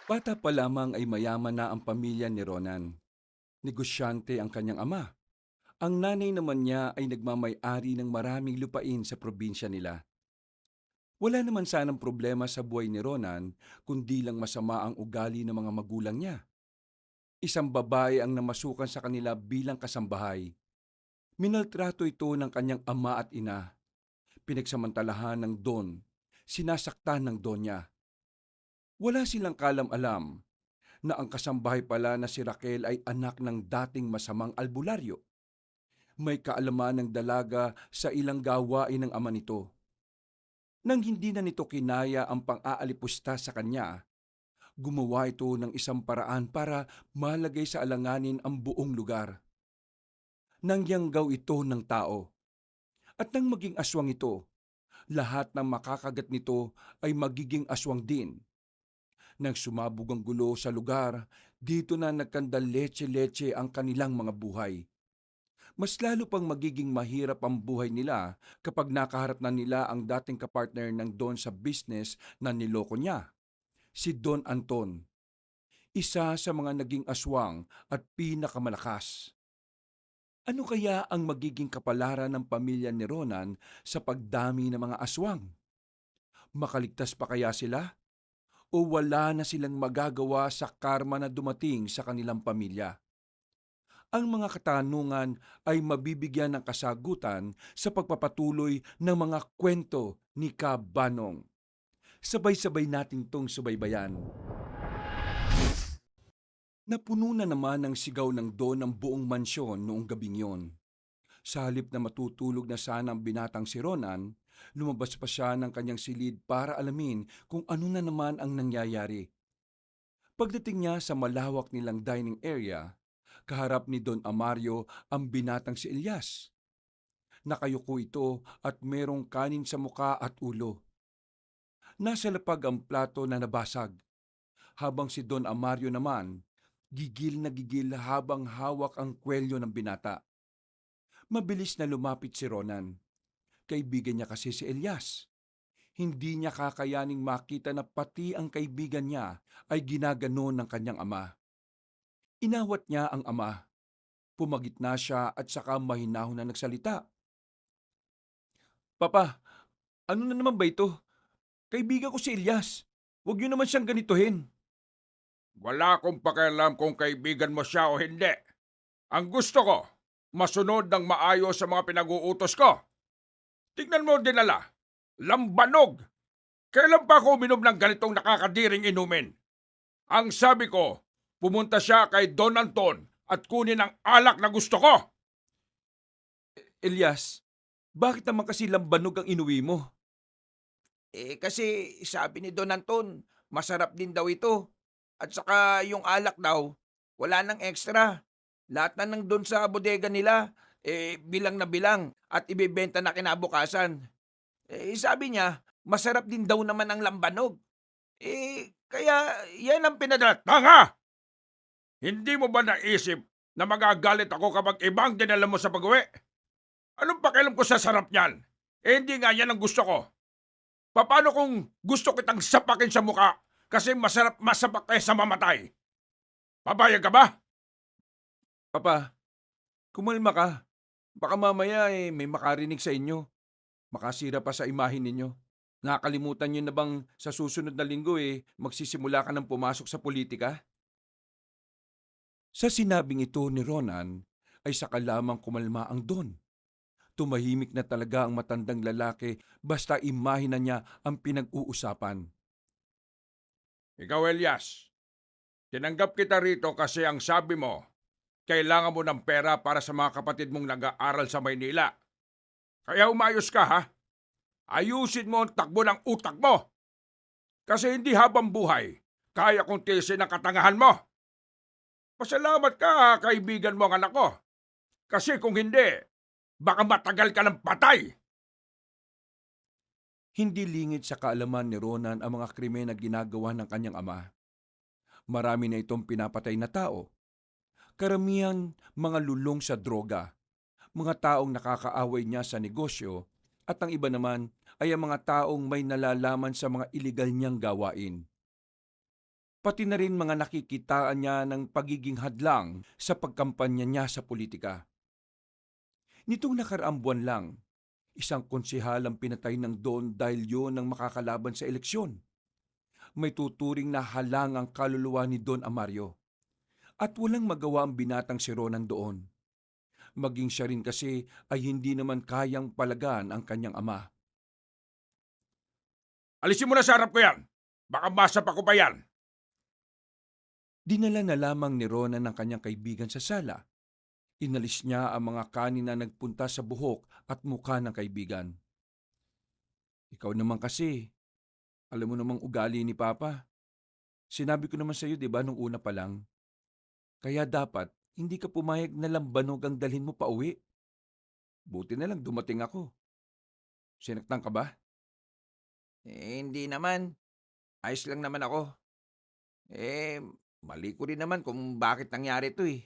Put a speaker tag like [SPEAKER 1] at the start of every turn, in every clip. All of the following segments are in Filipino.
[SPEAKER 1] Bata pa lamang ay mayaman na ang pamilya ni Ronan. Negosyante ang kanyang ama. Ang nanay naman niya ay nagmamay-ari ng maraming lupain sa probinsya nila. Wala naman sanang problema sa buhay ni Ronan, kundi lang masama ang ugali ng mga magulang niya. Isang babae ang namasukan sa kanila bilang kasambahay. Minaltrato ito ng kanyang ama at ina. Pinagsamantalahan ng don. Sinasaktan ng don niya. Wala silang kalam-alam na ang kasambahay pala na si Raquel ay anak ng dating masamang albularyo. May kaalaman ng dalaga sa ilang gawain ng ama nito. Nang hindi na nito kinaya ang pang-aalipusta sa kanya, gumawa ito ng isang paraan para malagay sa alanganin ang buong lugar. Nangyanggaw ito ng tao. At nang maging aswang ito, lahat ng makakagat nito ay magiging aswang din. Nang sumabog ang gulo sa lugar, dito na nagkandaletse-letse ang kanilang mga buhay. Mas lalo pang magiging mahirap ang buhay nila kapag nakaharap na nila ang dating kapartner ng Don sa business na niloko niya, si Don Anton, isa sa mga naging aswang at pinakamalakas. Ano kaya ang magiging kapalaran ng pamilya ni Ronan sa pagdami ng mga aswang? Makaligtas pa kaya sila? O wala na silang magagawa sa karma na dumating sa kanilang pamilya? Ang mga katanungan ay mabibigyan ng kasagutan sa pagpapatuloy ng mga kwento ni Kabanong. Sabay-sabay nating tong subaybayan. Napuno na naman ng sigaw ng Don ng buong mansyon noong gabing yon. Sa halip na matutulog na sana ang binatang si Ronan, lumabas pa siya ng kanyang silid para alamin kung ano na naman ang nangyayari. Pagdating niya sa malawak nilang dining area, kaharap ni Don Amario ang binatang si Elias. Nakayuko ito at merong kanin sa muka at ulo. Nasa lapag ang plato na nabasag, habang si Don Amario naman, gigil na gigil habang hawak ang kwelyo ng binata. Mabilis na lumapit si Ronan. Kaibigan niya kasi si Elias. Hindi niya kakayaning makita na pati ang kaibigan niya ay ginaganon ng kanyang ama. Inawat niya ang ama. Pumagitna siya at saka mahinahon na nagsalita. Papa, ano na naman ba ito? Kaibigan ko si Elias. Huwag niyo naman siyang ganituhin.
[SPEAKER 2] Wala akong pakialam kung kaibigan mo siya o hindi. Ang gusto ko, masunod ng maayos sa mga pinag-uutos ko. Tignan mo dinala. Lambanog! Kailan pa ako uminom ng ganitong nakakadiring inumin? Ang sabi ko, pumunta siya kay Don Anton at kunin ang alak na gusto ko.
[SPEAKER 1] Elias, bakit naman kasi lambanog ang inuwi mo?
[SPEAKER 3] Kasi sabi ni Don Anton, masarap din daw ito. At saka yung alak daw, wala nang extra. Lahat na nang doon sa bodega nila, bilang na bilang at ibebenta na kinabukasan. Sabi niya, masarap din daw naman ang lambanog. Kaya yan ang pinadala.
[SPEAKER 2] Tanga! Hindi mo ba naisip na magagalit ako kapag ibang dinala mo sa pag-uwi? Anong pakialam ko sa sarap niyan? Hindi nga yan ang gusto ko. Paano kung gusto kitang sapakin sa muka kasi masarap masapak kaysa mamatay? Papayag ka ba?
[SPEAKER 1] Papa, kumalma ka. Baka mamaya may makarinig sa inyo. Makasira pa sa imahin ninyo. Nakakalimutan niyo na bang sa susunod na linggo magsisimula ka ng pumasok sa politika? Sa sinabing ito ni Ronan, ay saka lamang kumalma ang Don. Tumahimik na talaga ang matandang lalaki basta imahin na niya ang pinag-uusapan.
[SPEAKER 2] Ikaw, Elias, tinanggap kita rito kasi ang sabi mo, kailangan mo ng pera para sa mga kapatid mong nag-aaral sa Maynila. Kaya umayos ka, ha? Ayusin mo ang takbo ng utak mo. Kasi hindi habang buhay, kaya kong tiisin ang katangahan mo. Pasalamat ka, kaibigan mo ang anak ko. Kasi kung hindi, baka matagal ka ng patay.
[SPEAKER 1] Hindi lingid sa kaalaman ni Ronan ang mga krimen na ginagawa ng kanyang ama. Marami na itong pinapatay na tao. Karamihan mga lulong sa droga, mga taong nakakaaway niya sa negosyo, at ang iba naman ay ang mga taong may nalalaman sa mga iligal niyang gawain. pati na rin mga nakikitaan niya ng pagiging hadlang sa pagkampanya niya sa politika. Nitong nakaraang buwan lang, isang konsehal ang pinatay ng Don dahil yun ang makakalaban sa eleksyon. May tuturing na halang ang kaluluwa ni Don Amario. At walang magawa ang binatang si Ronan doon. Maging siya rin kasi ay hindi naman kayang palagan ang kanyang ama.
[SPEAKER 2] Alisin mo na sa harap ko yan. Baka masap ako pa yan.
[SPEAKER 1] Dinala na lamang ni Ronan ang kanyang kaibigan sa sala. Inalis niya ang mga kanin na nagpunta sa buhok at mukha ng kaibigan. Ikaw naman kasi, alam mo namang ugali ni Papa. Sinabi ko naman sa iyo, di ba, nung una pa lang. Kaya dapat, hindi ka pumayag na lambanog ang dalhin mo pa uwi. Buti na lang dumating ako. Sinaktan ka ba?
[SPEAKER 3] Hindi naman. Ayos lang naman ako. Mali ko rin naman kung bakit nangyari to eh.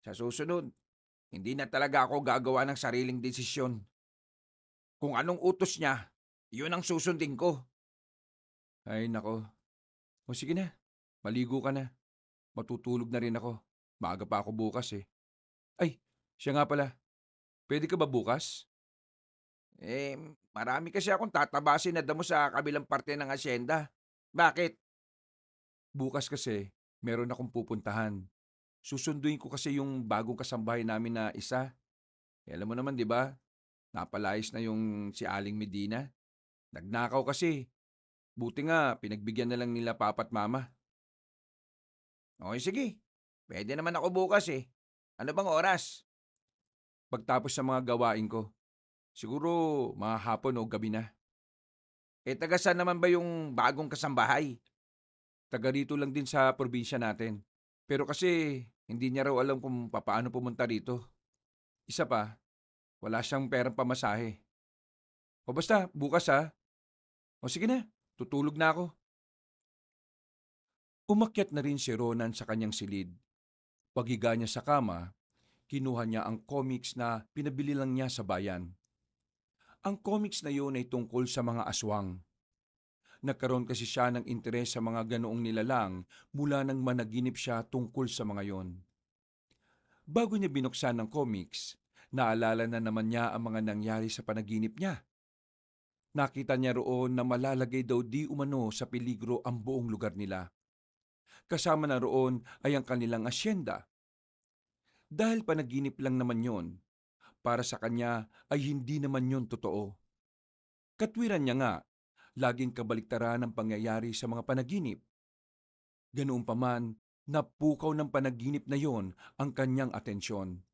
[SPEAKER 3] Sa susunod, hindi na talaga ako gagawa ng sariling desisyon. Kung anong utos niya, yun ang susundin ko.
[SPEAKER 1] Ay, nako. O sige na, maligo ka na. Matutulog na rin ako. Maaga pa ako bukas eh. Ay, siya nga pala. Pwede ka ba bukas?
[SPEAKER 3] Eh, Marami kasi akong tatabasin na damo sa kabilang parte ng asyenda. Bakit?
[SPEAKER 1] Bukas kasi, meron akong pupuntahan. Susunduin ko kasi yung bagong kasambahay namin na isa. Alam mo naman, di ba? Napalayas na yung si Aling Medina. Nagnakaw kasi. Buti nga, pinagbigyan na lang nila papa at mama.
[SPEAKER 3] Okay, sige. Pwede naman ako bukas eh. Ano bang oras?
[SPEAKER 1] Pagtapos sa mga gawain ko, siguro mga hapon o gabi na.
[SPEAKER 3] Taga saan naman ba yung bagong kasambahay?
[SPEAKER 1] Taga rito lang din sa probinsya natin. Pero kasi hindi niya raw alam kung paano pumunta rito. Isa pa, wala siyang perang pamasahe. O basta, bukas ha. O sige na, tutulog na ako. Umakyat na rin si Ronan sa kanyang silid. Paghiga niya sa kama, kinuha niya ang comics na pinabili lang niya sa bayan. Ang comics na yun ay tungkol sa mga aswang. Nagkaroon kasi siya ng interes sa mga ganoong nilalang mula nang managinip siya tungkol sa mga yon. Bago niya binuksan ng comics, naalala na naman niya ang mga nangyari sa panaginip niya. Nakita niya roon na malalagay daw di umano sa peligro ang buong lugar nila. Kasama na roon ay ang kanilang asyenda. Dahil panaginip lang naman yon, para sa kanya ay hindi naman yon totoo. Katwiran niya nga, laging kabaliktaran ang pangyayari sa mga panaginip. Ganoon pa man, napukaw ng panaginip na yon ang kanyang atensyon.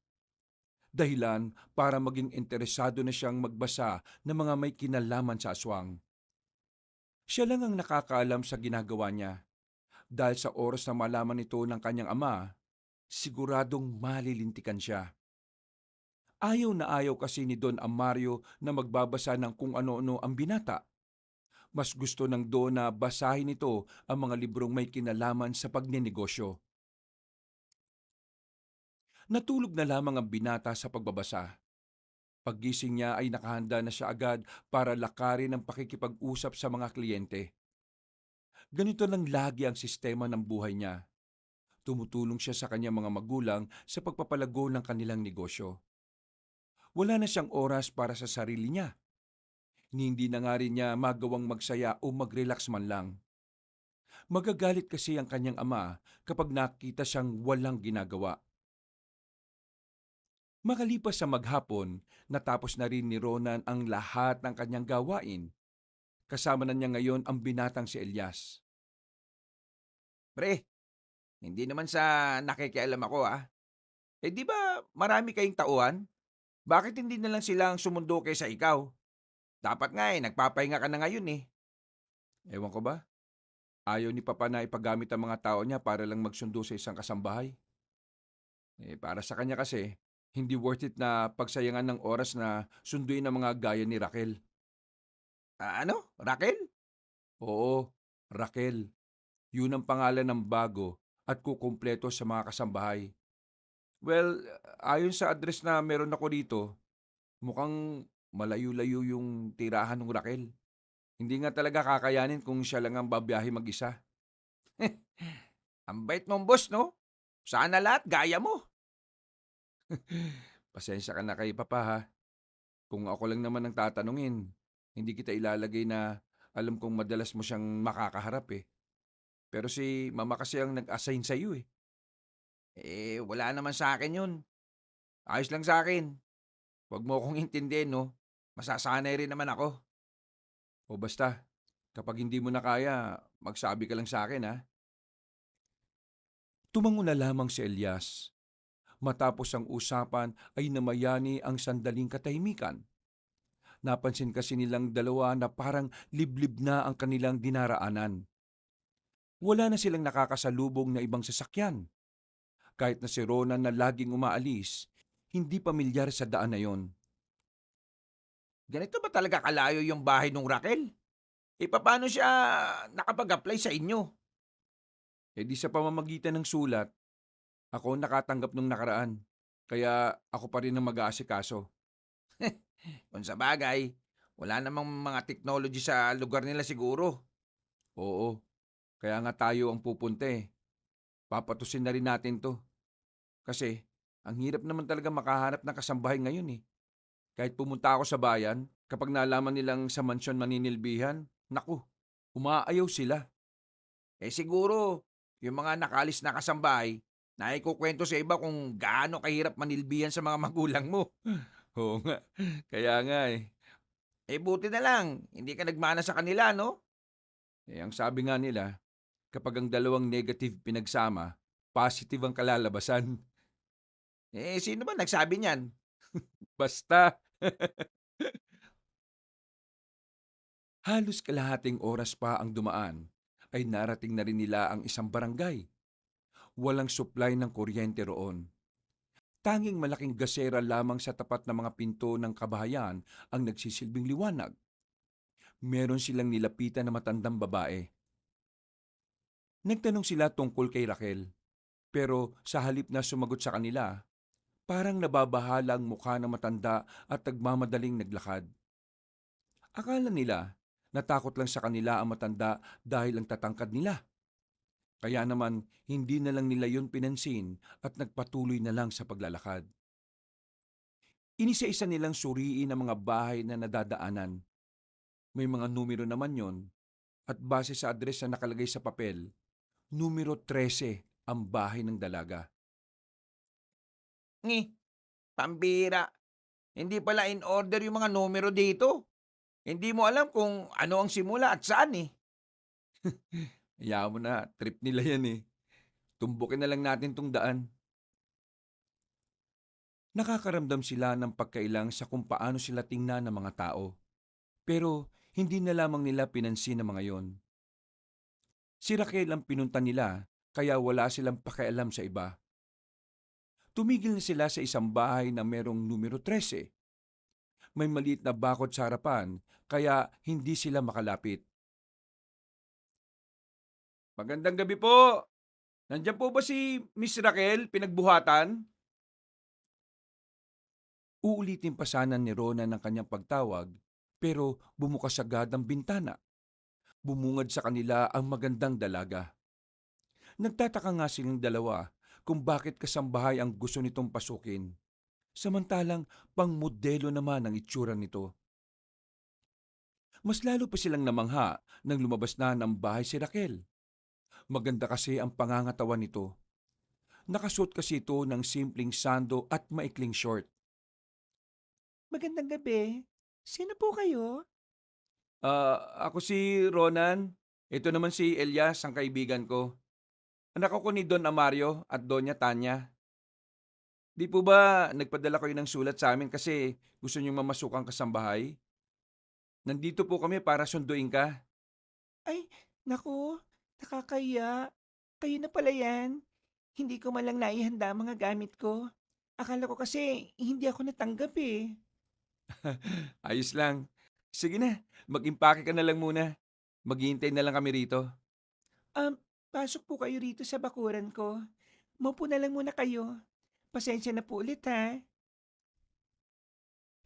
[SPEAKER 1] Dahilan para maging interesado na siyang magbasa ng mga may kinalaman sa aswang. Siya lang ang nakakaalam sa ginagawa niya. Dahil sa oras na malaman ito ng kanyang ama, siguradong malilintikan siya. Ayaw kasi ni Don Amario na magbabasa ng kung ano-ano ang binata. Mas gusto ng Don na basahin ito ang mga librong may kinalaman sa pagnenegosyo. Natulog na lamang ang binata sa pagbabasa. Paggising niya ay nakahanda na siya agad para lakarin ang pakikipag-usap sa mga kliyente. Ganito lang lagi ang sistema ng buhay niya. Tumutulong siya sa kanyang mga magulang sa pagpapalago ng kanilang negosyo. Wala na siyang oras para sa sarili niya. Hindi na nga rin niya magawang magsaya o mag-relax man lang. Magagalit kasi ang kanyang ama kapag nakita siyang walang ginagawa. Makalipas sa maghapon, natapos na rin ni Ronan ang lahat ng kanyang gawain. Kasama na niya ngayon ang binatang si Elias.
[SPEAKER 3] Pre, hindi naman sa nakikialam ako ah. Di ba marami kayong tauhan? Bakit hindi na lang sila ang sumundo kaysa ikaw? Dapat nga nagpapahinga ka na ngayon eh.
[SPEAKER 1] Ewan ko ba? Ayaw ni Papa na ipagamit ang mga tao niya para lang magsundo sa isang kasambahay. Para sa kanya kasi, hindi worth it na pagsayangan ng oras na sunduin ang mga gaya ni Raquel.
[SPEAKER 3] Ano? Raquel?
[SPEAKER 1] Oo, Raquel. Yun ang pangalan ng bago at kukumpleto sa mga kasambahay. Well, ayon sa address na meron ako dito, mukhang malayo-layo yung tirahan ng Raquel. Hindi nga talaga kakayanin kung siya lang ang babiyahe mag-isa.
[SPEAKER 3] Ang bait mong boss, no? Sana lahat gaya mo.
[SPEAKER 1] Pasensya ka na kay Papa ha. Kung ako lang naman ang tatanungin, hindi kita ilalagay na alam kong madalas mo siyang makakaharap eh. Pero si Mama kasi ang nag-assign sa iyo eh.
[SPEAKER 3] Wala naman sa akin yun. Ayos lang sa akin. Huwag mo akong intindihin, no? Masasanay rin naman ako.
[SPEAKER 1] O basta, kapag hindi mo na kaya, magsabi ka lang sa akin ha. Tumango na lamang si Elias. Matapos ang usapan ay namayani ang sandaling katahimikan. Napansin kasi nilang dalawa na parang liblib na ang kanilang dinaraanan. Wala na silang nakakasalubong na ibang sasakyan. Kahit na si Ronan na laging umaalis, hindi pamilyar sa daan na yon.
[SPEAKER 3] Ganito ba talaga kalayo yung bahay nung Raquel? Paano siya nakapag-apply sa inyo?
[SPEAKER 1] E di sa pamamagitan ng sulat, ako nakatanggap nung nakaraan. Kaya ako pa rin ang mag-aasikaso.
[SPEAKER 3] Kung sa bagay, wala namang mga technology sa lugar nila siguro.
[SPEAKER 1] Oo, kaya nga tayo ang pupunta eh. Papatusin na rin natin to. Kasi, ang hirap naman talaga makahanap ng kasambahay ngayon eh. Kahit pumunta ako sa bayan, kapag nalaman nilang sa mansyon maninilbihan, naku, umaayaw sila.
[SPEAKER 3] Siguro, yung mga nakalis na kasambahay, na ikukwento sa iba kung gaano kahirap manilbihan sa mga magulang mo.
[SPEAKER 1] Oo nga, kaya nga eh.
[SPEAKER 3] Buti na lang, hindi ka nagmana sa kanila, no?
[SPEAKER 1] Ang sabi nga nila, kapag ang dalawang negative pinagsama, positive ang kalalabasan.
[SPEAKER 3] Sino ba nagsabi niyan?
[SPEAKER 1] Basta, halos kalahating oras pa ang dumaan, ay narating na rin nila ang isang barangay. Walang supply ng kuryente roon. Tanging malaking gasera lamang sa tapat ng mga pinto ng kabahayan ang nagsisilbing liwanag. Meron silang nilapitan na matandang babae. Nagtanong sila tungkol kay Raquel, pero sa halip na sumagot sa kanila, parang nababahala ang mukha ng matanda at nagmamadaling naglakad. Akala nila natakot lang sa kanila ang matanda dahil ang tatangkad nila. Kaya naman hindi na lang nila yun pinansin at nagpatuloy na lang sa paglalakad. Inisa-isa nilang suriin ang mga bahay na nadadaanan. May mga numero naman yon at base sa address na nakalagay sa papel, numero 13 ang bahay ng dalaga.
[SPEAKER 3] Ngi, pambira. Hindi pala in order yung mga numero dito. Hindi mo alam kung ano ang simula at saan eh.
[SPEAKER 1] Hayaan mo na, trip nila yan eh. Tumbukin na lang natin tong daan. Nakakaramdam sila ng pagkailang sa kung paano sila tingnan ng mga tao. Pero hindi na lamang nila pinansin ang mga yon. Si Raquel ang pinunta nila kaya wala silang pakialam sa iba. Tumigil na sila sa isang bahay na merong numero 13. May maliit na bakod sa harapan kaya hindi sila makalapit. Magandang gabi po! Nandiyan po ba si Miss Raquel, pinagbuhatan? Uulitin pa sana ni Rona ng kanyang pagtawag, pero bumukas agad ang bintana. Bumungad sa kanila ang magandang dalaga. Nagtataka nga silang dalawa kung bakit kasambahay ang gusto nitong pasukin. Samantalang pangmodelo naman ang itsura nito. Mas lalo pa silang namangha nang lumabas na ng bahay si Raquel. Maganda kasi ang pangangatawan nito. Nakasuot kasi ito ng simpleng sando at maikling short.
[SPEAKER 3] Magandang gabi. Sino po kayo?
[SPEAKER 1] Ako si Ronan. Ito naman si Elias, ang kaibigan ko. Anak ako ni Don Amario at Doña Tanya. Di po ba nagpadala kayo ng sulat sa amin kasi gusto niyong mamasukang kasambahay? Nandito po kami para sunduin ka.
[SPEAKER 3] Ay, naku, nakakaya. Kayo na pala yan. Hindi ko malang naihanda ang mga gamit ko. Akala ko kasi hindi ako natanggap eh.
[SPEAKER 1] Ayos lang. Sige na, mag-impake ka na lang muna. Maghihintay na lang kami rito.
[SPEAKER 3] Pasok po kayo rito sa bakuran ko. Maupo na lang muna kayo. Pasensya na po ulit ha.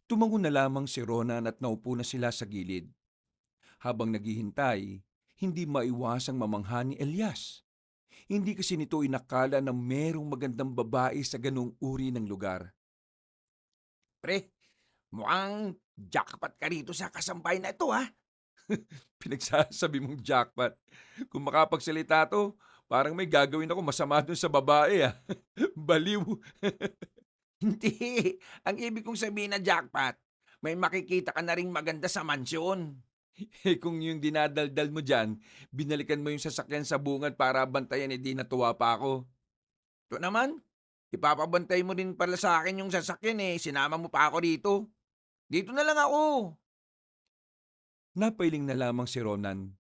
[SPEAKER 1] Tumango na lamang si Ronan at naupo na sila sa gilid. Habang naghihintay, hindi maiwasang mamangha ni Elias. Hindi kasi nito inakala na merong magandang babae sa ganung uri ng lugar.
[SPEAKER 3] Pre, mukhang jackpot ka rito sa kasampay na ito, ha?
[SPEAKER 1] Pinagsasabi mong jackpot. Kung makapagsalita to, parang may gagawin ako masama dun sa babae ah. Baliw.
[SPEAKER 3] Hindi. Ang ibig kong sabihin na jackpot, may makikita ka na ring maganda sa mansyon.
[SPEAKER 1] Eh kung yung dinadaldal mo dyan, binalikan mo yung sasakyan sa bungad para bantayan, di natuwa pa ako.
[SPEAKER 3] Ito naman, ipapabantay mo din pala sa akin yung sasakyan eh. Sinama mo pa ako dito. Dito na lang ako.
[SPEAKER 1] Napailing na lamang si Ronan.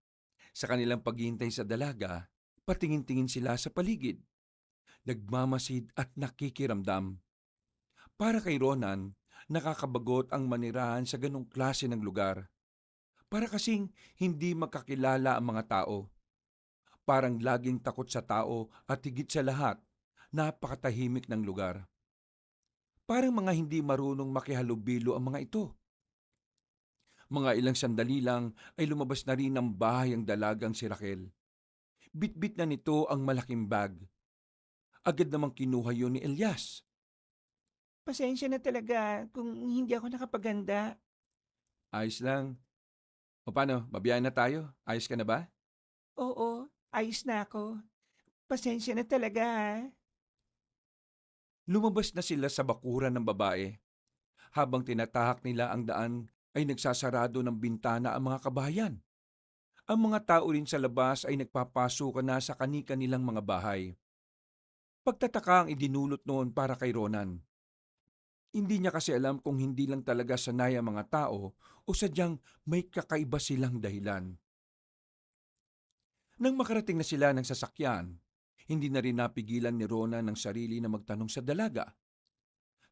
[SPEAKER 1] Sa kanilang paghihintay sa dalaga, patingin-tingin sila sa paligid. Nagmamasid at nakikiramdam. Para kay Ronan, nakakabagot ang manirahan sa ganong klase ng lugar. Para kasing hindi magkakilala ang mga tao. Parang laging takot sa tao at higit sa lahat, napakatahimik ng lugar. Parang mga hindi marunong makihalubilo ang mga ito. Mga ilang sandali lang ay lumabas na rin ng bahay ang dalagang si Raquel. Bitbit na nito ang malaking bag. Agad namang kinuha yun ni Elias.
[SPEAKER 4] Pasensya na talaga kung hindi ako nakapaganda.
[SPEAKER 1] Ayos lang. O paano, babiyahin na tayo? Ayos ka na ba?
[SPEAKER 4] Oo, ayos na ako. Pasensya na talaga ha.
[SPEAKER 1] Lumabas na sila sa bakuran ng babae. Habang tinatahak nila ang daan, ay nagsasarado ng bintana ang mga kabahayan. Ang mga tao rin sa labas ay nagpapasukan na sa kani-kanilang mga bahay. Pagtataka ang idinulot noon para kay Ronan. Hindi niya kasi alam kung hindi lang talaga sanay ang mga tao o sadyang may kakaiba silang dahilan. Nang makarating na sila ng sasakyan, hindi na rin napigilan ni Ronan ng sarili na magtanong sa dalaga.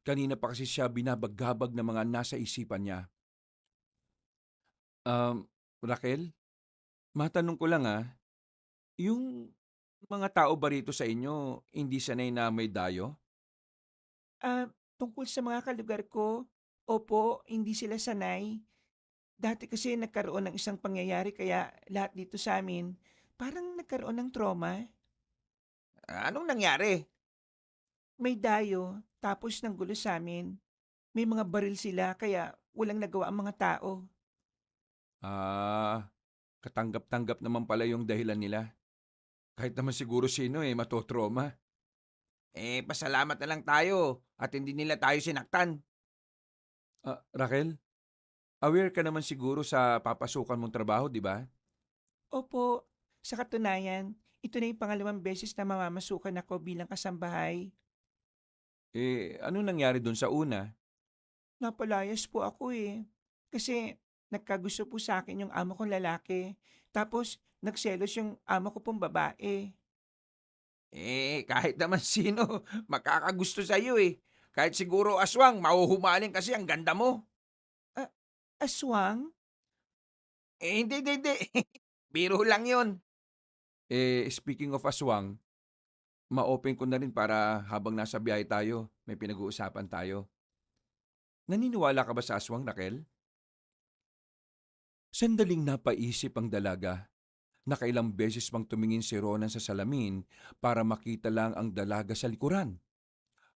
[SPEAKER 1] Kanina pa kasi siya binabagabag ng mga nasa isipan niya. Raquel, matanong ko lang yung mga tao ba rito sa inyo hindi sanay na may dayo?
[SPEAKER 4] Ah, tungkol sa mga kalugar ko, opo, hindi sila sanay. Dati kasi nagkaroon ng isang pangyayari kaya lahat dito sa amin parang nagkaroon ng trauma.
[SPEAKER 3] Anong nangyari?
[SPEAKER 4] May dayo, tapos ng gulo sa amin. May mga baril sila kaya walang nagawa ang mga tao.
[SPEAKER 1] Ah, katanggap-tanggap naman pala yung dahilan nila. Kahit naman siguro sino matotroma.
[SPEAKER 3] Pasalamat na lang tayo at hindi nila tayo sinaktan.
[SPEAKER 1] Raquel, aware ka naman siguro sa papasukan mong trabaho, di ba?
[SPEAKER 4] Opo, sa katunayan, ito na yung pangalawang beses na mamamasukan ako bilang kasambahay.
[SPEAKER 1] Ano nangyari dun sa una?
[SPEAKER 4] Napalayas po ako eh. Kasi nagkagusto po sa akin yung amo kong lalaki. Tapos nagselos yung amo ko pong babae.
[SPEAKER 3] Kahit naman sino, makakagusto sa'yo eh. Kahit siguro aswang, mahuhumaling kasi ang ganda mo.
[SPEAKER 4] Ah, aswang?
[SPEAKER 3] Hindi. Biro lang yon.
[SPEAKER 1] Speaking of aswang, ma-open ko na rin para habang nasa biyahe tayo, may pinag-uusapan tayo. Naniniwala ka ba sa aswang, Raquel? Sandaling napaisip ang dalaga. Nakailang beses pang tumingin si Ronan sa salamin para makita lang ang dalaga sa likuran.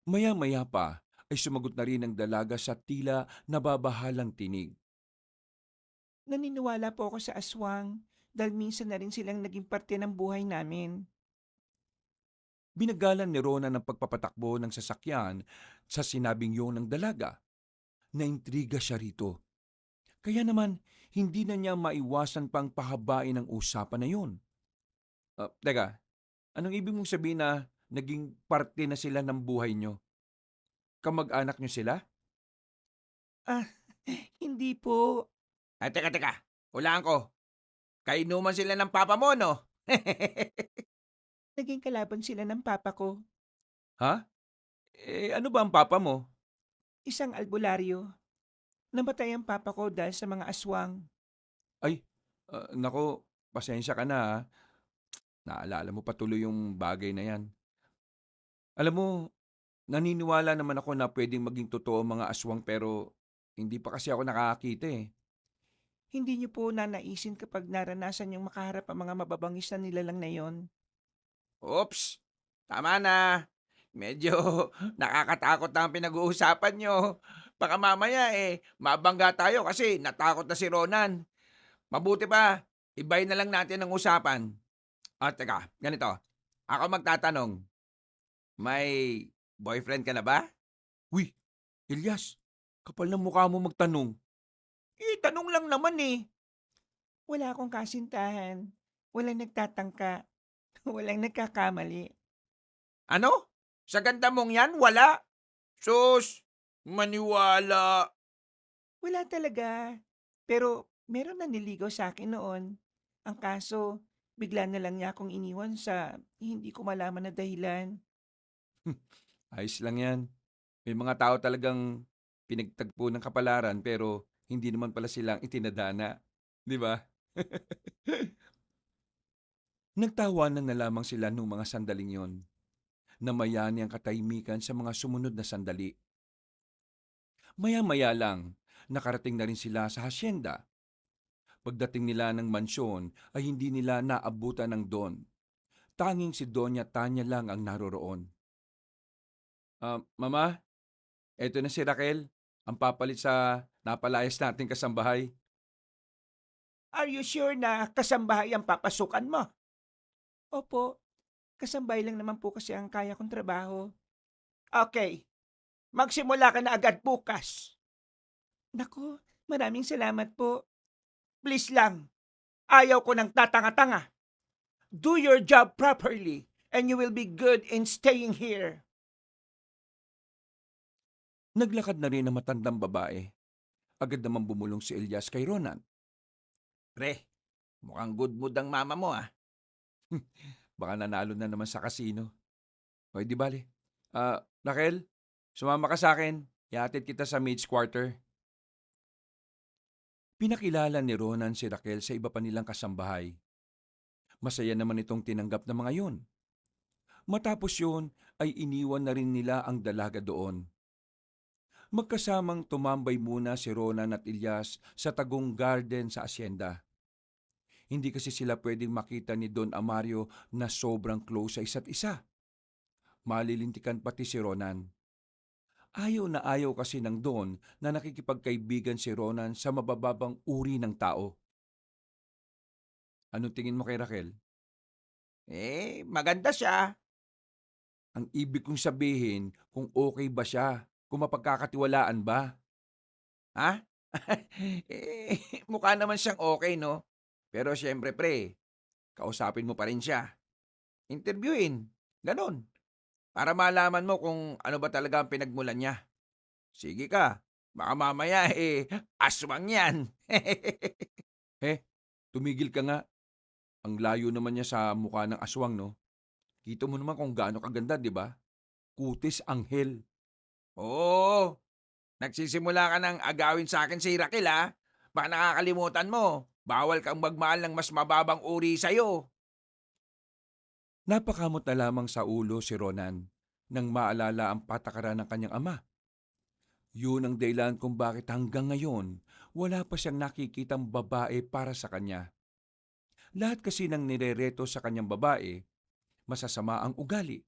[SPEAKER 1] Maya-maya pa ay sumagot na rin ang dalaga sa tila nababahalang tinig.
[SPEAKER 4] Naniniwala po ako sa aswang dahil minsan na rin silang naging parte ng buhay namin.
[SPEAKER 1] Binagalan ni Ronan ang pagpapatakbo ng sasakyan sa sinabing yun ng dalaga. Naintriga siya rito. Kaya naman, hindi na niya maiwasan pang pahabain ang usapan na yun. Teka, anong ibig mong sabihin na naging parte na sila ng buhay niyo? Kamag-anak niyo sila?
[SPEAKER 4] Ah, hindi po.
[SPEAKER 3] Teka. Hulaan ko. Kainuman sila ng papa mo, no?
[SPEAKER 4] Naging kalaban sila ng papa ko.
[SPEAKER 1] Ha? Ano ba ang papa mo?
[SPEAKER 4] Isang albularyo. Namatay ang papa ko dahil sa mga aswang.
[SPEAKER 1] Ay, nako, pasensya ka na ha. Naalala mo pa tuloy yung bagay na yan. Alam mo, naniniwala naman ako na pwedeng maging totoo ang mga aswang pero hindi pa kasi ako nakakakita eh.
[SPEAKER 4] Hindi niyo po nanaisin kapag naranasan yung makaharap ang mga mababangis na nilalang na yon.
[SPEAKER 3] Oops, tama na. Medyo nakakatakot na ang pinag-uusapan nyo. Baka mamaya mabangga tayo kasi natakot na si Ronan. Mabuti pa, ibay na lang natin ang usapan. At teka, ganito. Ako magtatanong, may boyfriend ka na ba?
[SPEAKER 1] Uy, Elias, kapal ng mukha mo magtanong.
[SPEAKER 3] Tanong lang naman eh.
[SPEAKER 4] Wala akong kasintahan. Walang nagtatangka. Walang nagkakamali.
[SPEAKER 3] Ano? Sa ganda mong yan, wala? Sus, maniwala.
[SPEAKER 4] Wala talaga. Pero meron na niligaw sa akin noon. Ang kaso, bigla na lang niya akong iniwan sa hindi ko malaman na dahilan.
[SPEAKER 1] Ayos lang yan. May mga tao talagang pinagtagpo ng kapalaran pero hindi naman pala silang itinadana. Di ba? Nagtawanan na lamang sila nung mga sandaling yon. Namayani ang katahimikan sa mga sumunod na sandali. Maya-maya lang, nakarating na rin sila sa hasyenda. Pagdating nila ng mansyon ay hindi nila naabutan ng Don. Tanging si Doña Tanya lang ang naroroon. Mama, eto na si Raquel, ang papalit sa napalayas nating kasambahay.
[SPEAKER 4] Are you sure na kasambahay ang papasukan mo? Opo, kasambay lang naman po kasi ang kaya kong trabaho. Okay, magsimula ka na agad bukas. Naku, maraming salamat po. Please lang, ayaw ko ng tatanga-tanga. Do your job properly and you will be good in staying here.
[SPEAKER 1] Naglakad na rin ang matandang babae. Agad naman bumulong si Elias kay Ronan.
[SPEAKER 3] Pre, mukhang good mood ang mama mo ah.
[SPEAKER 1] Baka nanalo na naman sa kasino. O di bale. Raquel, sumama ka sa akin. Ihatid kita sa maid's quarter. Pinakilala ni Ronan si Raquel sa iba pa nilang kasambahay. Masaya naman itong tinanggap ng mga yun. Matapos yun ay iniwan na rin nila ang dalaga doon. Magkasamang tumambay muna si Ronan at Elias sa Tagong Garden sa asyenda. Hindi kasi sila pwedeng makita ni Don Amario na sobrang close sa isa't isa. Malilintikan pati si Ronan. Ayaw na ayaw kasi ng Don na nakikipagkaibigan si Ronan sa mabababang uri ng tao. Anong tingin mo kay Raquel?
[SPEAKER 3] Maganda siya.
[SPEAKER 1] Ang ibig kong sabihin kung okay ba siya, kung mapagkakatiwalaan ba.
[SPEAKER 3] Ha? Mukha naman siyang okay, no? Pero syempre, pre, kausapin mo pa rin siya. Interviewin. Ganon. Para malaman mo kung ano ba talaga ang pinagmulan niya. Sige ka. Baka mamaya, aswang yan.
[SPEAKER 1] Tumigil ka nga. Ang layo naman niya sa mukha ng aswang, no? Kita mo naman kung gaano kaganda, di ba? Kutis anghel.
[SPEAKER 3] Oo. Nagsisimula ka ng agawin sa akin si Raquel, ha? Baka nakakalimutan mo. Bawal kang magmahal ng mas mababang uri sa'yo.
[SPEAKER 1] Napakamot na lamang sa ulo si Ronan nang maalala ang patakaran ng kanyang ama. Yun ang dahilan kung bakit hanggang ngayon wala pa siyang nakikitang babae para sa kanya. Lahat kasi ng nirereto sa kanyang babae, masasama ang ugali.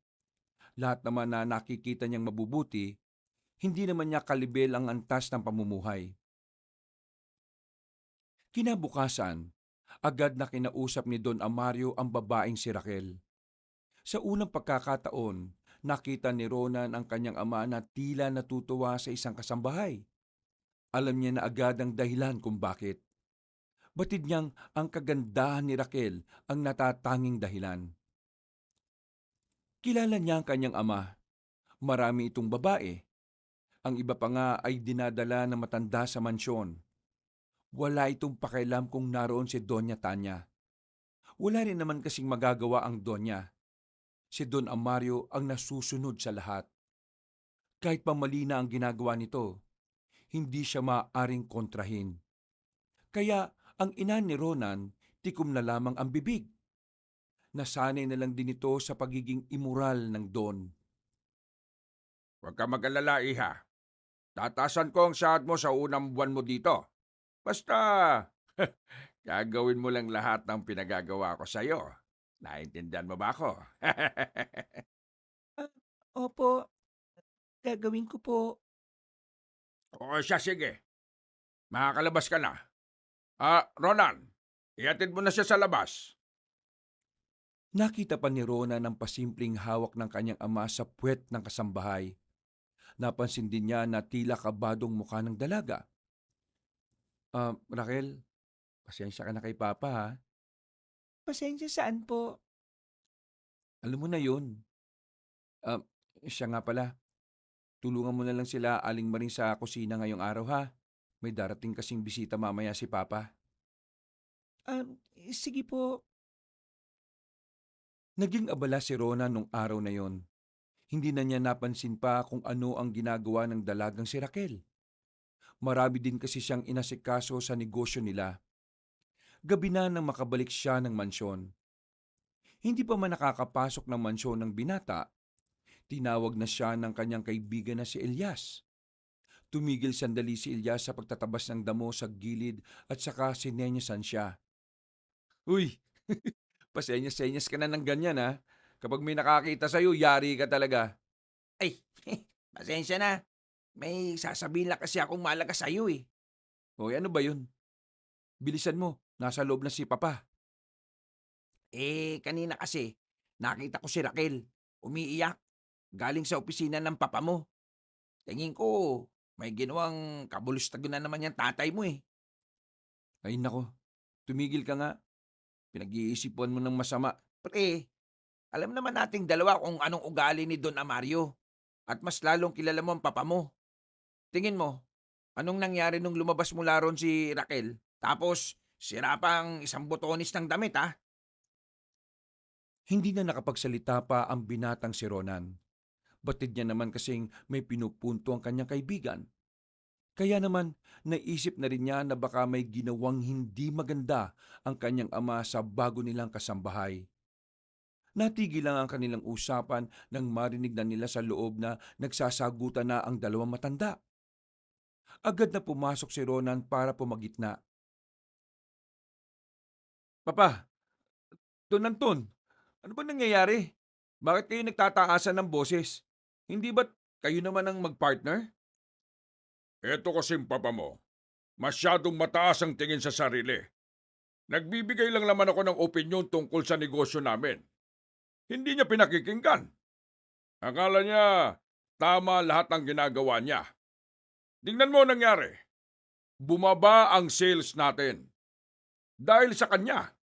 [SPEAKER 1] Lahat naman na nakikita niyang mabubuti, hindi naman niya kalibel ang antas ng pamumuhay. Kinabukasan, agad na kinausap ni Don Amario ang babaeng si Raquel. Sa unang pagkakataon, nakita ni Ronan ang kanyang ama na tila natutuwa sa isang kasambahay. Alam niya na agad ang dahilan kung bakit. Batid niyang ang kagandahan ni Raquel ang natatanging dahilan. Kilala niya ang kanyang ama. Marami itong babae. Ang iba pa nga ay dinadala na matanda sa mansyon. Wala itong pakialam kung naroon si Doña Tanya. Wala rin naman kasing magagawa ang Doña. Si Don Amario ang nasusunod sa lahat. Kahit pa mali na ang ginagawa nito, hindi siya maaaring kontrahin. Kaya ang ina ni Ronan, tikom na lamang ang bibig. Nasanay na lang din ito sa pagiging immoral ng Don.
[SPEAKER 2] Huwag ka mag-alala, iha. Tatasan ko ang sahod mo sa unang buwan mo dito. Basta, gagawin mo lang lahat ng pinagagawa ko sa'yo. Naintindihan mo ba ako?
[SPEAKER 4] Ah, opo, gagawin ko po.
[SPEAKER 2] O siya, sige. Makakalabas ka na. Ronan, ihatid mo na siya sa labas.
[SPEAKER 1] Nakita pa ni Ronan ang pasimpleng hawak ng kanyang ama sa puwet ng kasambahay. Napansin din niya na tila kabadong mukha ng dalaga. Raquel, pasensya ka na kay Papa ha.
[SPEAKER 4] Pasensya saan po?
[SPEAKER 1] Alam mo na yun. Ah, Siya nga pala, tulungan mo na lang sila Aling Maring sa kusina ngayong araw ha. May darating kasing bisita mamaya si Papa.
[SPEAKER 4] Sige po.
[SPEAKER 1] Naging abala si Rona nung araw na yon. Hindi na niya napansin pa kung ano ang ginagawa ng dalagang si Raquel. Marami din kasi siyang inasikaso sa negosyo nila. Gabi na nang makabalik siya ng mansyon. Hindi pa man nakakapasok ng mansyon ng binata, tinawag na siya ng kanyang kaibigan na si Elias. Tumigil sandali si Elias sa pagtatabas ng damo sa gilid at saka sinenyasan siya. Uy, pasenyas-senyas ka na ng ganyan ha. Kapag may nakakita sa'yo, yari ka talaga.
[SPEAKER 3] Ay, pasensya na. May sasabihin lang kasi akong malaga sa'yo eh.
[SPEAKER 1] Hoy, ano ba yun? Bilisan mo, nasa loob na si Papa.
[SPEAKER 3] Kanina kasi, nakita ko si Raquel. Umiiyak. Galing sa opisina ng papa mo. Tingin ko, may ginawang kabulustago na naman yung tatay mo eh.
[SPEAKER 1] Ay nako, tumigil ka nga. Pinag-iisipan mo ng masama.
[SPEAKER 3] Pre, alam naman nating dalawa kung anong ugali ni Don Amario. At mas lalong kilala mo ang papa mo. Tingin mo, anong nangyari nung lumabas mula ron si Raquel? Tapos, sira pa ang isang botonis ng damit ha?
[SPEAKER 1] Hindi na nakapagsalita pa ang binatang si Ronan. Batid niya naman kasing may pinupunto ang kanyang kaibigan. Kaya naman, naisip na rin niya na baka may ginawang hindi maganda ang kanyang ama sa bago nilang kasambahay. Natigil lang ang kanilang usapan nang marinig na nila sa loob na nagsasagutan na ang dalawang matanda. Agad na pumasok si Ronan para pumagitna. Papa, Don Anton, ano ba nangyayari? Bakit kayo nagtataasan ng boses? Hindi ba't kayo naman ang magpartner?
[SPEAKER 2] Eto kasing papa mo. Masyadong mataas ang tingin sa sarili. Nagbibigay lang naman ako ng opinyon tungkol sa negosyo namin. Hindi niya pinakikinggan. Akala niya tama lahat ng ginagawa niya. Tingnan mo ang nangyari. Bumaba ang sales natin. Dahil sa kanya.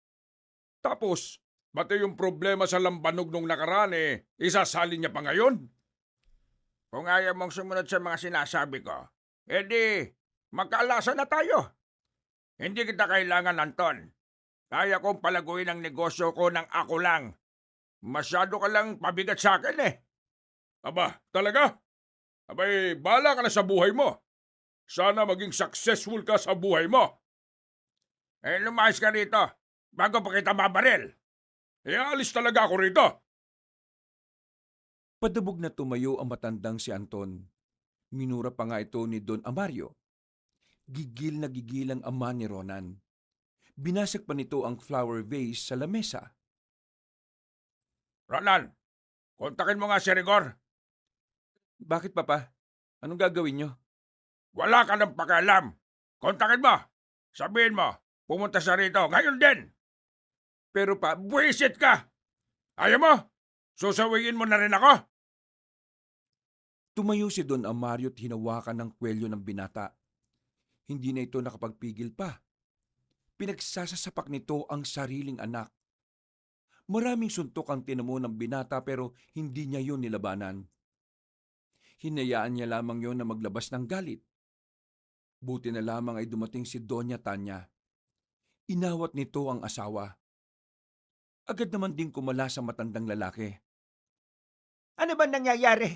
[SPEAKER 2] Tapos, pati yung problema sa lambanog nung nakaraan isasali niya pa ngayon. Kung ayaw mong sumunod sa mga sinasabi ko, edi magkaalasa na tayo. Hindi kita kailangan, Anton. Kaya kong palaguin ang negosyo ko ng ako lang. Masyado ka lang pabigat sa akin eh. Aba, talaga? Abay, bahala ka na sa buhay mo. Sana maging successful ka sa buhay mo. Lumayas ka rito bago pa kita mabaril. Alis talaga ako rito.
[SPEAKER 1] Padabog na tumayo ang matandang si Anton. Minura pa nga ito ni Don Amario. Gigil na gigil ang ama ni Ronan. Binasag pa nito ang flower vase sa lamesa.
[SPEAKER 2] Ronan, kontakin mo nga si Rigor.
[SPEAKER 1] Bakit papa? Anong gagawin nyo?
[SPEAKER 2] Wala ka ng pakialam. Kontakin mo. Sabihin mo, pumunta siya rito. Ngayon din.
[SPEAKER 1] Pero pa,
[SPEAKER 2] Buwisit ka. Ayaw mo? Susawiin mo na rin ako?
[SPEAKER 1] tumayo si Don Amario at hinawakan ng kwelyo ng binata. Hindi na ito nakapagpigil pa. Pinagsasasapak nito ang sariling anak. Maraming suntok ang tinamo ng binata pero hindi niya yun nilabanan. Hinayaan niya lamang yon na maglabas ng galit. Buti na lamang ay dumating si Doña Tanya. Inawat nito ang asawa. Agad naman ding kumala sa matandang lalaki.
[SPEAKER 4] Ano ba nangyayari?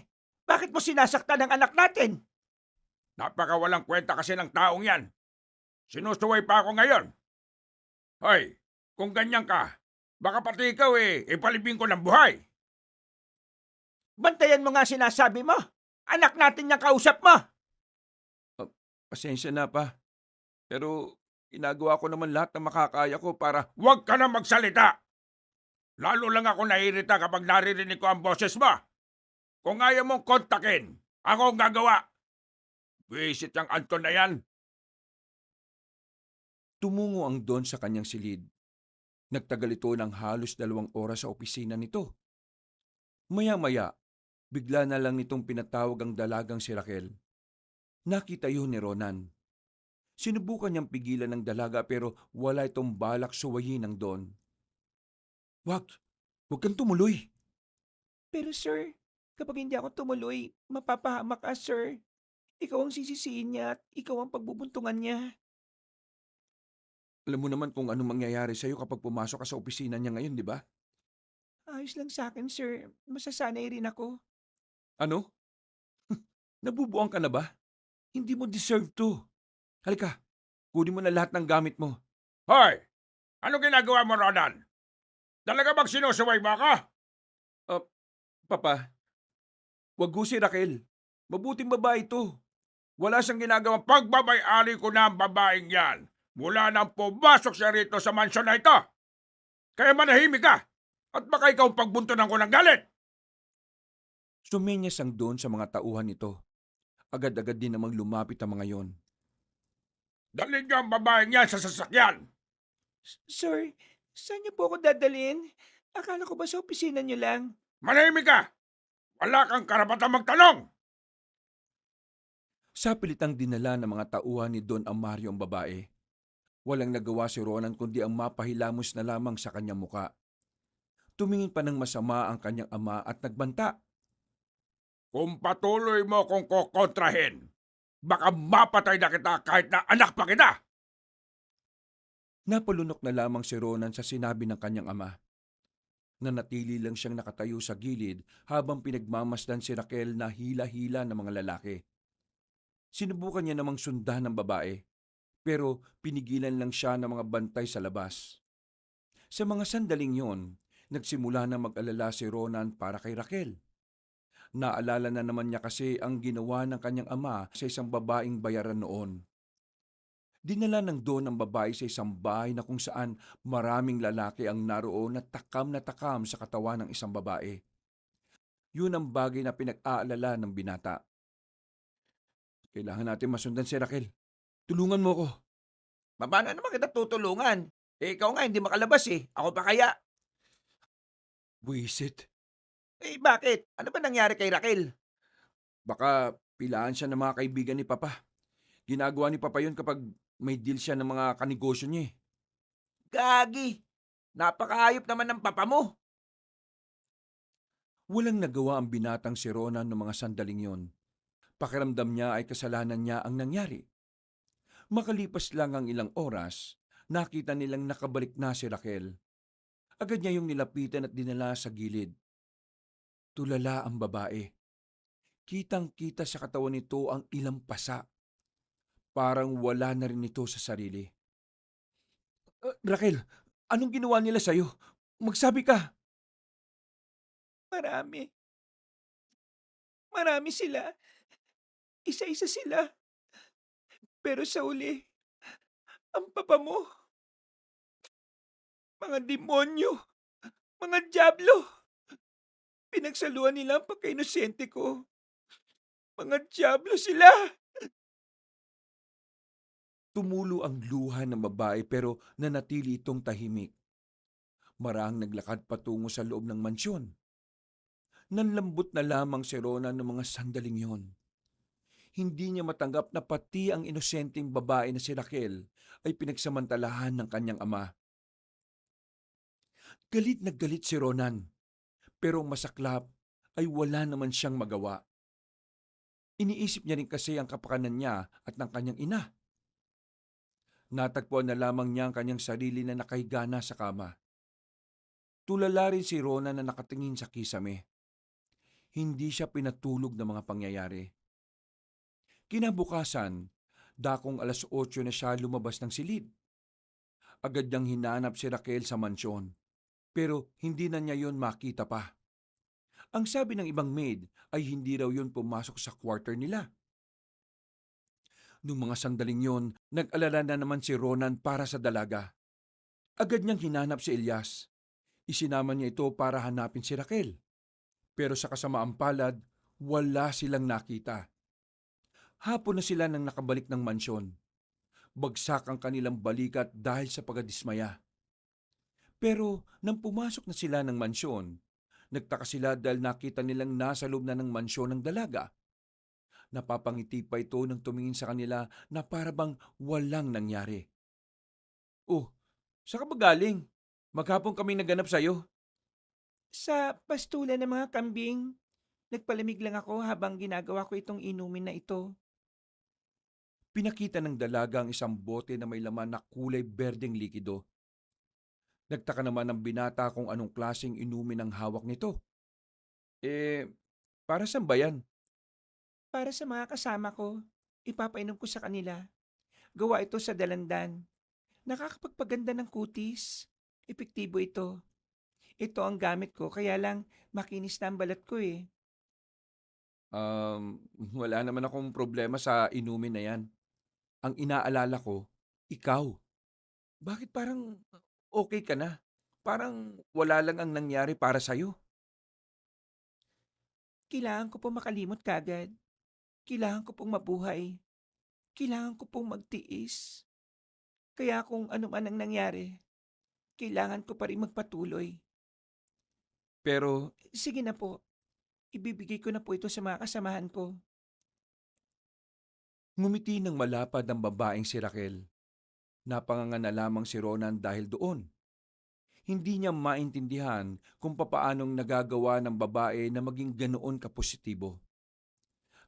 [SPEAKER 4] Bakit mo sinasaktan ang anak natin?
[SPEAKER 2] Napakawalang kwenta kasi ng taong yan. Sinusuway pa ako ngayon. Hoy, kung ganyan ka, baka pati ikaw ipalibing ko ng buhay.
[SPEAKER 4] Bantayan mo nga sinasabi mo. Anak natin niyang kausap mo.
[SPEAKER 1] Pasensya na pa. Pero ginagawa ko naman lahat ng makakaya ko para...
[SPEAKER 2] Huwag ka na magsalita. Lalo lang ako naiirita kapag naririnig ko ang boses mo. Kung ayaw mong kontakin, ako ang gagawa. Visit ang Anton na yan.
[SPEAKER 1] Tumungo ang Don sa kanyang silid. Nagtagal ito ng halos 2 oras sa opisina nito. Maya-maya, bigla na lang nitong pinatawag ang dalagang si Raquel. Nakita yun ni Ronan. Sinubukan niyang pigilan ng dalaga pero wala itong balak suwayin ng Don. Wag kang tumuloy.
[SPEAKER 4] Pero sir, kapag hindi ako tumuloy, mapapahamak ka, sir. Ikaw ang sisisihin niya at ikaw ang pagbubuntungan niya.
[SPEAKER 1] Alam mo naman kung anong mangyayari sa'yo kapag pumasok ka sa opisina niya ngayon, di ba?
[SPEAKER 4] Ayos lang sa akin, sir. Masasanay rin ako.
[SPEAKER 1] Ano? Nabubuang ka na ba? Hindi mo deserve to. Halika, kunin mo na lahat ng gamit mo.
[SPEAKER 2] Hoy! Ano ginagawa mo, Ronan? Talaga bang sinusuway mo ako?
[SPEAKER 1] Papa, wag ko si Raquel. Mabuting babae ito.
[SPEAKER 2] Wala siyang ginagawang pagbabay-ari ko na ang babaeng yan. Mula nang pumasok siya rito sa mansyon na ito. Kaya manahimik ka. At baka ikaw pagbuntunan ko ng galit.
[SPEAKER 1] Sumenyas ang Don sa mga tauhan nito. Agad-agad din namang lumapit ang mga yon.
[SPEAKER 2] Dalhin niyo ang babaeng yan sa sasakyan.
[SPEAKER 4] Sir, saan niyo po ako dadalhin? Akala ko ba sa opisina niyo lang?
[SPEAKER 2] Manahimik ka. Wala kang karapatang magtanong.
[SPEAKER 1] Sa pilitang dinala ng mga tauhan ni Don Amario ang babae. Walang nagawa si Ronan kundi ang mapahilamos na lamang sa kanyang muka. Tumingin pa ng masama ang kanyang ama at nagbanta.
[SPEAKER 2] Kung patuloy mo kong kokontrahin, baka mapatay na kita kahit na anak pa kita.
[SPEAKER 1] Napalunok na lamang si Ronan sa sinabi ng kanyang ama. Nanatili lang siyang nakatayo sa gilid habang pinagmamasdan si Raquel na hila-hila ng mga lalaki. Sinubukan niya namang sundan ng babae, pero pinigilan lang siya ng mga bantay sa labas. Sa mga sandaling yon, nagsimula na mag-alala si Ronan para kay Raquel. Naalala na naman niya kasi ang ginawa ng kanyang ama sa isang babaeng bayaran noon. Dinala ng Don ang babae sa isang bahay na kung saan maraming lalaki ang naroon na takam sa katawan ng isang babae. Yun ang bagay na pinag-aalala ng binata. Kailangan natin masundan si Raquel. Tulungan mo ko.
[SPEAKER 3] Paano naman kita tutulungan? Ikaw nga hindi makalabas eh. Ako pa kaya?
[SPEAKER 1] Buisit.
[SPEAKER 3] Bakit? Ano ba nangyari kay Raquel?
[SPEAKER 1] Baka pilaan siya ng mga kaibigan ni Papa. Ginagawa ni Papa yun kapag may deal siya ng mga kanegosyo niya eh.
[SPEAKER 3] Gagi! Napakahayop naman ng papa mo.
[SPEAKER 1] Walang nagawa ang binatang si Ronan ng mga sandaling yon. Pakiramdam niya ay kasalanan niya ang nangyari. Makalipas lang ang ilang oras, nakita nilang nakabalik na si Raquel. Agad niya yung nilapitan at dinala sa gilid. Tulala ang babae. Kitang-kita sa katawan nito ang ilang pasa. Parang wala na rin ito sa sarili. Raquel, anong ginawa nila sa'yo? Magsabi ka.
[SPEAKER 4] Marami. Marami sila. Isa-isa sila. Pero sa uli, ang papa mo, mga demonyo, mga dyablo. Pinagsaluan nila ang pagka-inosente ko. Mga dyablo sila.
[SPEAKER 1] Tumulo ang luha ng babae pero nanatili itong tahimik. Marahang naglakad patungo sa loob ng mansyon. Nanlambot na lamang si Ronan ng mga sandaling yon. Hindi niya matanggap na pati ang inosenteng babae na si Raquel ay pinagsamantalahan ng kanyang ama. Galit na galit si Ronan, pero masaklap ay wala naman siyang magawa. Iniisip niya rin kasi ang kapakanan niya at ng kanyang ina. Natagpuan na lamang niya ang kanyang sarili na nakahiga na sa kama. Tulala rin si Ronan na nakatingin sa kisame. Hindi siya pinatulog ng mga pangyayari. Kinabukasan, dakong 8:00 na siya lumabas ng silid. Agad niyang hinanap si Raquel sa mansyon, pero hindi na niya yon makita pa. Ang sabi ng ibang maid ay hindi raw yon pumasok sa quarter nila. Noong mga sandaling yon, nag-alala na naman si Ronan para sa dalaga. Agad niyang hinanap si Elias. Isinama niya ito para hanapin si Raquel. Pero sa kasamaang palad, wala silang nakita. Hapon na sila nang nakabalik ng mansyon. Bagsak ang kanilang balikat dahil sa pagkadismaya. Pero nang pumasok na sila ng mansyon, nagtaka sila dahil nakita nilang nasa loob na ng mansyon ng dalaga. Napapangiti pa ito nang tumingin sa kanila na para bang walang nangyari. Oh, saan ka ba galing? Maghapon kami naganap sa'yo.
[SPEAKER 4] Sa pastulan ng mga kambing, nagpalamig lang ako habang ginagawa ko itong inumin na ito.
[SPEAKER 1] Pinakita ng dalaga ang isang bote na may laman na kulay berdeng likido. Nagtaka naman ng binata kung anong klaseng inumin ang hawak nito. Para saan ba yan?
[SPEAKER 4] Para sa mga kasama ko, ipapainom ko sa kanila. Gawa ito sa dalandan. Nakakapagpaganda ng kutis. Epektibo ito. Ito ang gamit ko, kaya lang makinis na ang balat ko eh.
[SPEAKER 1] Wala naman akong problema sa inumin na yan. Ang inaalala ko, ikaw. Bakit parang okay ka na? Parang wala lang ang nangyari para sa'yo.
[SPEAKER 4] Kailangan ko pong makalimot kagad. Kailangan ko pong mabuhay. Kailangan ko pong magtiis. Kaya kung ano man ang nangyari, kailangan ko pa rin magpatuloy.
[SPEAKER 1] Pero
[SPEAKER 4] Sige na po, ibibigay ko na po ito sa mga kasamahan ko.
[SPEAKER 1] ngumiti ng malapad ang babaeng si Raquel. Napanganga na lamang si Ronan dahil doon. Hindi niya maintindihan kung papaanong nagagawa ng babae na maging ganoon kapositibo.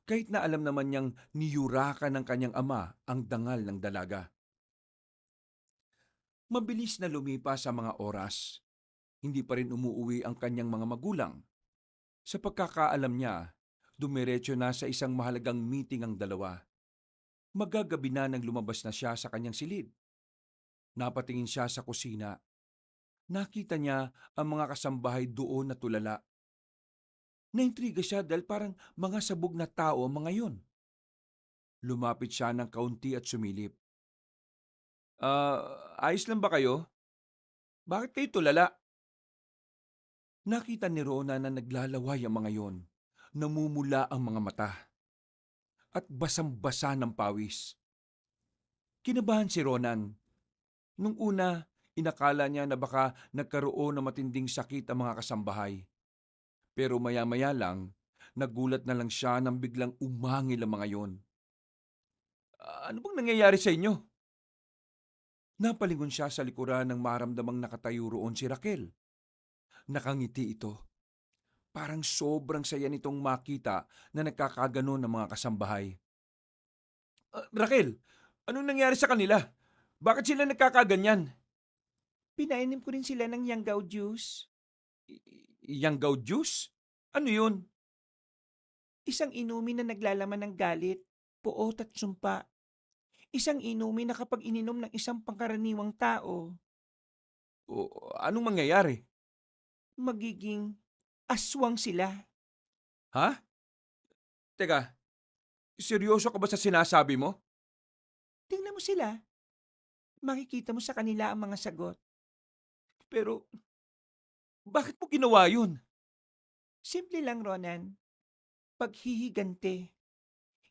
[SPEAKER 1] Kahit na alam naman niyang niyurakan ng kanyang ama ang dangal ng dalaga. Mabilis na lumipas ang mga oras. Hindi pa rin umuuwi ang kanyang mga magulang. Sa pagkakaalam niya, dumiretso na sa isang mahalagang meeting ang dalawa. Magagabi na nang lumabas na siya sa kanyang silid. Napatingin siya sa kusina. Nakita niya ang mga kasambahay doon na tulala. Naintriga siya dahil parang mga sabog na tao ang mga yon. Lumapit siya ng kaunti at sumilip. Ayos lang ba kayo? Bakit kayo tulala? Nakita ni Rona na naglalaway ang mga yon. Namumula ang mga mata. At basang-basa ng pawis. Kinabahan si Ronan. Nung una, inakala niya na baka nagkaroon ng matinding sakit ang mga kasambahay. Pero maya-maya lang, nagulat na lang siya nang biglang umangil ang mga yon. Ano bang nangyayari sa inyo? Napalingon siya sa likuran ng maramdamang nakatayo roon si Raquel. Nakangiti ito. Parang sobrang saya nitong makita na nagkakaganon ng mga kasambahay. Raquel, anong nangyari sa kanila? Bakit sila nagkakaganyan?
[SPEAKER 4] Pinainim ko rin sila ng yanggaw juice.
[SPEAKER 1] Yanggaw juice? Ano yun?
[SPEAKER 4] Isang inumin na naglalaman ng galit, puot at sumpa. Isang inumin na kapag ininom ng isang pangkaraniwang tao,
[SPEAKER 1] Anong mangyayari?
[SPEAKER 4] magiging aswang sila.
[SPEAKER 1] Ha? Teka, seryoso ka ba sa sinasabi mo?
[SPEAKER 4] Tingnan mo sila. Makikita mo sa kanila ang mga sagot.
[SPEAKER 1] Pero, bakit mo ginawa yun?
[SPEAKER 4] Simple lang, Ronan. Paghihigante.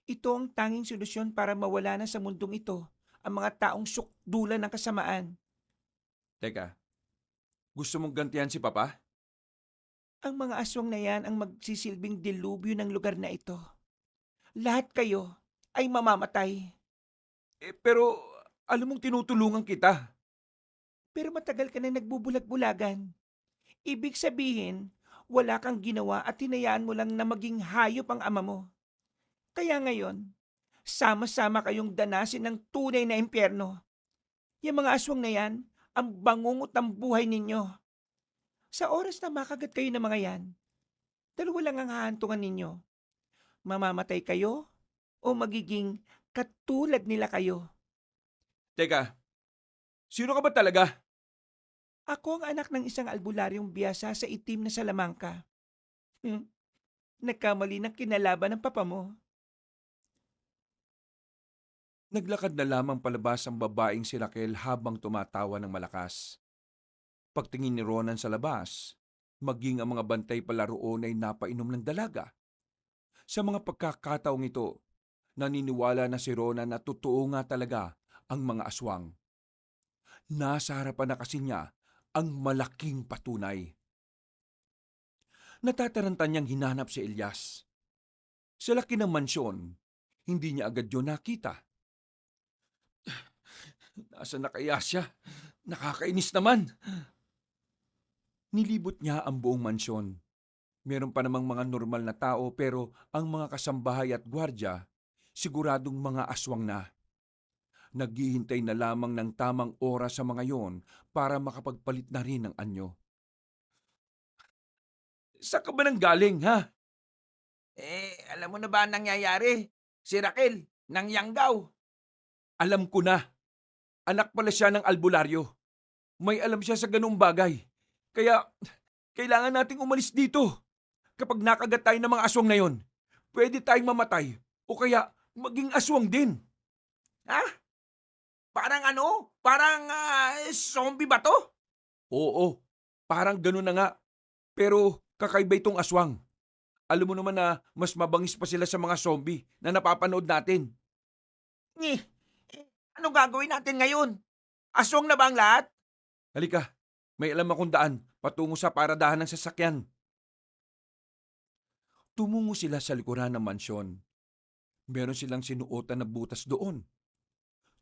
[SPEAKER 4] Ito ang tanging solusyon para mawala na sa mundong ito ang mga taong sukdulan ng kasamaan.
[SPEAKER 1] Teka, gusto mong gantihan si Papa?
[SPEAKER 4] Ang mga aswang na yan ang magsisilbing dilubyo ng lugar na ito. Lahat kayo ay mamamatay.
[SPEAKER 1] Pero, alam mong tinutulungan kita.
[SPEAKER 4] Pero matagal ka na nagbubulag-bulagan. Ibig sabihin, wala kang ginawa at hinayaan mo lang na maging hayop ang ama mo. Kaya ngayon, sama-sama kayong danasin ng tunay na impyerno. Yung mga aswang na yan, ang bangungot ng buhay ninyo. Sa oras na makagat kayo ng mga yan, dalawa lang ang hahantungan ninyo. Mamamatay kayo o magiging katulad nila kayo.
[SPEAKER 1] Teka, sino ka ba talaga?
[SPEAKER 4] Ako ang anak ng isang albularyong biyasa sa itim na Salamangka. Nagkamali ng kinalaban ng papa mo.
[SPEAKER 1] Naglakad na lamang palabas ang babaeng si Raquel habang tumatawa ng malakas. Pagtingin ni Ronan sa labas, maging ang mga bantay pala roon ay napainom ng dalaga. Sa mga pagkakataong ito, naniniwala na si Ronan na totoo nga talaga ang mga aswang. Nasa harapan na kasi niya ang malaking patunay. Natataranta niyang hinanap si Elias. Sa laki ng mansyon, hindi niya agad yun nakita. Nasaan na kaya siya? Nakakainis naman. Nilibot niya ang buong mansyon. Meron pa namang mga normal na tao pero ang mga kasambahay at gwardya, siguradong mga aswang na. Naghihintay na lamang ng tamang oras sa mga yon para makapagpalit na rin ng anyo. Saan ka ba nang galing, ha?
[SPEAKER 3] Alam mo na ba ang nangyayari? Si Raquel, ng Yanggaw.
[SPEAKER 1] Alam ko na. Anak pala siya ng albularyo. May alam siya sa ganung bagay. Kaya, kailangan nating umalis dito. Kapag nakagat tayo ng mga aswang na yon, pwede tayong mamatay o kaya maging aswang din.
[SPEAKER 3] Ha? Parang ano? Parang zombie ba to?
[SPEAKER 1] Oo, parang ganun na nga. Pero kakaiba itong aswang. Alam mo naman na mas mabangis pa sila sa mga zombie na napapanood natin.
[SPEAKER 3] Eh, anong gagawin natin ngayon? Aswang na ba ang lahat?
[SPEAKER 1] Halika, may alam akong daan patungo sa paradahan ng sasakyan. Tumungo sila sa likuran ng mansyon. Meron silang sinuotan na butas doon.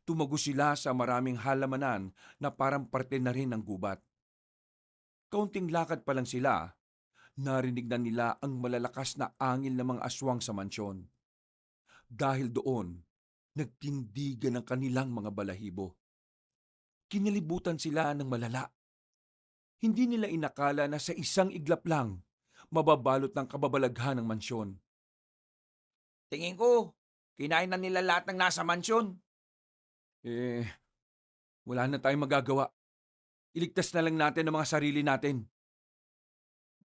[SPEAKER 1] Tumago sila sa maraming halamanan na parang parte na rin ng gubat. Kaunting lakad pa lang sila, narinig na nila ang malalakas na angil ng mga aswang sa mansyon. Dahil doon, nagtindigan ang kanilang mga balahibo. Kinalibutan sila ng malala. Hindi nila inakala na sa isang iglap lang, mababalot ng kababalaghan ng mansyon.
[SPEAKER 3] Tingin ko, kinain na nila lahat ng nasa mansyon.
[SPEAKER 1] Wala na tayong magagawa. Iligtas na lang natin ang mga sarili natin.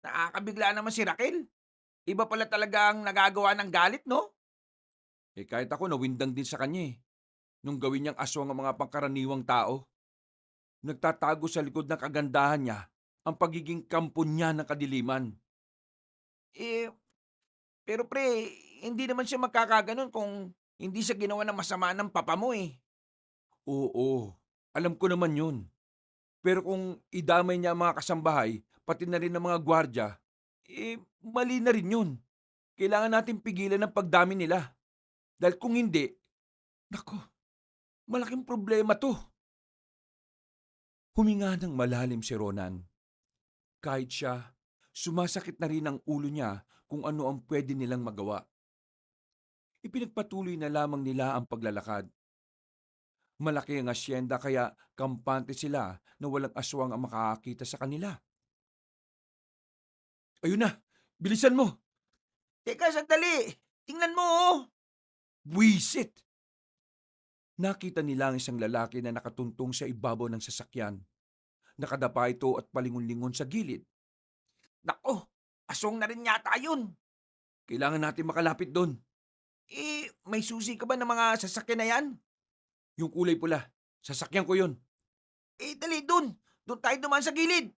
[SPEAKER 3] Nakakabigla naman si Raquel. Iba pala talaga ang nagagawa ng galit, no?
[SPEAKER 1] Kahit ako nawindang din sa kanya nung gawin niyang aswang ang mga pangkaraniwang tao. Nagtatago sa likod ng kagandahan niya ang pagiging kampo niya ng kadiliman.
[SPEAKER 3] Eh, pero pre, hindi naman siya magkakaganon kung hindi siya ginawa ng masama ng papa mo eh.
[SPEAKER 1] Oo, alam ko naman yun. Pero kung idamay niya ang mga kasambahay, pati na rin ang mga gwardya, mali na rin yun. Kailangan natin pigilan ang pagdami nila. Dahil kung hindi, nako, malaking problema to. Huminga ng malalim si Ronan. Kahit siya, sumasakit na rin ang ulo niya kung ano ang pwede nilang magawa. Ipinagpatuloy na lamang nila ang paglalakad. Malaki ang asyenda kaya kampante sila na walang aswang ang makakakita sa kanila. Ayun na, bilisan mo!
[SPEAKER 3] Teka, sandali! Tingnan mo oh!
[SPEAKER 1] Wisit! Nakita nila ang isang lalaki na nakatuntong sa ibabaw ng sasakyan. Nakadapa ito at palingon-lingon sa gilid.
[SPEAKER 3] Nako, aswang na rin yata yun.
[SPEAKER 1] Kailangan natin makalapit doon.
[SPEAKER 3] May susi ka ba ng mga sasakyan na yan?
[SPEAKER 1] Yung kulay pula, sasakyan ko yun.
[SPEAKER 3] Dali dun! Doon tayo dumaan sa gilid!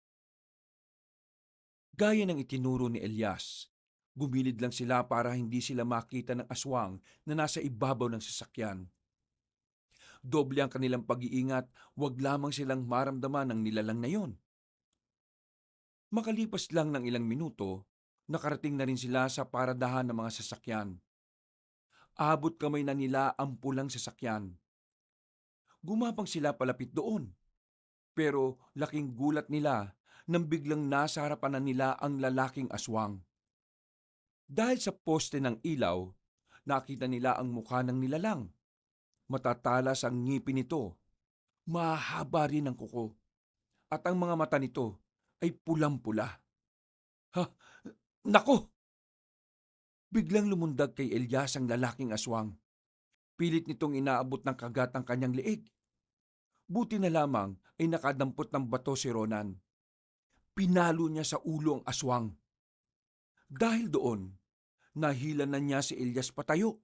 [SPEAKER 1] Gaya ng itinuro ni Elias, gumilid lang sila para hindi sila makita ng aswang na nasa ibabaw ng sasakyan. Doble ang kanilang pag-iingat, wag lamang silang maramdaman ng nilalang na yon. Makalipas lang ng ilang minuto, nakarating na rin sila sa paradahan ng mga sasakyan. Abot kamay na nila ang pulang sasakyan. Gumapang sila palapit doon. Pero laking gulat nila nang biglang nasa harapan na nila ang lalaking aswang. Dahil sa poste ng ilaw, nakita nila ang mukha ng nilalang. Matatalas ang ngipin nito, mahaba rin ang kuko, at ang mga mata nito ay pulang-pula. Ha? Nako! Biglang lumundag kay Elias ang lalaking aswang. Pilit nitong inaabot ng kagat ang kanyang leeg. Buti na lamang ay nakadampot ng bato si Ronan. Pinalo niya sa ulo ang aswang. Dahil doon, nahila na niya si Elias patayo.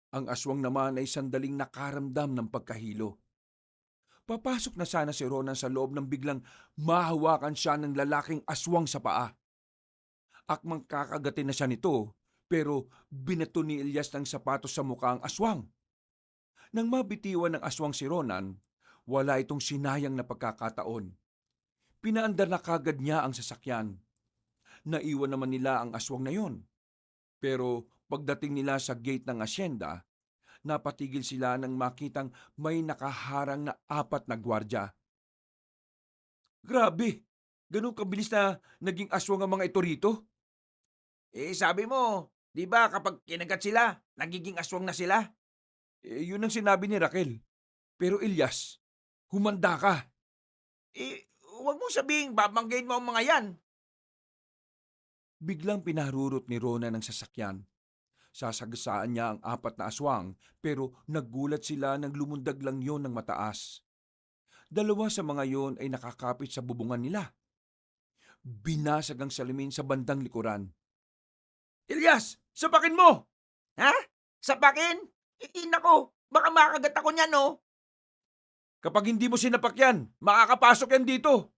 [SPEAKER 1] Ang aswang naman ay sandaling nakaramdam ng pagkahilo. Papasok na sana si Ronan sa loob nang biglang mahawakan siya ng lalaking aswang sa paa. Akmang kakagatin na siya nito, pero binato ni Elias ng sapatos sa mukha ang aswang. Nang mabitiwan ng aswang si Ronan, wala itong sinayang na pagkakataon. Pinaandar na kagad niya ang sasakyan. Naiwan naman nila ang aswang na yon. Pero pagdating nila sa gate ng asyenda, napatigil sila nang makitang may nakaharang na 4 na gwardya. Grabe! Ganun kabilis na naging aswang ang mga ito rito?
[SPEAKER 3] Sabi mo, di ba kapag kinagat sila, nagiging aswang na sila?
[SPEAKER 1] Yun ang sinabi ni Raquel. Pero Elias, humanda ka.
[SPEAKER 3] Huwag mong sabihin, babanggain mo ang mga yan.
[SPEAKER 1] Biglang pinarurot ni Rona ng sasakyan. Sasagasaan niya ang 4 na aswang, pero naggulat sila nang lumundag lang yon ng mataas. 2 sa mga yon ay nakakapit sa bubungan nila. Binasag ang salamin sa bandang likuran.
[SPEAKER 3] Elias, sapakin mo! Ha? Sapakin? Nako, baka makagat ako niyan, no?
[SPEAKER 1] Kapag hindi mo sinapak yan, makakapasok yan dito.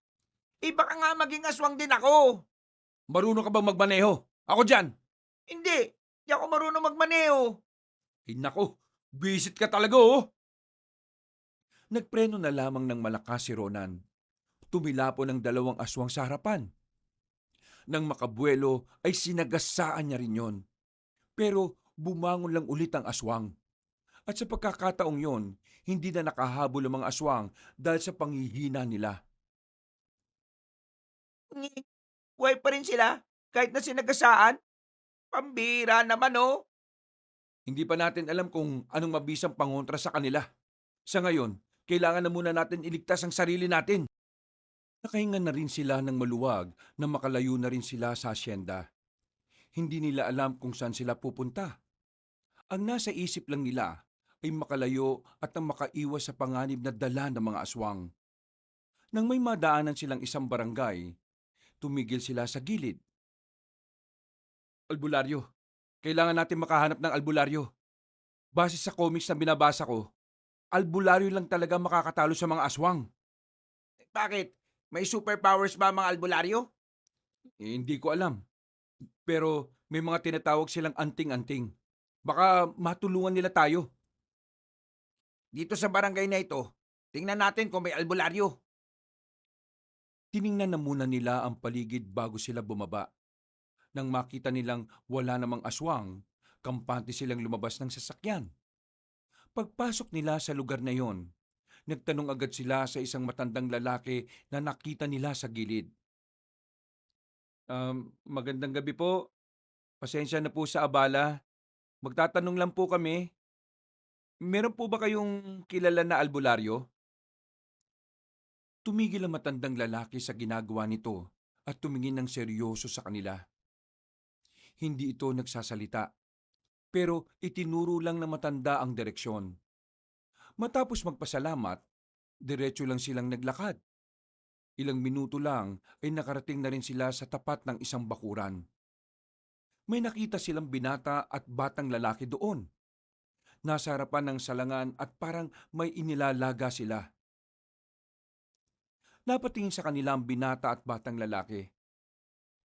[SPEAKER 3] Baka nga maging aswang din ako.
[SPEAKER 1] Marunong ka bang magmaneho? Ako dyan.
[SPEAKER 3] Hindi ako marunong magmaneho.
[SPEAKER 1] Ay nako, bisit ka talaga oh. Nagpreno na lamang ng malakas si Ronan. Tumilapo ng 2 aswang sa harapan. Nang makabuelo ay sinagasaan niya rin yon. Pero bumangon lang ulit ang aswang. At sa pagkakataong yon, hindi na nakahabol ang mga aswang dahil sa panghihina nila.
[SPEAKER 3] Buhay pa rin sila kahit na sinagasaan. Pambira naman, oh.
[SPEAKER 1] Hindi pa natin alam kung anong mabisang pangontra sa kanila. Sa ngayon, kailangan na muna natin iligtas ang sarili natin. Nakahinga na rin sila ng maluwag na makalayo na rin sila sa asyenda. Hindi nila alam kung saan sila pupunta. Ang nasa isip lang nila ay makalayo at ang makaiwas sa panganib na dala ng mga aswang. Nang may madaanan silang isang barangay, tumigil sila sa gilid. Albularyo. Kailangan natin makahanap ng albularyo. Base sa comics na binabasa ko, albularyo lang talaga makakatalo sa mga aswang.
[SPEAKER 3] Bakit? May superpowers ba ang mga albularyo?
[SPEAKER 1] Hindi ko alam. Pero may mga tinatawag silang anting-anting. Baka matulungan nila tayo.
[SPEAKER 3] Dito sa barangay na ito, tingnan natin kung may albularyo.
[SPEAKER 1] Tiningnan na muna nila ang paligid bago sila bumaba. Nang makita nilang wala namang aswang, kampante silang lumabas ng sasakyan. Pagpasok nila sa lugar na yon, nagtanong agad sila sa isang matandang lalaki na nakita nila sa gilid. Magandang gabi po. Pasensya na po sa abala. Magtatanong lang po kami. Meron po ba kayong kilala na albularyo? Tumigil ang matandang lalaki sa ginagawa nito at tumingin ng seryoso sa kanila. Hindi ito nagsasalita, pero itinuro lang ng matanda ang direksyon. Matapos magpasalamat, diretso lang silang naglakad. Ilang minuto lang ay nakarating na rin sila sa tapat ng isang bakuran. May nakita silang binata at batang lalaki doon. Nasa harapan ng salangan at parang may inilalaga sila. Napatingin sa kanila ang binata at batang lalaki.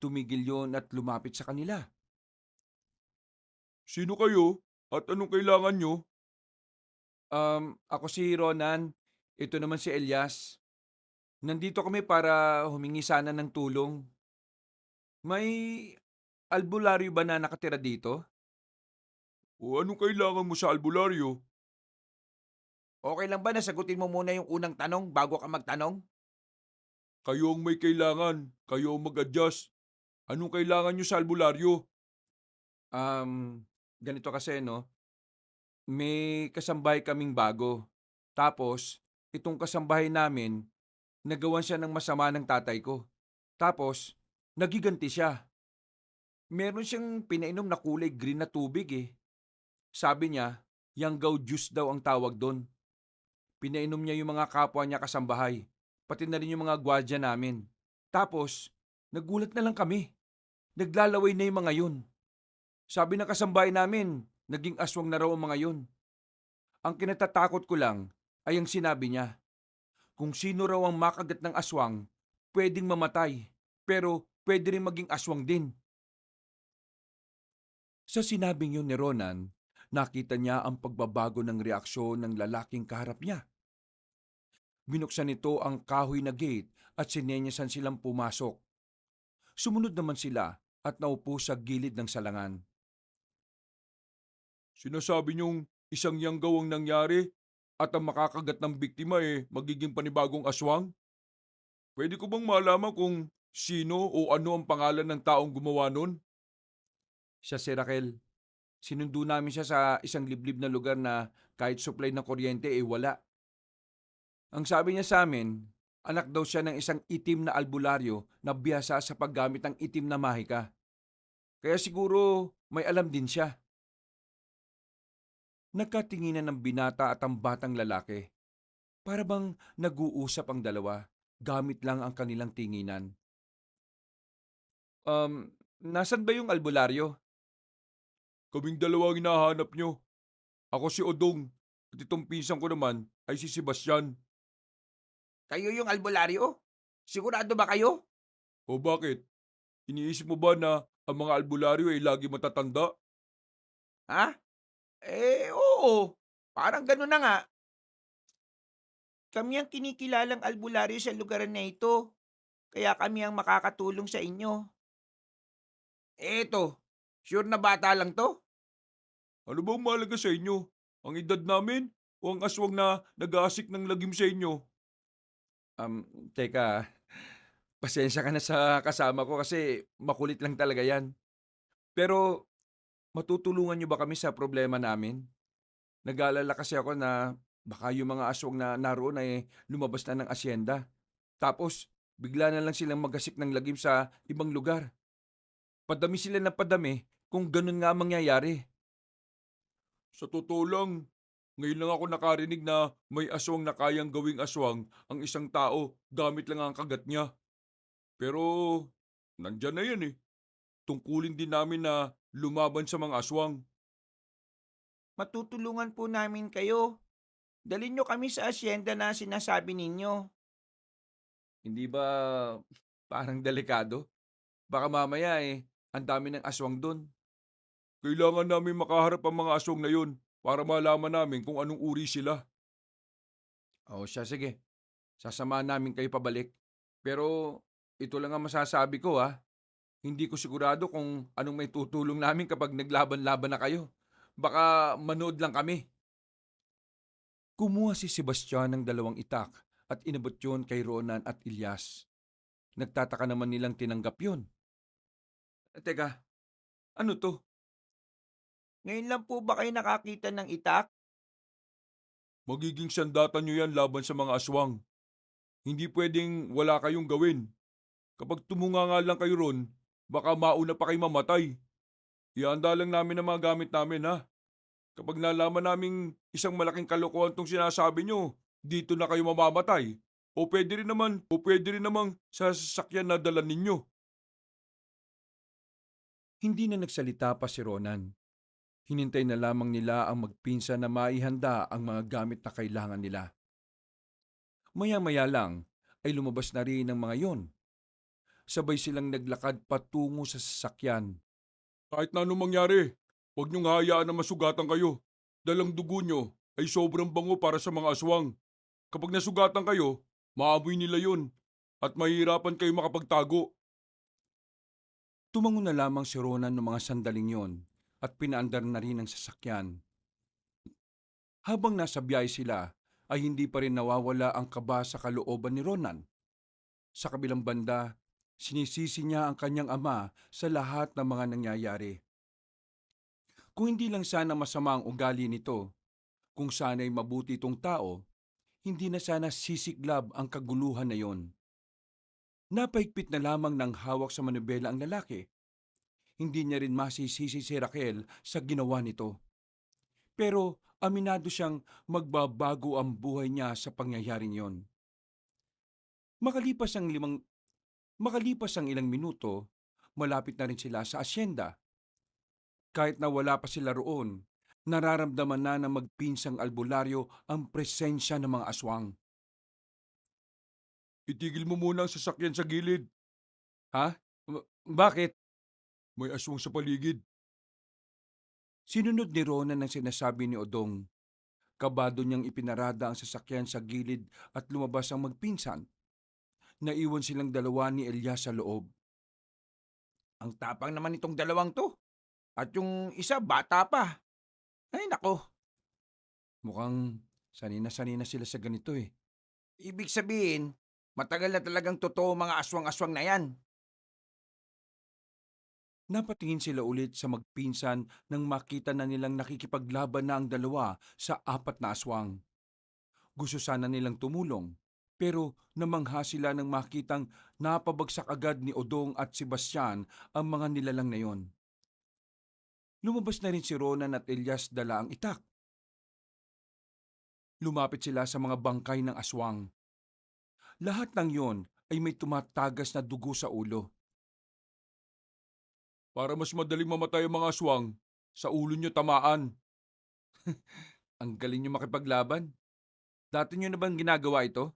[SPEAKER 1] Tumigil yon at lumapit sa kanila. Sino kayo? At anong kailangan nyo? Ako si Ronan. Ito naman si Elias. Nandito kami para humingi sana ng tulong. May albularyo ba na nakatira dito? O anong kailangan mo sa albularyo?
[SPEAKER 3] Okay lang ba na sagutin mo muna yung unang tanong bago ka magtanong?
[SPEAKER 1] Kayo ang may kailangan. Kayo ang mag-adjust. Anong kailangan nyo sa albularyo? Ganito kasi no. May kasambahay kaming bago. Tapos, itong kasambahay namin, nagawan siya ng masama ng tatay ko. Tapos, nagiganti siya. Meron siyang pinainom na kulay green na tubig eh. Sabi niya, yanggaw juice daw ang tawag doon. Pinainom niya yung mga kapwa niya kasambahay, pati na rin yung mga gwardiya namin. Tapos, nagulat na lang kami. Naglalaway na yung mga yun. Sabi ng kasambahay namin, naging aswang na raw ang mga yun. Ang kinatatakot ko lang ay ang sinabi niya.
[SPEAKER 3] Kung sino raw ang makagat ng aswang, pwedeng mamatay, pero pwede rin maging aswang din.
[SPEAKER 1] Sa sinabing yun ni Ronan, nakita niya ang pagbabago ng reaksyon ng lalaking kaharap niya. Binuksan nito ang kahoy na gate at sinenyasan silang pumasok. Sumunod naman sila at naupo sa gilid ng salangan.
[SPEAKER 2] Sinasabi niyong isang yanggaw ang nangyari at ang makakagat ng biktima magiging panibagong aswang? Pwede ko bang malaman kung sino o ano ang pangalan ng taong gumawa nun?
[SPEAKER 1] Siya si Raquel. Sinundo namin siya sa isang liblib na lugar na kahit supply ng kuryente wala. Ang sabi niya sa amin, anak daw siya ng isang itim na albularyo na biyasa sa paggamit ng itim na mahika. Kaya siguro may alam din siya. Nagkatinginan ng binata at ang batang lalaki. Para bang nag-uusap ang dalawa, gamit lang ang kanilang tinginan. Nasan ba yung albularyo?
[SPEAKER 2] Kaming dalawa ang hinahanap niyo. Ako si Odong at itong pinsan ko naman ay si Sebastian.
[SPEAKER 3] Kayo yung albularyo? Sigurado ba kayo?
[SPEAKER 2] O bakit? Iniisip mo ba na ang mga albularyo ay lagi matatanda?
[SPEAKER 3] Ha? Oo. Parang gano'n na nga. Kami ang kinikilalang albularyo sa lugar na ito. Kaya kami ang makakatulong sa inyo. Eto, sure na bata lang to?
[SPEAKER 2] Ano bang mahalaga sa inyo? Ang edad namin o ang aswang na nag-aasik ng lagim sa inyo?
[SPEAKER 1] Teka, pasensya ka na sa kasama ko kasi makulit lang talaga yan. Pero matutulungan niyo ba kami sa problema namin? Nag-aalala kasi ako na baka yung mga aswang na naroon ay lumabas na ng asyenda. Tapos, bigla na lang silang magasik ng lagim sa ibang lugar. Padami sila ng padami kung ganun nga ang mangyayari.
[SPEAKER 2] Sa totoo lang, ngayon lang ako nakarinig na may aswang na kayang gawing aswang ang isang tao gamit lang ang kagat niya. Pero nandyan na yan. Tungkulin din namin na lumaban sa mga aswang.
[SPEAKER 3] Matutulungan po namin kayo. Dalhin nyo kami sa asyenda na sinasabi ninyo.
[SPEAKER 1] Hindi ba parang delikado? Baka mamaya ang dami ng aswang doon.
[SPEAKER 2] Kailangan namin makaharap ang mga aswang na yun para malaman namin kung anong uri sila.
[SPEAKER 1] O siya, sige. Sasamahan namin kayo pabalik. Pero ito lang ang masasabi ko ha. Hindi ko sigurado kung anong may tutulong namin kapag naglaban-laban na kayo. Baka manood lang kami. Kumuha si Sebastian ng dalawang itak at inabot yon kay Ronan at Ilyas. Nagtataka naman nilang tinanggap yon. Teka, ano to?
[SPEAKER 3] Ngayon lang po ba kayo nakakita ng itak?
[SPEAKER 2] Magiging sandatan nyo yan laban sa mga aswang. Hindi pwedeng wala kayong gawin. Kapag tumunga nga lang kayo ron, baka mauna pa kayo mamatay. Ihanda lang namin ang mga gamit namin ha. Kapag nalaman naming isang malaking kalokohan tong sinasabi nyo, dito na kayo mamamatay. O pwede rin namang sa sasakyan na dala ninyo.
[SPEAKER 1] Hindi na nagsalita pa si Ronan. Hinintay na lamang nila ang magpinsan na maihanda ang mga gamit na kailangan nila. Maya-maya lang ay lumabas na rin ang mga yon. Sabay silang naglakad patungo sa sasakyan.
[SPEAKER 2] Kahit na anong mangyari, huwag niyong hayaan na masugatan kayo. Dalang dugo nyo ay sobrang bango para sa mga aswang. Kapag nasugatan kayo, maamoy nila yun at mahihirapan kayo makapagtago.
[SPEAKER 1] Tumango na lamang si Ronan ng mga sandaling yon at pinaandar na rin ang sasakyan. Habang nasa biyahe sila, ay hindi pa rin nawawala ang kaba sa kalooban ni Ronan. Sa kabilang banda, sinisisi niya ang kanyang ama sa lahat ng mga nangyayari. Kung hindi lang sana masama ang ugali nito, kung sana'y mabuti itong tao, hindi na sana sisiklab ang kaguluhan na yon. Napaigpit na lamang ng hawak sa manubela ang lalaki. Hindi niya rin masisisi si Raquel sa ginawa nito. Pero aminado siyang magbabago ang buhay niya sa pangyayaring yon. Makalipas ang ilang minuto, malapit na rin sila sa asyenda. Kahit na wala pa sila roon, nararamdaman na ng magpinsang albularyo ang presensya ng mga aswang.
[SPEAKER 2] Itigil mo muna ang sasakyan sa gilid.
[SPEAKER 1] Ha? Bakit?
[SPEAKER 2] May aswang sa paligid.
[SPEAKER 1] Sinunod ni Ronan ang sinasabi ni Odong. Kabado niyang ipinarada ang sasakyan sa gilid at lumabas ang magpinsan. Naiwan silang dalawa ni Elias sa loob.
[SPEAKER 3] Ang tapang naman itong dalawang to. At yung isa, bata pa. Ay nako,
[SPEAKER 1] Mukhang sanina-sanina sila sa ganito eh.
[SPEAKER 3] ibig sabihin, matagal na talagang totoo mga aswang-aswang na yan.
[SPEAKER 1] Napatingin sila ulit sa magpinsan nang makita na nilang nakikipaglaban na ang dalawa sa 4 na aswang. Gusto sana nilang tumulong, pero namangha sila nang makitang napabagsak agad ni Odong at Sebastian ang mga nilalang na yon. Lumabas na rin si Ronan at Elias dala ang itak. Lumapit sila sa mga bangkay ng aswang. Lahat ng yon ay may tumatagas na dugo sa ulo.
[SPEAKER 2] Para mas madaling mamatay ang mga aswang, sa ulo nyo tamaan.
[SPEAKER 1] Ang galing nyo makipaglaban. Dati nyo na bang ginagawa ito?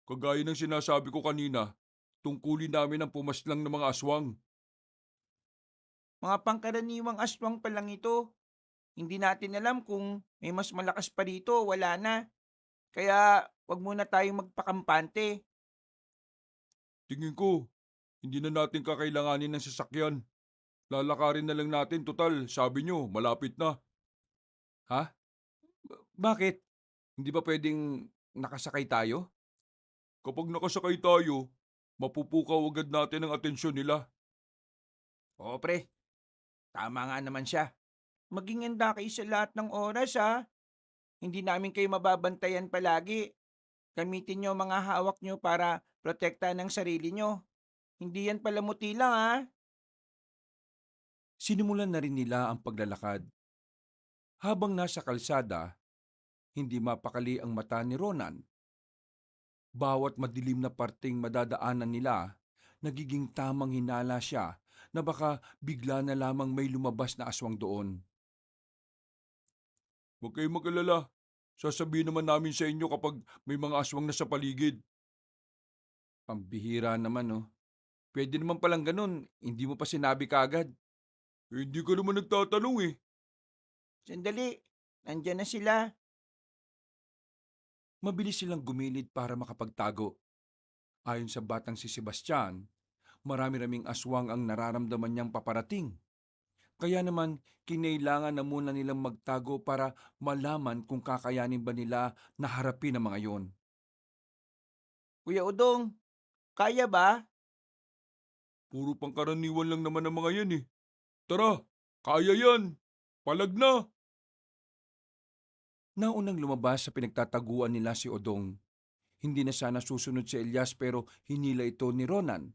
[SPEAKER 2] Kagaya ng sinasabi ko kanina, tungkulin namin ang pumaslang ng mga aswang.
[SPEAKER 3] Mga pangkaraniwang aswang pa lang ito. Hindi natin alam kung may mas malakas pa dito, wala na. Kaya wag muna tayong magpakampante.
[SPEAKER 2] Tingin ko, hindi na natin kakailanganin ng sasakyan. Lalakarin na lang natin, total, sabi nyo, malapit na.
[SPEAKER 1] Ha? Bakit? Hindi ba pwedeng nakasakay tayo?
[SPEAKER 2] Kapag nakasakay tayo, mapupukaw agad natin ang atensyon nila.
[SPEAKER 3] Oo pre, tama nga naman siya. Maging handa kayo sa lahat ng oras ha. Hindi namin kayo mababantayan palagi. Gamitin nyo ang mga hawak nyo para protektahan ng sarili nyo. Hindi yan palamuti lang ha.
[SPEAKER 1] Sinimulan na rin nila ang paglalakad. Habang nasa kalsada, hindi mapakali ang mata ni Ronan. Bawat madilim na parting madadaanan nila, nagiging tamang hinala siya na baka bigla na lamang may lumabas na aswang doon.
[SPEAKER 2] Huwag kayong mag-alala. Sasabihin naman namin sa inyo kapag may mga aswang na sa paligid.
[SPEAKER 1] Pambihira naman oh. Pwede naman palang ganun, hindi mo pa sinabi kaagad.
[SPEAKER 2] Hindi ka naman nagtatanong eh.
[SPEAKER 3] Sandali, nandyan na sila.
[SPEAKER 1] Mabilis silang gumilid para makapagtago. Ayon sa batang si Sebastian, marami-raming aswang ang nararamdaman niyang paparating. Kaya naman, kinailangan na muna nilang magtago para malaman kung kakayanin ba nila na harapin ang mga yon.
[SPEAKER 3] Kuya Udong, kaya ba?
[SPEAKER 2] Puro pangkaraniwan lang naman ang mga yan eh. Tara, kaya yan. Palag na.
[SPEAKER 1] Naunang lumabas sa pinagtataguan nila si Odong. Hindi na sana susunod si Elias pero hinila ito ni Ronan.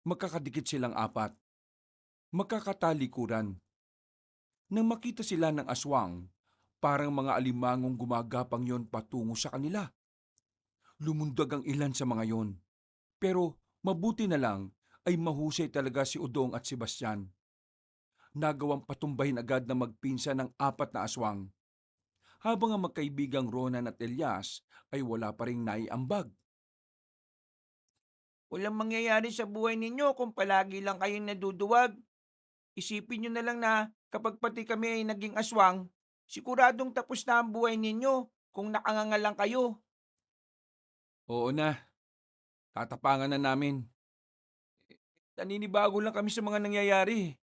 [SPEAKER 1] Magkakadikit silang 4. Magkakatalikuran. Nang makita sila ng aswang, parang mga alimangong gumagapang yon patungo sa kanila. Lumundag ang ilan sa mga yon. Pero mabuti na lang ay mahusay talaga si Odong at Sebastian. Nagawang patumbahin agad na magpinsa ng 4 na aswang. Habang ang magkaibigang Ronan at Elias ay wala pa ring naiambag.
[SPEAKER 3] Walang mangyayari sa buhay ninyo kung palagi lang kayong naduduwag. Isipin nyo na lang na kapag pati kami ay naging aswang, siguradong tapos na ang buhay ninyo kung nakanganga lang kayo.
[SPEAKER 1] Oo na, tatapangan na namin. Naninibago lang kami sa mga nangyayari.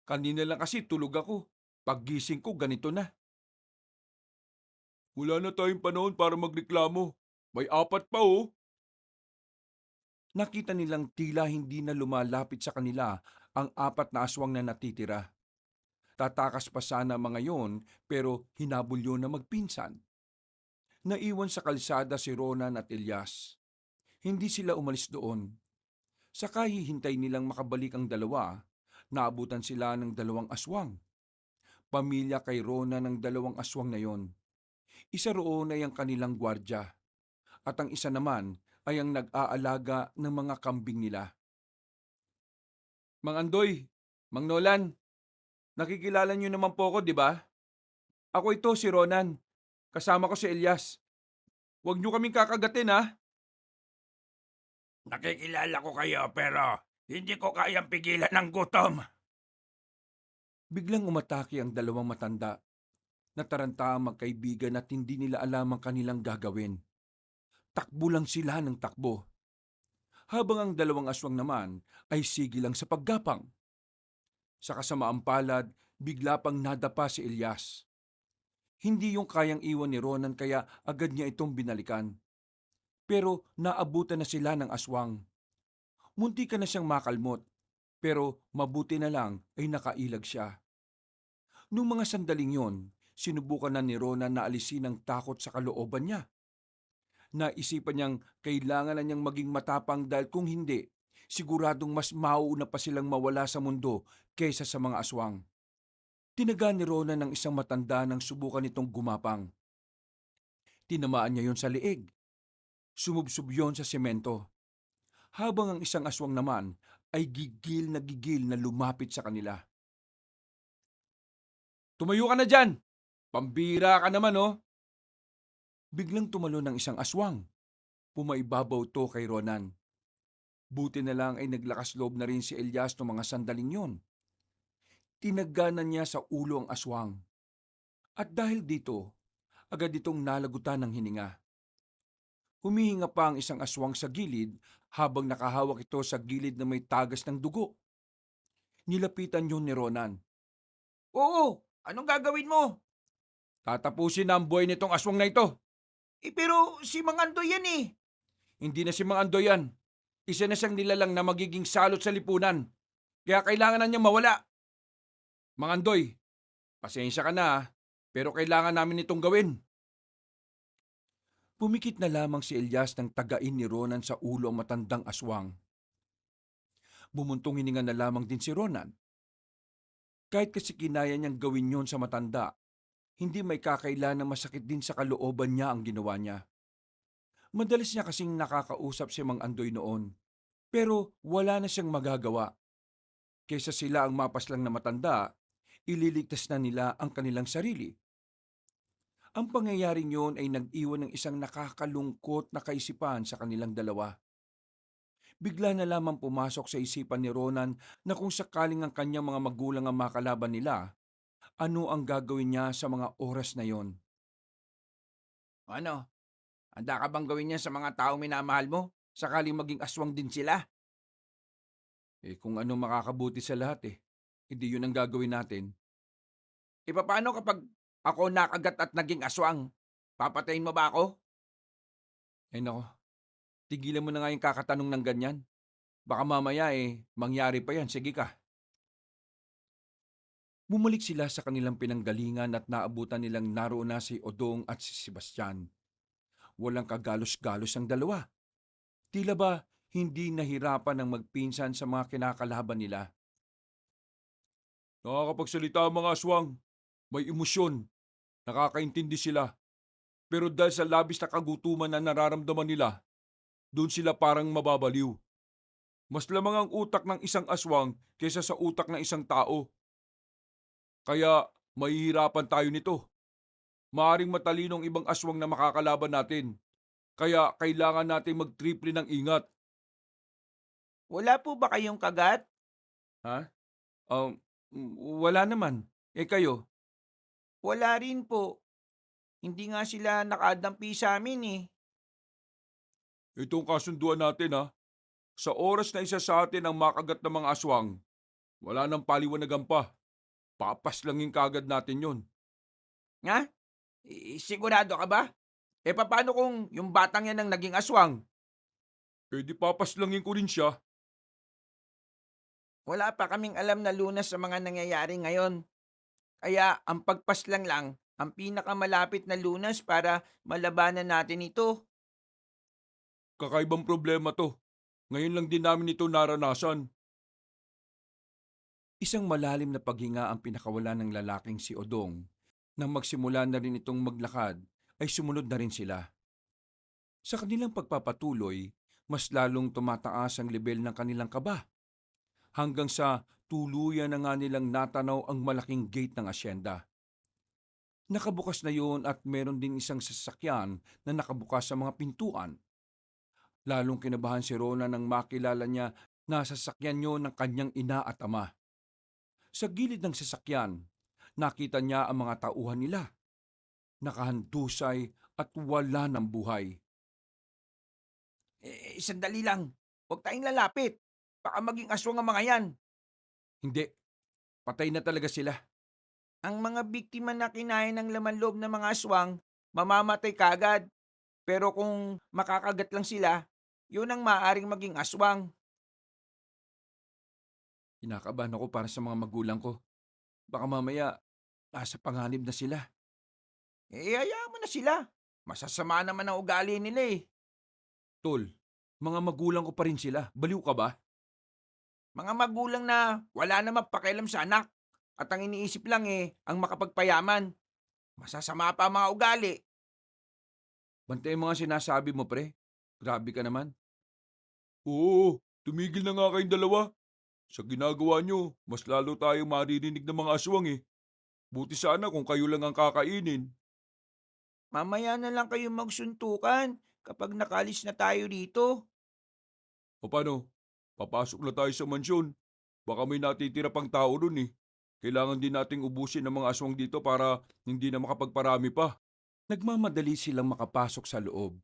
[SPEAKER 1] Kanina lang kasi tulog ako. Paggising ko ganito na.
[SPEAKER 2] Wala na tayong panahon para magreklamo. May 4 pa oh.
[SPEAKER 1] Nakita nilang tila hindi na lumalapit sa kanila ang 4 na aswang na natitira. Tatakas pa sana ang mga yon pero hinabol yun na magpinsan. Naiwan sa kalsada si Ronan at Elias. Hindi sila umalis doon. Sa kahihintay nilang makabalik ang dalawa, naabutan sila ng 2 aswang. Pamilya kay Ronan ng 2 aswang na yon. Isa roon ay ang kanilang gwardya at ang isa naman ay ang nag-aalaga ng mga kambing nila. Mang Andoy, Mang Nolan, nakikilala niyo naman po ako, di ba? Ako ito, si Ronan. Kasama ko si Elias. Huwag niyo kaming kakagatin, ha?
[SPEAKER 2] Nakikilala ko kayo pero hindi ko kayang pigilan ng gutom.
[SPEAKER 1] Biglang umatake ang dalawang matanda. Nataranta ang magkaibigan at hindi nila alam ang kanilang gagawin. Takbo lang sila ng takbo. Habang ang dalawang aswang naman ay sige lang sa paggapang. Sa kasamaang palad, bigla pang nadapa si Elias. Hindi yung kayang iwan ni Ronan kaya agad niya itong binalikan. Pero naabutan na sila ng aswang. Munti ka na siyang makalmot, pero mabuti na lang ay nakailag siya. Nung mga sandaling yon, sinubukan na ni Ronan na alisin ang takot sa kalooban niya. Naisipan niyang kailangan na niyang maging matapang dahil kung hindi, siguradong mas mauuna pa silang mawala sa mundo kaysa sa mga aswang. Tinaga ni Ronan ng isang matanda nang subukan nitong gumapang. Tinamaan niya yon sa leeg. Sumubsob yon sa semento. Habang ang isang aswang naman ay gigil na lumapit sa kanila. Tumayo ka na dyan! Pambira ka naman, oh! Biglang tumalo ng isang aswang. Pumaibabaw to kay Ronan. Buti na lang ay naglakas loob na rin si Elias noong mga sandaling yon. Tinaganan niya sa ulo ang aswang. At dahil dito, agad itong nalagutan ng hininga. Humihinga pa ang isang aswang sa gilid habang nakahawak ito sa gilid na may tagas ng dugo. Nilapitan yun ni Ronan.
[SPEAKER 3] Oo, anong gagawin mo?
[SPEAKER 1] Tatapusin na ang buhay nitong aswang na ito.
[SPEAKER 3] Pero si Mang Andoy yan eh.
[SPEAKER 1] Hindi na si Mang Andoy yan. Isa na siyang nilalang na magiging salot sa lipunan. Kaya kailangan na niyang mawala. Mang Andoy, pasensya ka na pero kailangan namin itong gawin. Pumikit na lamang si Elias nang tagain ni Ronan sa ulo ang matandang aswang. Bumuntong hininga na lamang din si Ronan. Kahit kasi kinaya niyang gawin yon sa matanda, hindi may kakaila na masakit din sa kalooban niya ang ginawa niya. Madalas niya kasing nakakausap si Mang Andoy noon, pero wala na siyang magagawa. Kaysa sila ang mapaslang na matanda, ililigtas na nila ang kanilang sarili. Ang pangyayaring yon ay nag-iwan ng isang nakakalungkot na kaisipan sa kanilang dalawa. Bigla na lamang pumasok sa isipan ni Ronan na kung sakaling ang kanyang mga magulang ang makalaban nila, ano ang gagawin niya sa mga oras na yon?
[SPEAKER 3] Ano? Handa ka bang gawin yan sa mga taong minamahal mo? Sakaling maging aswang din sila.
[SPEAKER 1] Kung ano makakabuti sa lahat hindi yun ang gagawin natin.
[SPEAKER 3] E paano kapag ako nakagat at naging aswang? Papatayin mo ba ako?
[SPEAKER 1] Nako, tigilan mo na nga yung kakatanong ng ganyan. Baka mamaya mangyari pa yan, sige ka. Bumalik sila sa kanilang pinanggalingan at naabutan nilang naroon na si Odong at si Sebastian. Walang kagalos-galos ang dalawa. Tila ba hindi nahirapan ng magpinsan sa mga kinakalaban nila. Nakakapagsalita ang mga aswang. May emosyon. Nakakaintindi sila. Pero dahil sa labis na kagutuman na nararamdaman nila, doon sila parang mababaliw. Mas lamang ang utak ng isang aswang kaysa sa utak ng isang tao. Kaya mahihirapan tayo nito. Maaring matalinong ibang aswang na makakalaban natin. Kaya kailangan natin mag-triple ng ingat.
[SPEAKER 4] Wala po ba kayong kagat?
[SPEAKER 1] Ha? Wala naman. Kayo?
[SPEAKER 4] Wala rin po. Hindi nga sila nakadampi sa amin eh.
[SPEAKER 1] Itong kasunduan natin Sa oras na isa sa atin ang makagat ng mga aswang, wala nang paliwanagan pa. Papaslangin kagad natin yon.
[SPEAKER 3] Nga? Sigurado ka ba? Paano kung yung batang yan ang naging aswang?
[SPEAKER 1] Di papaslangin ko rin siya.
[SPEAKER 3] Wala pa kaming alam na lunas sa mga nangyayari ngayon. Kaya ang pagpaslang lang ang pinakamalapit na lunas para malabanan natin ito.
[SPEAKER 1] Kakaibang problema to. Ngayon lang din namin ito naranasan. Isang malalim na paghinga ang pinakawala ng lalaking si Odong. Nang magsimula na rin itong maglakad, ay sumunod na rin sila. Sa kanilang pagpapatuloy, mas lalong tumataas ang level ng kanilang kaba. Hanggang sa tuluyan na nga nilang natanaw ang malaking gate ng asyenda. Nakabukas na yun at meron din isang sasakyan na nakabukas sa mga pintuan. Lalong kinabahan si Rona nang makilala niya na sasakyan niyo ng kanyang ina at ama. Sa gilid ng sasakyan, nakita niya ang mga tauhan nila. Nakahandusay at wala ng buhay.
[SPEAKER 3] Sandali lang. Huwag tayong lalapit. Baka maging aswang ang mga yan.
[SPEAKER 1] Hindi, patay na talaga sila.
[SPEAKER 3] Ang mga biktima na kinain ng laman loob ng mga aswang, mamamatay kaagad. Pero kung makakagat lang sila, yun ang maaaring maging aswang.
[SPEAKER 1] Kinakabahan ako para sa mga magulang ko. Baka mamaya, nasa panganib na sila.
[SPEAKER 3] Hayaan mo na sila. Masasama naman ang ugali nila eh.
[SPEAKER 1] Tol, mga magulang ko pa rin sila. Baliw ka ba?
[SPEAKER 3] Mga magulang na wala namang pakialam sa anak. At ang iniisip lang ang makapagpayaman. Masasama pa ang mga ugali.
[SPEAKER 1] Bantay mga sinasabi mo, pre. Grabe ka naman. Oo, tumigil na nga kayong dalawa. Sa ginagawa nyo, mas lalo tayong maririnig ng mga aswang eh. Buti sana kung kayo lang ang kakainin.
[SPEAKER 3] Mamaya na lang kayo magsuntukan kapag nakalis na tayo dito.
[SPEAKER 1] O paano? Papasok na tayo sa mansyon. Baka may natitira pang tao dun eh. Kailangan din nating ubusin ang mga aswang dito para hindi na makapagparami pa. Nagmamadali silang makapasok sa loob.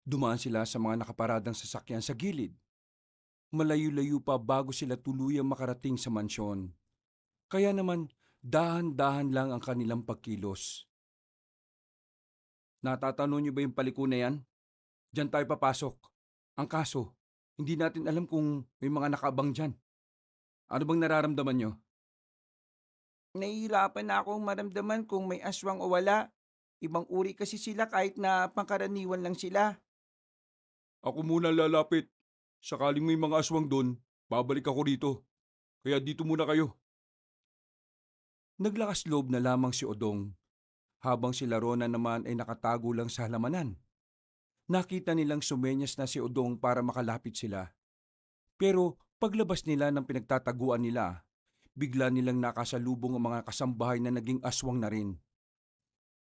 [SPEAKER 1] Dumaan sila sa mga nakaparadang sasakyan sa gilid. Malayo-layo pa bago sila tuluyang makarating sa mansyon. Kaya naman, dahan-dahan lang ang kanilang pagkilos. Natatanong niyo ba yung paliko na yan? Diyan tayo papasok. Ang kaso, hindi natin alam kung may mga nakaabang dyan. Ano bang nararamdaman nyo?
[SPEAKER 3] Nahihirapan na akong maramdaman kung may aswang o wala. Ibang uri kasi sila kahit na pangkaraniwan lang sila.
[SPEAKER 1] Ako muna lalapit. Sakaling may mga aswang doon, babalik ako dito. Kaya dito muna kayo. Naglakas loob na lamang si Odong, habang si Larona naman ay nakatago lang sa halamanan. Nakita nilang sumenyas na si Odong para makalapit sila. Pero paglabas nila ng pinagtataguan nila, bigla nilang nakasalubong ang mga kasambahay na naging aswang na rin.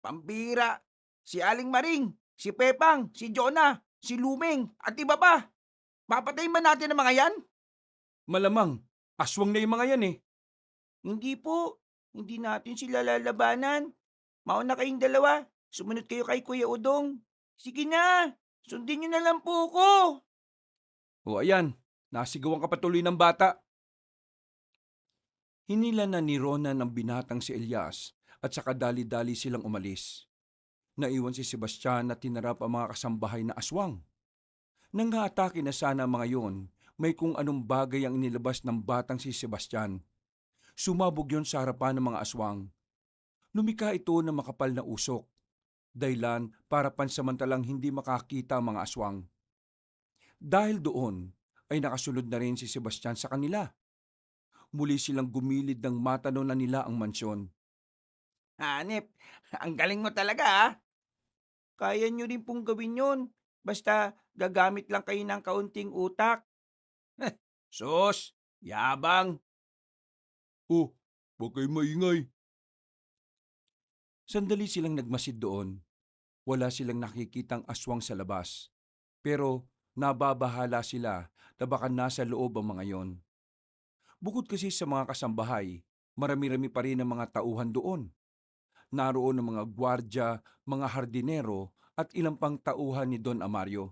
[SPEAKER 3] Pambira! Si Aling Maring, si Pepang, si Jonah, si Luming, at iba pa. Papatayin ba natin ang mga yan?
[SPEAKER 1] Malamang, aswang na yung mga yan eh.
[SPEAKER 3] Hindi po. Hindi natin sila lalabanan. Mauna kayong dalawa. Sumunod kayo kay Kuya Udong. Sige na. Sundin niyo na lang po ko.
[SPEAKER 1] O ayan, nasigawan ka patuloy ng bata. Hinila na ni Ronan ang binatang si Elias at saka dali-dali silang umalis. Naiwan si Sebastian na tinarap ang mga kasambahay na aswang. Nang haatake na sana ang mga yon, may kung anong bagay ang inilabas ng batang si Sebastian. Sumabog yon sa harapan ng mga aswang. Lumika ito ng makapal na usok, dahilan para pansamantalang hindi makakita ang mga aswang. Dahil doon, ay nakasunod na rin si Sebastian sa kanila. Muli silang gumilid ng matanaw na nila ang mansyon.
[SPEAKER 3] Hanep, ang galing mo talaga ha. Kaya nyo rin pong gawin yun. Basta gagamit lang kayo ng kaunting utak. Sus, yabang.
[SPEAKER 1] Oh, huwag kayo maingay. Sandali silang nagmasid doon. Wala silang nakikitang aswang sa labas. Pero nababahala sila na baka nasa loob ang mga yon. Bukod kasi sa mga kasambahay, marami-rami pa rin ang mga tauhan doon. Naroon ang mga gwardya, mga hardinero at ilang pang tauhan ni Don Amario.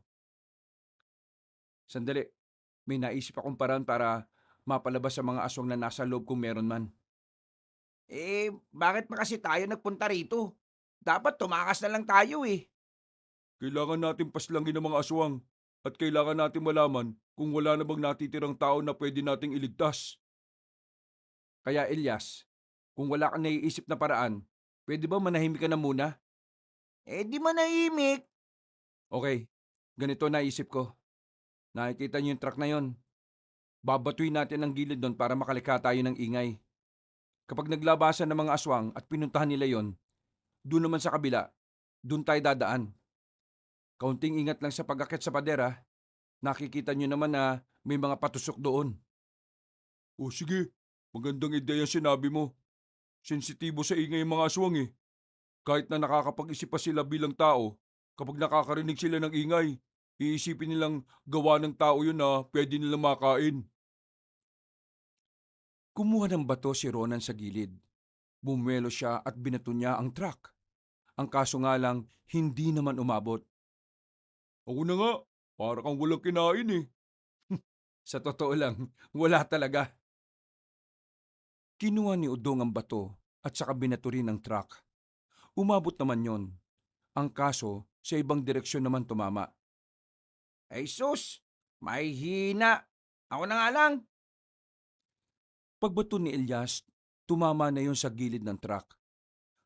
[SPEAKER 1] Sandali, may naisip akong paraan para mapalabas sa mga aswang na nasa loob kung meron man.
[SPEAKER 3] Bakit pa kasi tayo nagpunta rito? Dapat tumakas na lang tayo eh.
[SPEAKER 1] Kailangan natin paslangin ang mga aswang at kailangan natin malaman kung wala na bang natitirang tao na pwede nating iligtas. Kaya Elias, kung wala kang naiisip na paraan, pwede ba manahimik ka na muna?
[SPEAKER 3] Di manahimik.
[SPEAKER 1] Okay, ganito naisip ko. Nakikita niyo yung truck na yon. Babatuin natin ang gilid doon para makalikha tayo ng ingay. Kapag naglabasan ng mga aswang at pinuntahan nila yon, doon naman sa kabila, doon tayo dadaan. Kaunting ingat lang sa pag-akit sa pader ha. Nakikita niyo naman na may mga patusok doon. O sige, magandang ideya sinabi mo. Sensitibo sa ingay ang mga aswang eh. Kahit na nakakapag-isip pa sila bilang tao, kapag nakakarinig sila ng ingay, Iisipin nilang gawa ng tao yun na pwede nilang makain. Kumuha ng bato si Ronan sa gilid. Bumuelo siya at binato niya ang truck. Ang kaso nga lang, hindi naman umabot. Ako na nga, para kang walang kinain eh. Sa totoo lang, wala talaga. Kinuha ni Udong ang bato at saka binato rin ang truck. Umabot naman yon. Ang kaso, sa ibang direksyon naman tumama.
[SPEAKER 3] Ay sus, may hina. Ako na nga lang.
[SPEAKER 1] Pagbato ni Elias, tumama na yon sa gilid ng truck.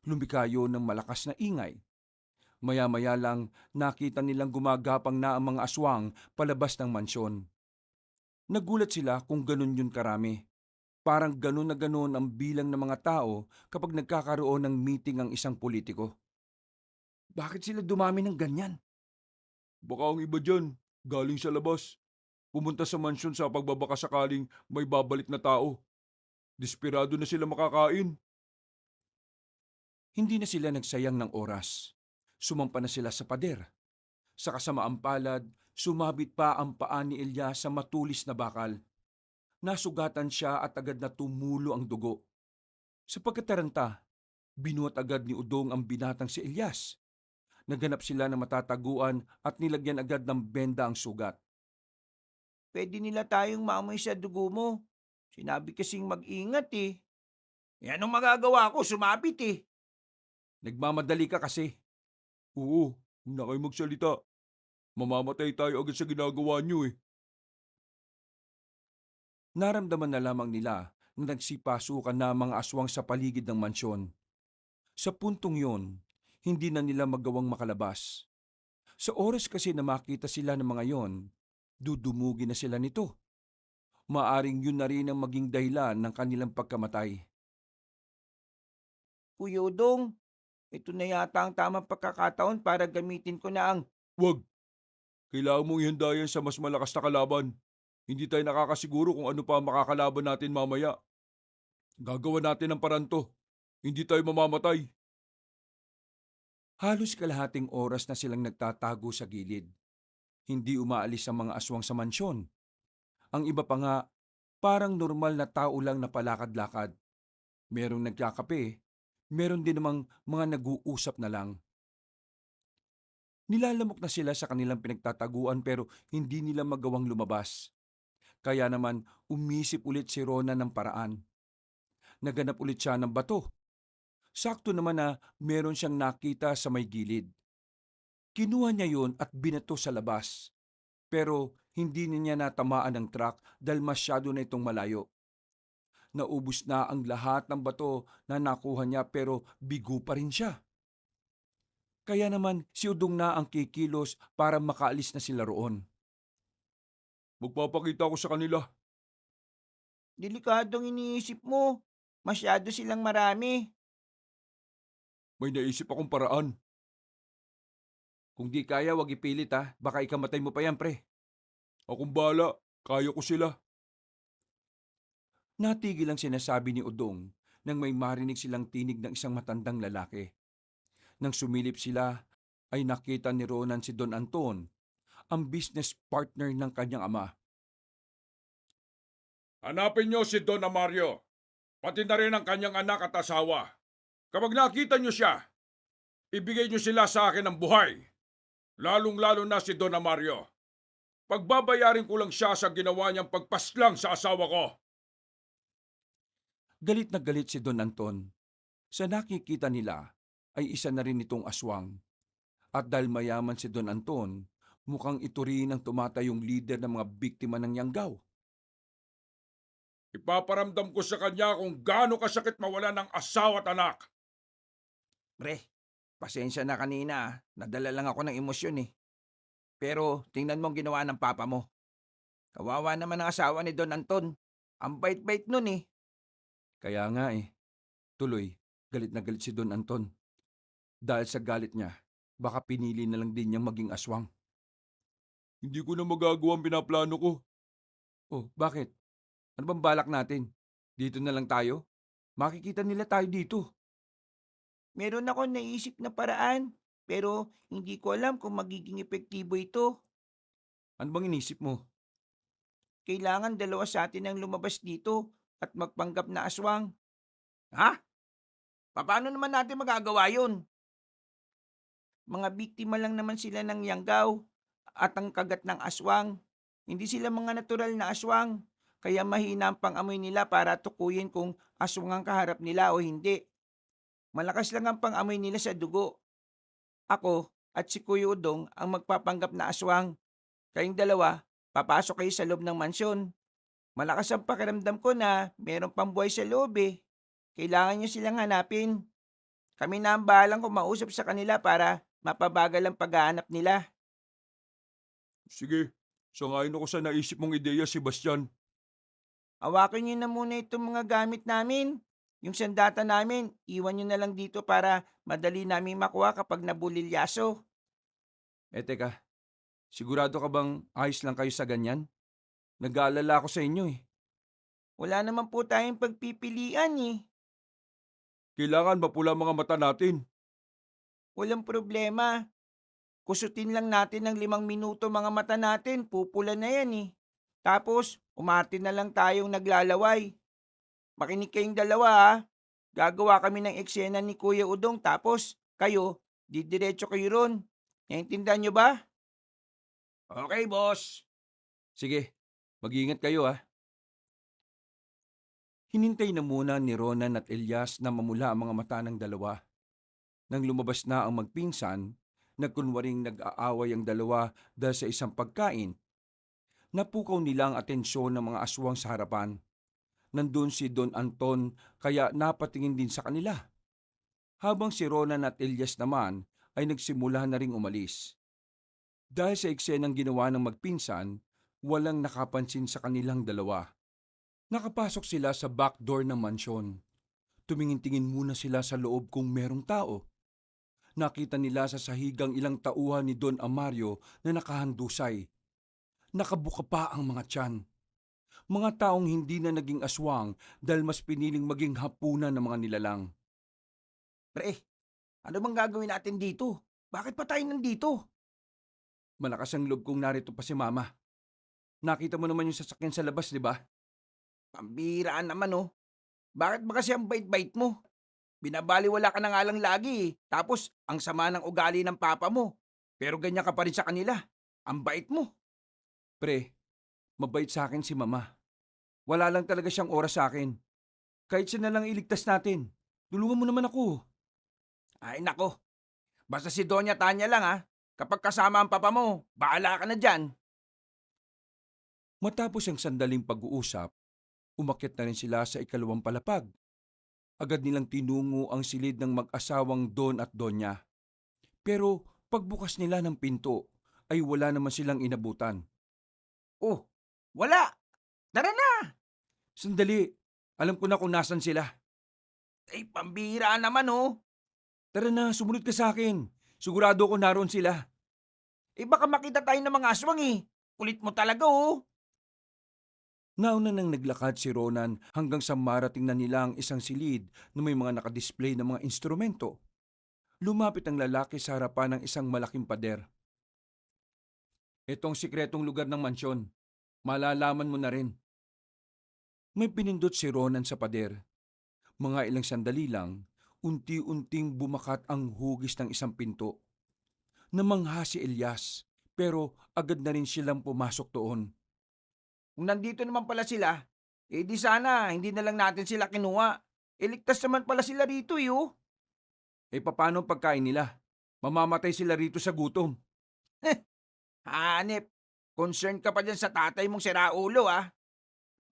[SPEAKER 1] Lumika yun ng malakas na ingay. Maya-maya lang nakita nilang gumagapang na ang mga aswang palabas ng mansyon. Nagulat sila kung ganun yun karami. Parang ganun na ganun ang bilang ng mga tao kapag nagkakaroon ng meeting ang isang politiko. Bakit sila dumami ng ganyan? Baka ang iba dyan, galing sa labas. Pumunta sa mansyon sa pagbabaka sakaling may babalik na tao. Desperado na sila makakain. Hindi na sila nagsayang ng oras. Sumampa na sila sa pader. Sa kasamaang palad, sumabit pa ang paa ni Elias sa matulis na bakal. Nasugatan siya at agad na tumulo ang dugo. Sa pagkataranta, binuhat agad ni Udong ang binatang si Elias. Naganap sila ng matataguan at nilagyan agad ng benda ang sugat.
[SPEAKER 4] Pwede nila tayong maamoy sa dugo mo. Sinabi kasing mag-ingat eh.
[SPEAKER 3] Yan ang magagawa ko, sumabit eh.
[SPEAKER 1] Nagmamadali ka kasi. Oo, huwag na kayo magsalita. Mamamatay tayo agad sa ginagawa niyo eh. Naramdaman na lamang nila na nagsipasukan na mga aswang sa paligid ng mansyon. Sa puntong yon, hindi na nila magawang makalabas. Sa oras kasi na makita sila ng mga yon, dudumugi na sila nito. Maaring yun na rin ang maging dahilan ng kanilang pagkamatay.
[SPEAKER 4] Kuya Udong, ito na yata ang tamang pagkakataon para gamitin ko na ang
[SPEAKER 1] Wag! Kailangan mong ihanda yan sa mas malakas na kalaban. Hindi tayo nakakasiguro kung ano pa ang makakalaban natin mamaya. Gagawa natin ang paranto. Hindi tayo mamamatay. Halos kalahating oras na silang nagtatago sa gilid. Hindi umaalis ang mga aswang sa mansyon. Ang iba pa nga, parang normal na tao lang na palakad-lakad. Merong nagkakape, meron din namang mga nag-uusap na lang. Nilalamok na sila sa kanilang pinagtataguan pero hindi nila magawang lumabas. Kaya naman umisip ulit si Rona ng paraan. Naganap ulit siya ng bato. Sakto naman na meron siyang nakita sa may gilid. Kinuha niya yun at binato sa labas. Pero hindi niya natamaan ng truck dahil masyado na itong malayo. Naubos na ang lahat ng bato na nakuha niya pero bigo pa rin siya. Kaya naman si Udong na ang kikilos para makaalis na sila roon. Magpapakita ako sa kanila.
[SPEAKER 4] delikadong iniisip mo. Masyado silang marami.
[SPEAKER 1] May naisip akong paraan. Kung di kaya, wag ipilit ha. Baka ikamatay mo pa yan, pre. Akong bala. Kaya ko sila. Natigil ang sinasabi ni Udong nang may marinig silang tinig ng isang matandang lalaki. Nang sumilip sila, ay nakita ni Ronan si Don Anton, ang business partner ng kanyang ama.
[SPEAKER 2] Hanapin niyo si Don Amario, pati na rin ang kanyang anak at asawa. Kapag nakita niyo siya, ibigay niyo sila sa akin ng buhay. Lalong-lalo na si Don Amario. Pagbabayarin ko lang siya sa ginawa niyang pagpaslang sa asawa ko.
[SPEAKER 1] Galit na galit si Don Anton. Sa nakikita nila, ay isa na rin itong aswang. At dahil mayaman si Don Anton, mukhang ito rin ang tumatayong leader ng mga biktima ng Yanggaw.
[SPEAKER 2] Ipaparamdam ko sa kanya kung gaano kasakit mawala ng asawa at anak.
[SPEAKER 3] Pre, pasensya na kanina ah. Nadala lang ako ng emosyon eh. Pero tingnan mo ang ginawa ng papa mo. Kawawa naman ang asawa ni Don Anton. Ang bait-bait nun eh.
[SPEAKER 1] Kaya nga eh, tuloy, galit na galit si Don Anton. Dahil sa galit niya, baka pinili na lang din niyang maging aswang. Hindi ko na magagawa ang pinaplano ko. Oh, bakit? Ano bang balak natin? Dito na lang tayo? Makikita nila tayo dito.
[SPEAKER 4] Meron ako naisip na paraan, pero hindi ko alam kung magiging epektibo ito.
[SPEAKER 1] Ano bang inisip mo?
[SPEAKER 4] Kailangan dalawa sa atin ang lumabas dito at magpanggap na aswang.
[SPEAKER 3] Ha? Paano naman natin magagawa yun?
[SPEAKER 4] Mga biktima lang naman sila ng yanggaw at ang kagat ng aswang. Hindi sila mga natural na aswang. Kaya mahina ang pangamoy nila para tukuyin kung aswang ang kaharap nila o hindi. Malakas lang ang pangamoy nila sa dugo. Ako at si Kuya Udong ang magpapanggap na aswang. Kayong dalawa, papasok kayo sa loob ng mansyon. Malakas ang pakiramdam ko na meron pang buhay sa loob eh. Kailangan nyo silang hanapin. Kami na ang bahalang kumausap sa kanila para mapabagal ang paghahanap nila.
[SPEAKER 1] Sige, sangayon ako sa naisip mong ideya, Sebastian.
[SPEAKER 4] Hawakan nyo na muna itong mga gamit namin. Yung sandata namin, iwan nyo na lang dito para madali namin makuha kapag nabulilyaso.
[SPEAKER 1] Teka, sigurado ka bang ayos lang kayo sa ganyan? Nag-aalala ako sa inyo eh.
[SPEAKER 4] Wala naman po tayong pagpipilian eh.
[SPEAKER 1] Kailangan mapula mga mata natin.
[SPEAKER 4] Walang problema. Kusutin lang natin ng 5 minuto mga mata natin, pupula na yan eh. Tapos, umarte na lang tayong naglalaway. Makinig kayong dalawa ha. Gagawa kami ng eksena ni Kuya Udong tapos kayo, didiretso kayo ron. Naintindihan nyo ba?
[SPEAKER 3] Okay, boss.
[SPEAKER 1] Sige, mag-iingat kayo ah. Hinintay na muna ni Ronan at Elias na mamula ang mga mata ng dalawa. Nang lumabas na ang magpinsan, nagkunwaring nag-aaway ang dalawa dahil sa isang pagkain. Napukaw nila ang atensyon ng mga aswang sa harapan. Nandun si Don Anton kaya napatingin din sa kanila. Habang si Ronan at Elias naman ay nagsimula na ring umalis. Dahil sa eksenang ginawa ng magpinsan, walang nakapansin sa kanilang dalawa. Nakapasok sila sa back door ng mansyon. Tumingin-tingin muna sila sa loob kung merong tao. Nakita nila sa sahigang ilang tauhan ni Don Amario na nakahandusay. Nakabuka pa ang mga tiyan. Mga taong hindi na naging aswang dahil mas piniling maging hapunan ng mga nilalang.
[SPEAKER 3] Pre, ano bang gagawin natin dito? Bakit pa tayo nandito?
[SPEAKER 1] Malakas ang loob kong narito pa si Mama. Nakita mo naman yung sasakyan sa labas, di ba?
[SPEAKER 3] Pambiraan naman oh. Bakit ba kasi ang bait-bait mo? Binabaliwala ka na nga lang lagi eh. Tapos, ang sama ng ugali ng papa mo. Pero ganyan ka pa rin sa kanila. Ang bait mo.
[SPEAKER 1] Pre, mabait sa akin si Mama. Wala lang talaga siyang oras sa akin. Kahit siya na lang iligtas natin. Tulungan mo naman ako.
[SPEAKER 3] Ay nako. Basta si Doña Tanya lang ha. Kapag kasama ang papa mo, bahala ka na dyan.
[SPEAKER 1] Matapos ang sandaling pag-uusap, umakyat na rin sila sa ikalawang palapag. Agad nilang tinungo ang silid ng mag-asawang Don at Donya. Pero pagbukas nila ng pinto, ay wala naman silang inabutan.
[SPEAKER 3] Oh, wala. Tara na.
[SPEAKER 1] Sandali, alam ko na kung nasan sila.
[SPEAKER 3] Ay, pambihiraan naman oh.
[SPEAKER 1] Tara na, sumunod ka sa akin. Sigurado ko naroon sila.
[SPEAKER 3] Eh baka makita tayo ng mga aswang eh. Kulit mo talaga oh.
[SPEAKER 1] Nauna nang naglakad si Ronan hanggang sa marating na nila ang isang silid na may mga nakadisplay na mga instrumento. Lumapit ang lalaki sa harapan ng isang malaking pader. Ito ang sikretong lugar ng mansyon. Malalaman mo na rin. May pinindot si Ronan sa pader. Mga ilang sandali lang, unti-unting bumakat ang hugis ng isang pinto. Namangha si Elias, pero agad na rin silang pumasok doon.
[SPEAKER 3] Kung nandito naman pala sila, eh di sana hindi na lang natin sila kinuha. Iligtas naman pala sila rito eh oh.
[SPEAKER 1] Paano ang pagkain nila? Mamamatay sila rito sa gutom.
[SPEAKER 3] Hanep, concerned ka pa dyan sa tatay mong siraulo ah.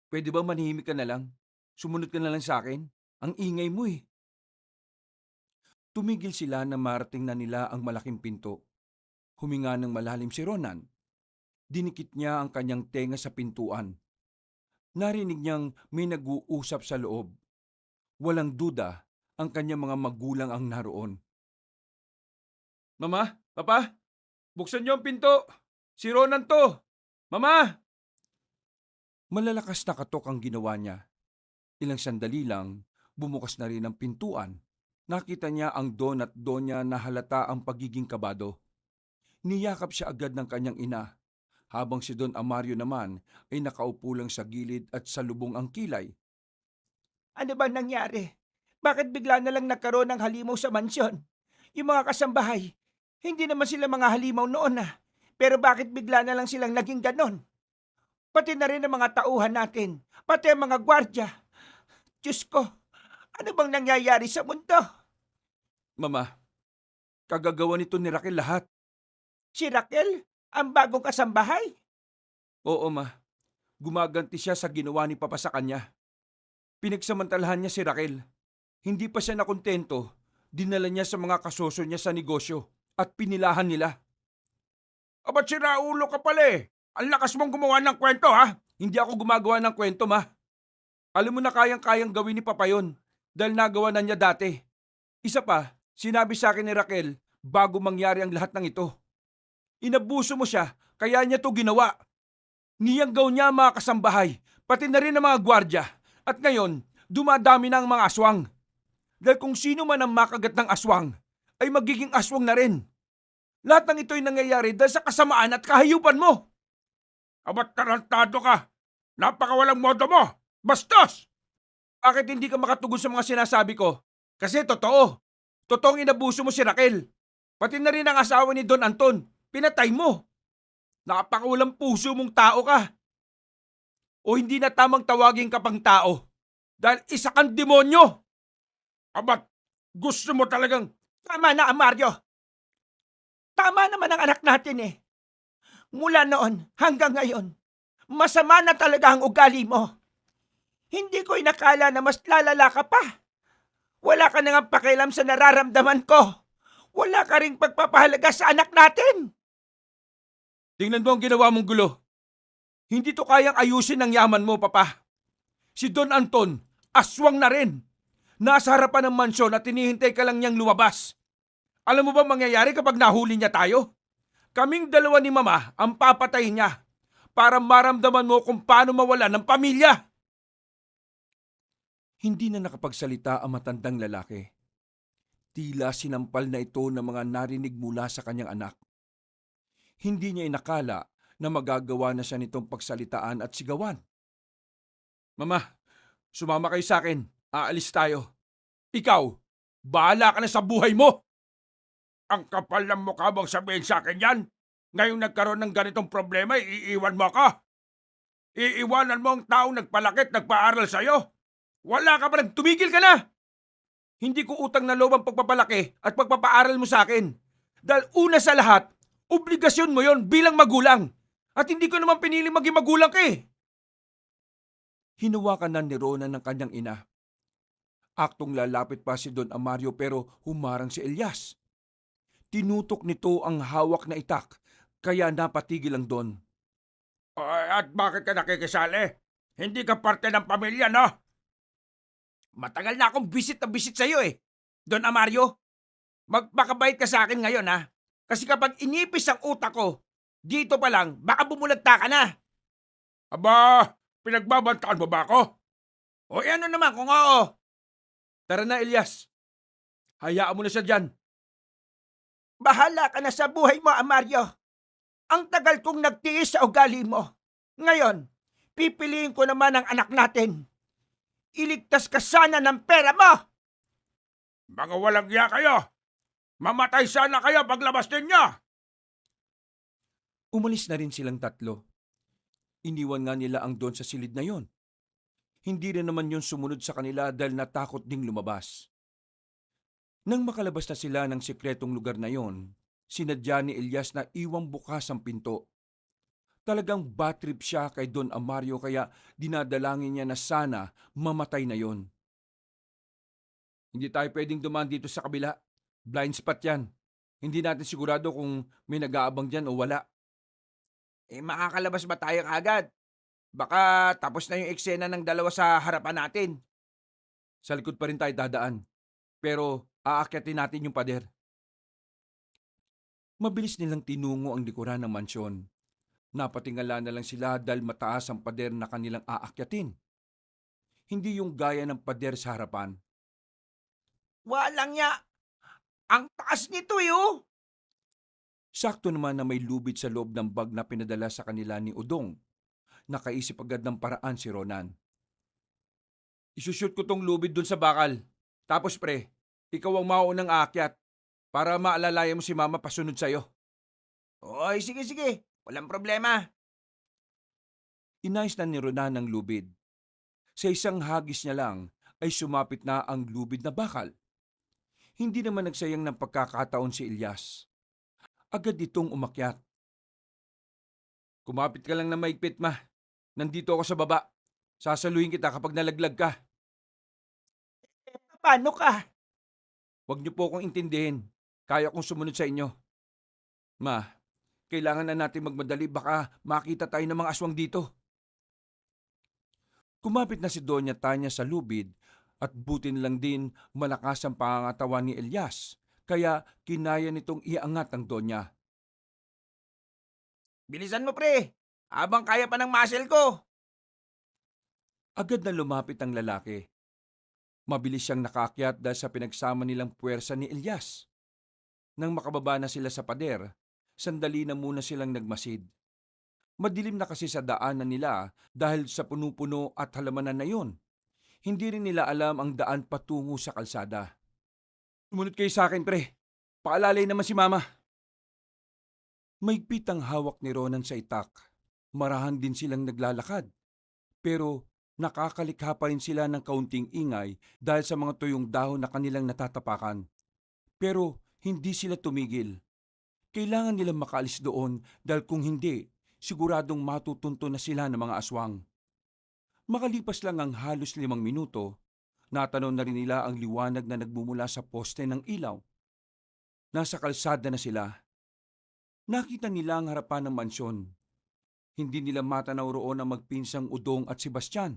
[SPEAKER 1] Pwede ba manahimik ka na lang? Sumunod ka na lang sa akin? Ang ingay mo eh. Tumigil sila na marating na nila ang malaking pinto. Huminga ng malalim si Ronan. Dinikit niya ang kanyang tenga sa pintuan. Narinig niyang may nag-uusap sa loob. Walang duda, ang kanyang mga magulang ang naroon. Mama, Papa, buksan niyo ang pinto. Si Ronan to. Mama! Malalakas na katok ang ginawa niya. Ilang sandali lang, bumukas na rin ang pintuan. Nakita niya ang Don at Donya na halata ang pagiging kabado. Niyakap siya agad ng kanyang ina. habang si Don Amario naman ay nakaupo lang sa gilid at sa lubong ang kilay.
[SPEAKER 4] Ano bang nangyari? Bakit bigla na lang nagkaroon ng halimaw sa mansyon? Yung mga kasambahay, hindi naman sila mga halimaw noon Pero bakit bigla na lang silang naging ganon? Pati na rin ang mga tauhan natin, pati ang mga gwardya. Diyos ko, ano bang nangyayari sa mundo?
[SPEAKER 1] Mama, kagagawa nito ni Raquel lahat.
[SPEAKER 4] Si Raquel, ang bagong kasambahay?
[SPEAKER 1] Oo ma, gumaganti siya sa ginawa ni Papa sa kanya. Pinagsamantalahan niya si Raquel. Hindi pa siya nakontento, dinala niya sa mga kasoso niya sa negosyo at pinilahan nila.
[SPEAKER 2] Abat si Raulo ka pala eh. Ang lakas mong gumawa ng kwento ha.
[SPEAKER 1] Hindi ako gumagawa ng kwento, ma. Alam mo na kayang-kayang gawin ni Papa yon dahil nagawa na niya dati. Isa pa, sinabi sa akin ni Raquel bago mangyari ang lahat ng ito. Inabuso mo siya, kaya niya to ginawa. Niyanggaw niya ang mga kasambahay, pati na rin ang mga gwardya. At ngayon, dumadami na ang mga aswang. Dahil kung sino man ang makagat ng aswang, ay magiging aswang na rin. Lahat ng ito ay nangyayari dahil sa kasamaan at kahayupan mo.
[SPEAKER 2] Abat tarantado ka. Napakawalang modo mo. Bastos!
[SPEAKER 1] Bakit hindi ka makatugon sa mga sinasabi ko? Kasi totoo. Totoong inabuso mo si Raquel. Pati na rin ang asawa ni Don Anton. Pinatay mo. Napakawalang puso mong tao ka. O hindi na tamang tawagin ka pang tao. Dahil isa kang demonyo.
[SPEAKER 2] Abat, gusto mo talagang...
[SPEAKER 4] Tama na, Mario. Tama naman ang anak natin Mula noon hanggang ngayon, masama na talaga ang ugali mo. Hindi ko inakala na mas lalala ka pa. Wala ka nang pakialam sa nararamdaman ko. Wala ka ring pagpapahalaga sa anak natin.
[SPEAKER 1] Tingnan mo ang ginawa mong gulo. Hindi to kayang ayusin ng yaman mo, Papa. Si Don Anton, aswang na rin. Nasa harapan ng mansyon at tinihintay ka lang niyang lumabas. Alam mo ba mangyayari kapag nahuli niya tayo? Kaming dalawa ni Mama ang papatayin niya para maramdaman mo kung paano mawala ng pamilya. Hindi na nakapagsalita ang matandang lalaki. Tila sinampal na ito ng mga narinig mula sa kanyang anak. Hindi niya inakala na magagawa na siya nitong pagsalitaan at sigawan. Mama, sumama kayo sa akin. Aalis tayo. Ikaw, bahala ka na sa buhay mo!
[SPEAKER 2] Ang kapal ng mukha mong sabihin sa akin yan. Ngayong nagkaroon ng ganitong problema, iiwan mo ka. Iiwanan mo ang taong nagpalakit, nagpaaral sa'yo.
[SPEAKER 1] Wala ka pa rin, tumigil ka na! Hindi ko utang na loob ang pagpapalaki at pagpapaaral mo sa akin. Dahil una sa lahat, obligasyon mo yon bilang magulang. At hindi ko naman pinili maging magulang ka Hinawakan na ni Ronan ng kanyang ina. Aktong lalapit pa si Don Amario pero humarang si Elias. Tinutok nito ang hawak na itak, kaya napatigil ang Don.
[SPEAKER 2] At bakit ka nakikisali? Hindi ka parte ng pamilya, no?
[SPEAKER 3] Matagal na akong visit sa'yo Don Amario. Magpakabait ka sa akin ngayon Kasi kapag inipis ang utak ko, dito pa lang, baka bumulagta ka na.
[SPEAKER 2] Aba, pinagbabantaan mo ba ako?
[SPEAKER 3] O ano naman kung oo?
[SPEAKER 1] Tara na, Elias. Hayaan mo na siya dyan.
[SPEAKER 4] Bahala ka na sa buhay mo, Mario. Ang tagal kong nagtiis sa ugali mo. Ngayon, pipiliin ko naman ang anak natin. Iligtas ka sana ng pera mo!
[SPEAKER 2] Mga walang iya kayo! Mamatay sana kayo paglabas ninyo!
[SPEAKER 1] Umalis na rin silang tatlo. Iniwan nga nila ang Don sa silid na yon. Hindi rin naman yon sumunod sa kanila dahil natakot ding lumabas. Nang makalabas na sila ng sikretong lugar na yon, sinadya ni Elias na iwang bukas ang pinto. Talagang bad trip siya kay Don Amario kaya dinadalangin niya na sana mamatay na yon. Hindi tayo pwedeng dumaan dito sa kabila. Blind spot yan. Hindi natin sigurado kung may nag-aabang dyan o wala.
[SPEAKER 3] Makakalabas ba tayo agad? Baka tapos na yung eksena ng dalawa sa harapan natin.
[SPEAKER 1] Sa likod pa rin tayo dadaan. Pero aakyatin natin yung pader. Mabilis nilang tinungo ang likuran ng mansyon. Napatingala na lang sila dahil mataas ang pader na kanilang aakyatin. Hindi yung gaya ng pader sa harapan.
[SPEAKER 3] Walang ya. Ang taas nito
[SPEAKER 1] Sakto naman na may lubid sa loob ng bag na pinadala sa kanila ni Udong. Nakaisip agad ng paraan si Ronan. Isushoot ko tong lubid dun sa bakal. Tapos pre, ikaw ang maunang aakyat para maalalayan mo si mama pasunod sa'yo.
[SPEAKER 3] Oy, sige sige. Walang problema.
[SPEAKER 1] Inayos na ni Ronan ang lubid. Sa isang hagis niya lang ay sumapit na ang lubid na bakal. Hindi naman nagsayang ng pagkakataon si Ilyas. Agad itong umakyat. Kumapit ka lang na maigpit, ma. Nandito ako sa baba. Sasaluhin kita kapag nalaglag ka.
[SPEAKER 4] Paano ka?
[SPEAKER 1] Huwag niyo po akong intindihin. Kaya kong sumunod sa inyo. Ma, kailangan na natin magmadali, baka makita tayo ng mga aswang dito. Kumapit na si Doña Tanya sa lubid at buti lang din malakas ang pangangatawan ni Elias, kaya kinaya nitong iangat ang Donya.
[SPEAKER 3] Bilisan mo pre. Habang kaya pa ng muscle ko.
[SPEAKER 1] Agad na lumapit ang lalaki. Mabilis siyang nakaakyat dahil sa pinagsama nilang puwersa ni Elias. Nang makababa na sila sa pader, sandali na muna silang nagmasid. Madilim na kasi sa daanan nila dahil sa puno-puno at halamanan na yon. Hindi rin nila alam ang daan patungo sa kalsada. Sumunod kayo sa akin, pre. Paalalay naman si mama. Maigpit ang hawak ni Ronan sa itak. Marahan din silang naglalakad. Pero nakakalikha pa rin sila ng kaunting ingay dahil sa mga tuyong dahon na kanilang natatapakan. Pero hindi sila tumigil. Kailangan nilang makaalis doon dahil kung hindi, siguradong matutunto na sila ng mga aswang. Makalipas lang ang halos 5 minuto, natanaw na rin nila ang liwanag na nagmumula sa poste ng ilaw. Nasa kalsada na sila. Nakita nila ang harapan ng mansyon. Hindi nila matanaw roon ang magpinsang Udong at Sebastian.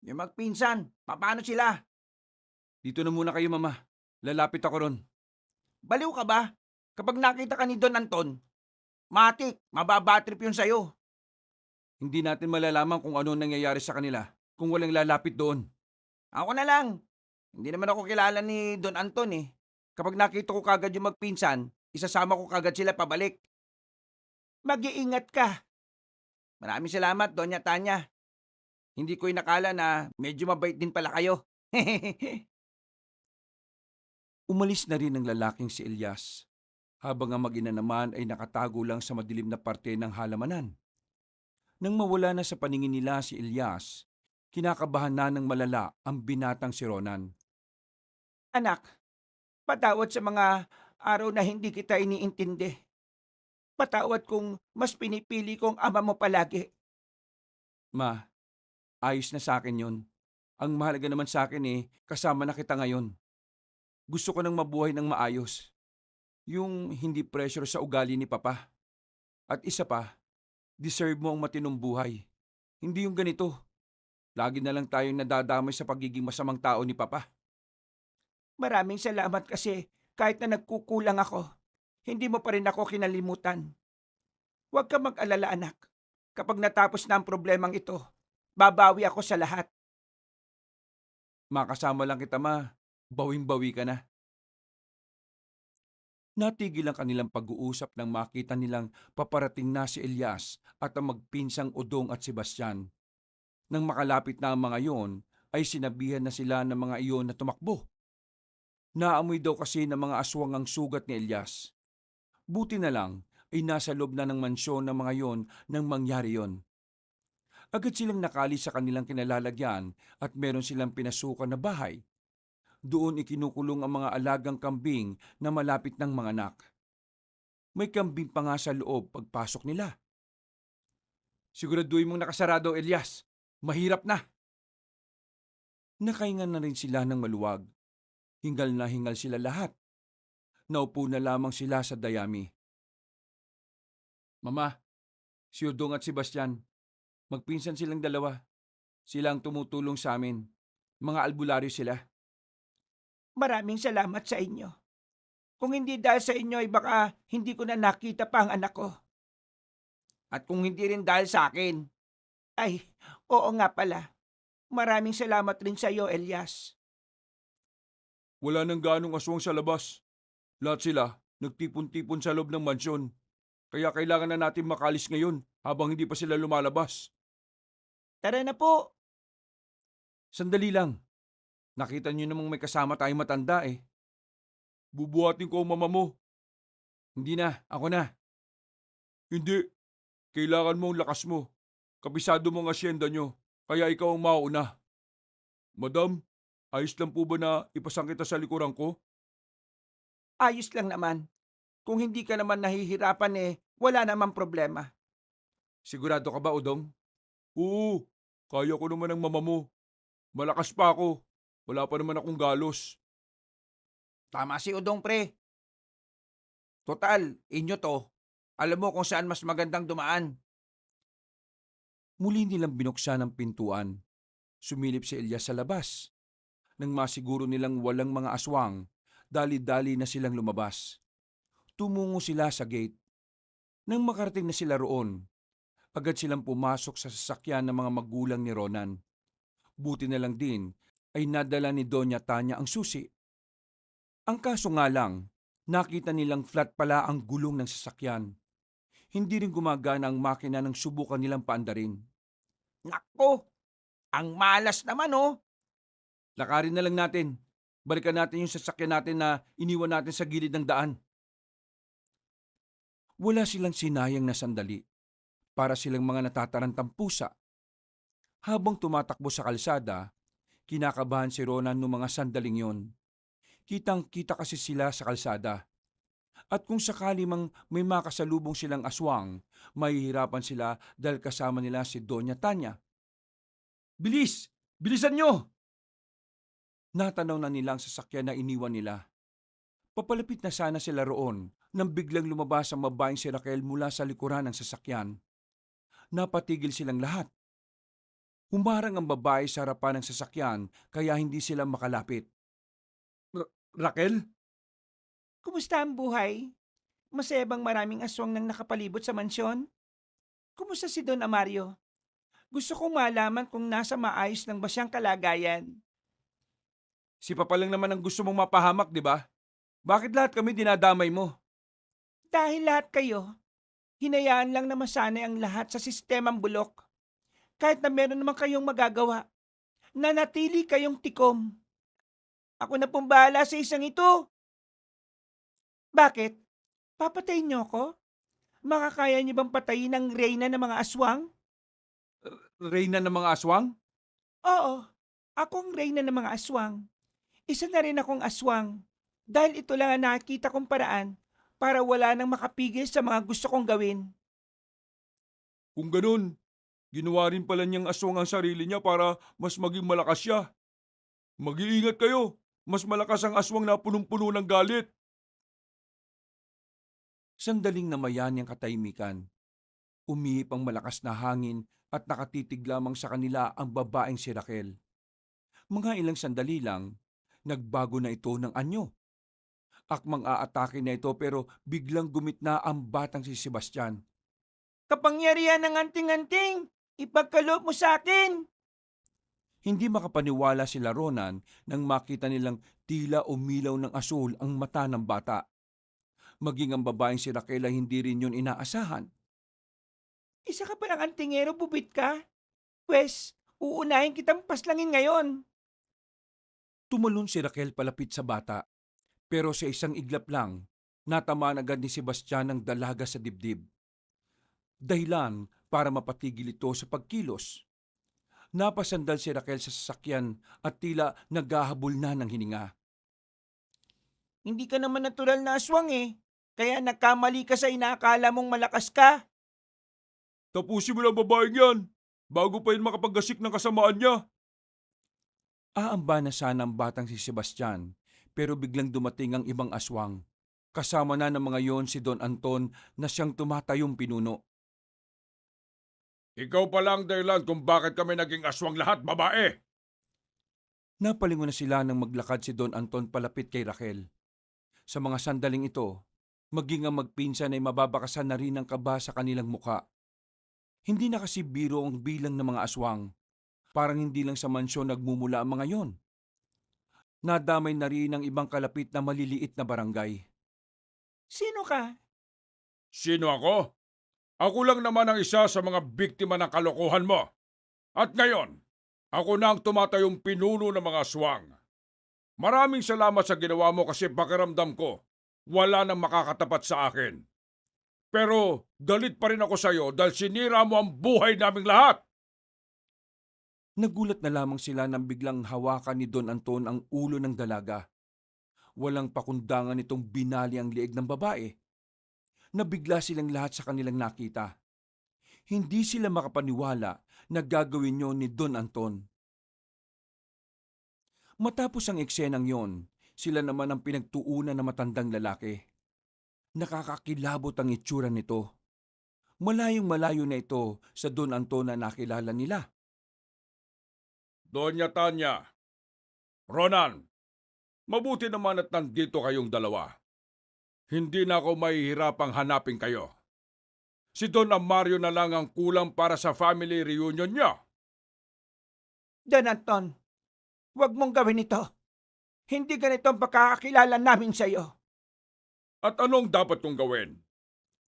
[SPEAKER 3] Yung magpinsan, paano sila?
[SPEAKER 1] Dito na muna kayo, mama. Lalapit ako ron.
[SPEAKER 3] Baliw ka ba? Kapag nakita ka ni Don Anton, matik, mababatrip yun sa'yo.
[SPEAKER 1] Hindi natin malalaman kung ano nangyayari sa kanila kung walang lalapit doon.
[SPEAKER 3] Ako na lang. Hindi naman ako kilala ni Don Anton eh. Kapag nakita ko kagad yung magpinsan, isasama ko kagad sila pabalik.
[SPEAKER 4] Mag-iingat ka.
[SPEAKER 3] Maraming salamat, Doña Tanya. Hindi ko inakala na medyo mabait din pala kayo.
[SPEAKER 1] Umalis na rin ang lalaking si Elias, habang ang mag-ina naman ay nakatago lang sa madilim na parte ng halamanan. Nang mawala na sa paningin nila si Elias, kinakabahan na ng malala ang binatang si Ronan.
[SPEAKER 4] Anak, patawad sa mga araw na hindi kita iniintindi. Patawad kung mas pinipili kong ama mo palagi.
[SPEAKER 1] Ma, ayos na sa akin yun. Ang mahalaga naman sa akin kasama na kita ngayon. Gusto ko nang mabuhay ng maayos. Yung hindi pressure sa ugali ni Papa. At isa pa, deserve mo ang matinong buhay. Hindi yung ganito. Lagi na lang tayong nadadamay sa pagiging masamang tao ni Papa.
[SPEAKER 4] Maraming salamat kasi kahit na nagkukulang ako, hindi mo pa rin ako kinalimutan. Huwag ka mag-alala anak. Kapag natapos na ang problemang ito, babawi ako sa lahat.
[SPEAKER 1] Makasama lang kita, ma. Bawing-bawi ka na. Natigil ang kanilang pag-uusap nang makita nilang paparating na si Elias at ang magpinsang Udong at Sebastian. Nang makalapit na ang mga iyon, ay sinabihan na sila ng mga iyon na tumakbo. Naamoy daw kasi ng mga aswang ang sugat ni Elias. Buti na lang ay nasa loob na ng mansyon ng mga iyon nang mangyari yon. Agad silang nakali sa kanilang kinalalagyan at meron silang pinasukan na bahay. Doon ikinukulong ang mga alagang kambing na malapit ng mga anak. May kambing pa nga sa loob pagpasok nila. Siguraduhin mong nakasarado, Elias. Mahirap na. Nakahinga na rin sila ng maluwag. Hingal na hingal sila lahat. Naupo na lamang sila sa dayami. Mama, si Udong at Sebastian, magpinsan silang dalawa. Sila ang tumutulong sa amin. Mga albularyo sila.
[SPEAKER 4] Maraming salamat sa inyo. Kung hindi dahil sa inyo ay baka hindi ko na nakita pa ang anak ko.
[SPEAKER 3] At kung hindi rin dahil sa akin,
[SPEAKER 4] Ay, oo nga pala. Maraming salamat rin sa iyo, Elias.
[SPEAKER 1] Wala nang ganong aswang sa labas. Lahat sila
[SPEAKER 2] Nagtipon-tipon sa loob ng mansyon. Kaya kailangan na natin makalis ngayon habang hindi pa sila lumalabas.
[SPEAKER 4] Tara na po.
[SPEAKER 1] Sandali lang. Nakita niyo namang may kasama tayong matanda eh.
[SPEAKER 2] Bubuhatin ko ang mama mo.
[SPEAKER 1] Hindi na, ako na.
[SPEAKER 2] Hindi. Kailangan mo ang lakas mo. Kabisado mo ang asyenda nyo. Kaya ikaw ang mauna. Madam, ayos lang po ba na ipasang kita sa likuran ko?
[SPEAKER 4] Ayos lang naman. Kung hindi ka naman nahihirapan wala namang problema.
[SPEAKER 1] Sigurado ka ba, Udong?
[SPEAKER 2] Oo, kaya ko naman ang mama mo. Malakas pa ako. Wala pa naman akong galos.
[SPEAKER 3] Tama si Udong, pre. Total, inyo to. Alam mo kung saan mas magandang dumaan.
[SPEAKER 1] Muli nilang binuksan ang pintuan. Sumilip si Elias sa labas. Nang masiguro nilang walang mga aswang, dali-dali na silang lumabas. Tumungo sila sa gate. Nang makarating na sila roon, agad silang pumasok sa sasakyan ng mga magulang ni Ronan. Buti na lang din ay nadala ni Doña Tanya ang susi. Ang kaso nga lang, nakita nilang flat pala ang gulong ng sasakyan. Hindi rin gumagana ang makina ng subukan nilang paandarin.
[SPEAKER 3] Nako, ang malas naman oh.
[SPEAKER 1] Lakarin na lang natin. Balikan natin yung sasakyan natin na iniwan natin sa gilid ng daan. Wala silang sinayang na sandali. Para silang mga natatarantang pusa. Habang tumatakbo sa kalsada, kinakabahan si Ronan noong mga sandaling yon. Kitang-kita kasi sila sa kalsada. At kung sakali mang may makasalubong silang aswang, mahihirapan sila dahil kasama nila si Doña Tanya. Bilis! Bilisan nyo! Natanaw na nila ang sasakyan na iniwan nila. Papalapit na sana sila roon nang biglang lumabas ang babaeng si Raquel mula sa likuran ng sasakyan. Napatigil silang lahat. Humarang ang babae sa harapan ng sasakyan kaya hindi sila makalapit.
[SPEAKER 2] Raquel?
[SPEAKER 4] Kumusta ang buhay? Masaya bang maraming aswang nang nakapalibot sa mansyon? Kumusta si Don Amario? Gusto kong malaman kung nasa maayos lang ba siyang kalagayan.
[SPEAKER 1] Si Papa lang naman ang gusto mong mapahamak, di ba? Bakit lahat kami dinadamay mo?
[SPEAKER 4] Dahil lahat kayo, hinayaan lang na masanay ang lahat sa sistemang bulok. Kahit na meron naman kayong magagawa, nanatili kayong tikom. Ako na pong bahala sa isang ito. Bakit? Papatayin niyo ako? Makakaya niyo bang patayin ang reyna ng mga aswang?
[SPEAKER 1] Reyna ng mga aswang?
[SPEAKER 4] Oo, akong reyna ng mga aswang. Isa na rin akong aswang. Dahil ito lang ang nakikita kong paraan para wala nang makapigil sa mga gusto kong gawin.
[SPEAKER 2] Kung ganun, ginawa rin pala niyang aswang ang sarili niya para mas maging malakas siya. Mag-iingat kayo. Mas malakas ang aswang na punong-puno ng galit.
[SPEAKER 1] Sandaling namayan niyang katahimikan. Umihip ang malakas na hangin at nakatitig lamang sa kanila ang babaeng si Raquel. Mga ilang sandali lang, nagbago na ito ng anyo. Akmang aatake na ito pero biglang gumitna ang batang si Sebastian.
[SPEAKER 4] Kapangyarihan ng anting-anting, ipagkaloob mo sa akin.
[SPEAKER 1] Hindi makapaniwala sila Ronan nang makita nilang tila umilaw ng asul ang mata ng bata. Maging ang babaeng si Raquel ay hindi rin yun inaasahan.
[SPEAKER 4] Isa ka palang antingero, bubit ka. Pwes, uunahin kitang paslangin ngayon.
[SPEAKER 1] Tumalon si Raquel palapit sa bata. Pero sa isang iglap lang, natamaan agad ni Sebastian ng dalaga sa dibdib. Dahilan para mapatigil ito sa pagkilos. Napasandal si Raquel sa sasakyan at tila naghahabol na ng hininga.
[SPEAKER 4] Hindi ka naman natural na aswang kaya nagkamali ka sa inaakala mong malakas ka.
[SPEAKER 2] Tapusin mo na ang babaeng yan, bago pa yun makapaggasik ng kasamaan niya.
[SPEAKER 1] Aamba na sana ang batang si Sebastian, pero biglang dumating ang ibang aswang. Kasama na ng mga yon si Don Anton na siyang tumatayong pinuno.
[SPEAKER 2] Ikaw pala ang dahilan kung bakit kami naging aswang lahat, babae.
[SPEAKER 1] Napalingon na sila nang maglakad si Don Anton palapit kay Raquel. Sa mga sandaling ito, maging ang magpinsan ay mababakasan na rin ang kaba sa kanilang muka. Hindi na kasi biro ang bilang ng mga aswang. Parang hindi lang sa mansyon nagmumula ang mga yon. Nadamay na rin ang ibang kalapit na maliliit na barangay.
[SPEAKER 4] Sino ka?
[SPEAKER 2] Sino ako? Ako lang naman ang isa sa mga biktima ng kalokohan mo. At ngayon, ako na ang tumatayong pinuno ng mga aswang. Maraming salamat sa ginawa mo kasi pakiramdam ko, wala nang makakatapat sa akin. Pero galit pa rin ako sa iyo dahil sinira mo ang buhay naming lahat.
[SPEAKER 1] Nagulat na lamang sila nang biglang hawakan ni Don Anton ang ulo ng dalaga. Walang pakundangan nitong binali ang liig ng babae. Nabigla silang lahat sa kanilang nakita. Hindi sila makapaniwala na gagawin yon ni Don Anton. Matapos ang eksenang yon, sila naman ang pinagtuunan ng matandang lalaki. Nakakakilabot ang itsura nito. Malayong malayo na ito sa Don Anton na nakilala nila.
[SPEAKER 2] Doña Tanya, Ronan, mabuti naman at nandito kayong dalawa. Hindi na ako mahihirapang hanapin kayo. Si Don Amario na lang ang kulang para sa family reunion niya.
[SPEAKER 4] Don Anton, huwag mong gawin ito. Hindi ganito ang pagkakakilala namin sa iyo.
[SPEAKER 2] At anong dapat kong gawin?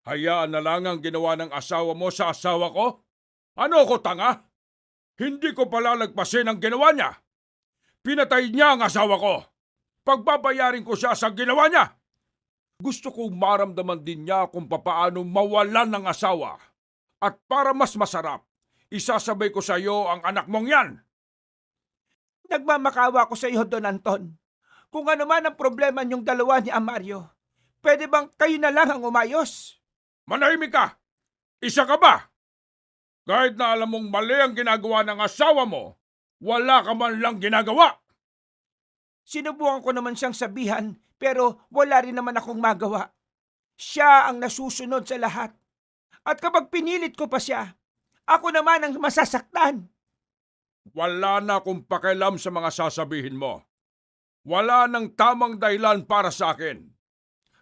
[SPEAKER 2] Hayaan na lang ang ginawa ng asawa mo sa asawa ko? Ano ko, tanga? Hindi ko palalagpasin ang ginawa niya. Pinatay niya ang asawa ko. Pagbabayarin ko siya sa ginawa niya. Gusto kong maramdaman din niya kung papaano mawalan ng asawa. At para mas masarap, isasabay ko sa iyo ang anak mong yan.
[SPEAKER 4] Nagmamakawa ko sa iyo, Don Anton. Kung ano man ang problema niyong dalawa ni Amario, pwede bang kayo na lang ang umayos?
[SPEAKER 2] Manahimik ka! Isa ka ba? Kahit na alam mong mali ang ginagawa ng asawa mo, wala ka man lang ginagawa.
[SPEAKER 4] Sinubukan ko naman siyang sabihan, pero wala rin naman akong magawa. Siya ang nasusunod sa lahat. At kapag pinilit ko pa siya, ako naman ang masasaktan.
[SPEAKER 2] Wala na akong pakialam sa mga sasabihin mo. Wala nang tamang dahilan para sa akin.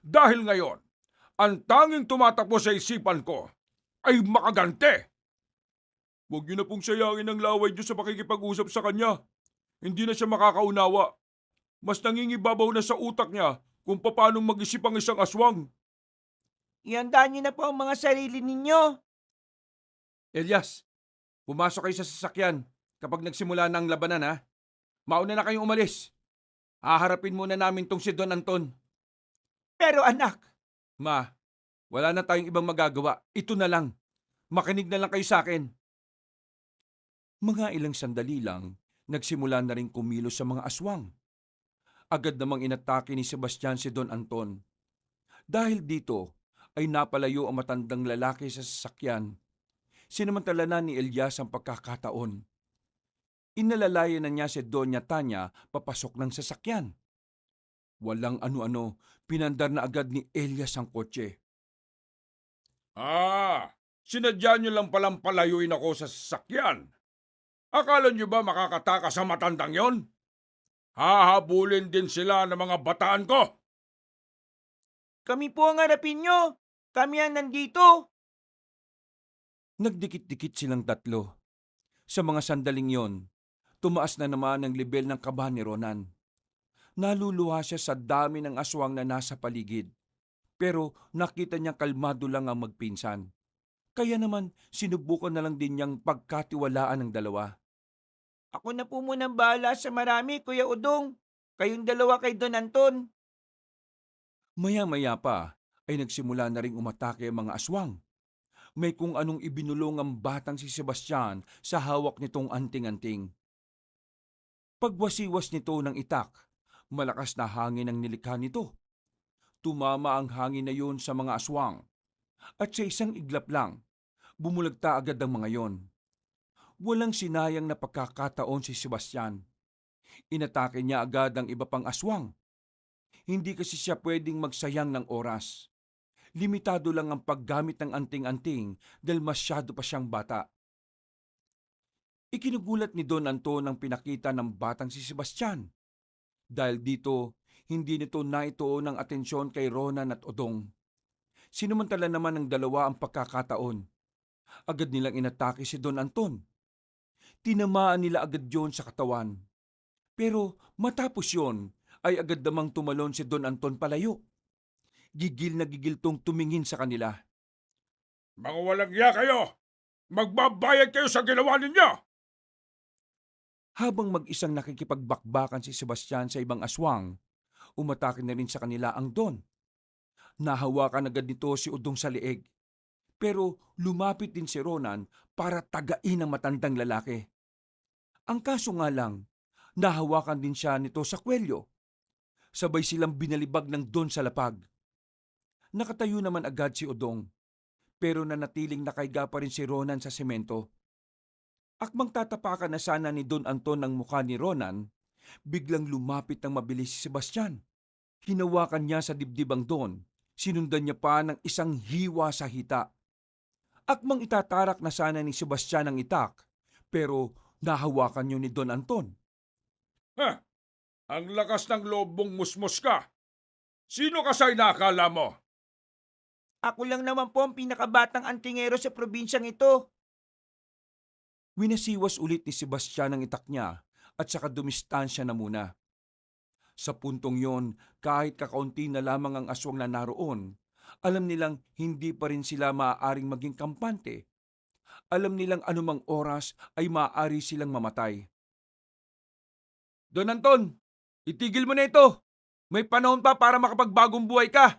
[SPEAKER 2] Dahil ngayon, ang tanging tumatakbo sa isipan ko ay makaganti. Huwag niyo na pong sayangin ang laway niyo sa pakikipag-usap sa kanya. Hindi na siya makakaunawa. Mas nangingibabaw na sa utak niya kung paano mag-isip ang isang aswang.
[SPEAKER 4] Ihandaan niyo na po ang mga sarili ninyo.
[SPEAKER 1] Elias, pumasok kayo sa sasakyan kapag nagsimula na ang labanan, ha? Mauna na kayong umalis. Haharapin muna namin tong si Don Anton.
[SPEAKER 4] Pero anak,
[SPEAKER 1] Ma, wala na tayong ibang magagawa. Ito na lang. Makinig na lang kayo sa akin. Mga ilang sandali lang, nagsimula na rin kumilos sa mga aswang. Agad namang inatake ni Sebastian si Don Anton. Dahil dito, ay napalayo ang matandang lalaki sa sasakyan. Sinamantala na ni Elias ang pagkakataon. Inalalayan na niya si Doña Tanya papasok ng sasakyan. Walang ano-ano, pinandar na agad ni Elias ang kotse.
[SPEAKER 2] Sinadya niyo lang palang palayuin ako sa sasakyan. Akala niyo ba makakatakas sa matandang yon? Hahabulin din sila ng mga bataan ko.
[SPEAKER 4] kami po ang harapin nyo. Kami ang nandito.
[SPEAKER 1] Nagdikit-dikit silang tatlo. Sa mga sandaling yon, tumaas na naman ang lebel ng kaba ni Ronan. Naluluha siya sa dami ng aswang na nasa paligid. Pero nakita niyang kalmado lang ang magpinsan. Kaya naman sinubukan na lang din niyang pagkatiwalaan ng dalawa.
[SPEAKER 4] Ako na po munang bahala sa marami, Kuya Udong. Kayong dalawa kay Don Anton.
[SPEAKER 1] Maya-maya pa ay nagsimula na ring umatake ang mga aswang. May kung anong ibinulong ang batang si Sebastian sa hawak nitong anting-anting. Pagwasiwas nito ng itak, malakas na hangin ang nilikha nito. Tumama ang hangin na yun sa mga aswang. At sa isang iglap lang, bumulagta agad ang mga yon. Walang sinayang na pagkakataon si Sebastian. Inatake niya agad ang iba pang aswang. Hindi kasi siya pwedeng magsayang ng oras. Limitado lang ang paggamit ng anting-anting dahil masyado pa siyang bata. Ikinugulat ni Don Anton ang pinakita ng batang si Sebastian. Dahil dito, hindi nito naituon ng atensyon kay Ronan at Odong. Sinumantala naman ng dalawa ang pagkakataon. Agad nilang inatake si Don Anton. Tinamaan nila agad yon sa katawan. Pero matapos yon, ay agad namang tumalon si Don Anton palayo. gigil na gigil tong tumingin sa kanila.
[SPEAKER 2] Mga walang iya kayo! Magbabayad kayo sa ginawa ninyo!
[SPEAKER 1] Habang mag-isang nakikipagbakbakan si Sebastian sa ibang aswang, umatake na rin sa kanila ang Don. Nahawakan agad nito si Udong sa leeg. Pero lumapit din si Ronan para tagain ang matandang lalaki. Ang kaso nga lang, nahawakan din siya nito sa kwelyo. Sabay silang binalibag ng Don sa lapag. Nakatayo naman agad si Udong, pero nanatiling nakaiga pa rin si Ronan sa semento. Akmang tatapakan na sana ni Don Anton ang mukha ni Ronan, biglang lumapit ng mabilis si Sebastian. Hinawakan niya sa dibdib ang Don, sinundan niya pa ng isang hiwa sa hita. Akmang itatarak na sana ni Sebastian ang itak, pero nahawakan niyo ni Don Anton.
[SPEAKER 2] Ha! Ang lakas ng loob mong musmos ka! Sino ka sa inakala mo?
[SPEAKER 4] Ako lang naman po ang pinakabatang antingero sa probinsyang ito.
[SPEAKER 1] Winasiwas ulit ni Sebastian ang itak niya at saka dumistansya na muna. Sa puntong yon, kahit kakaunti na lamang ang aswang na naroon, alam nilang hindi pa rin sila maaaring maging kampante. Alam nilang anumang oras ay maaari silang mamatay. Don Anton, itigil mo na ito! May panahon pa para makapagbagong buhay ka!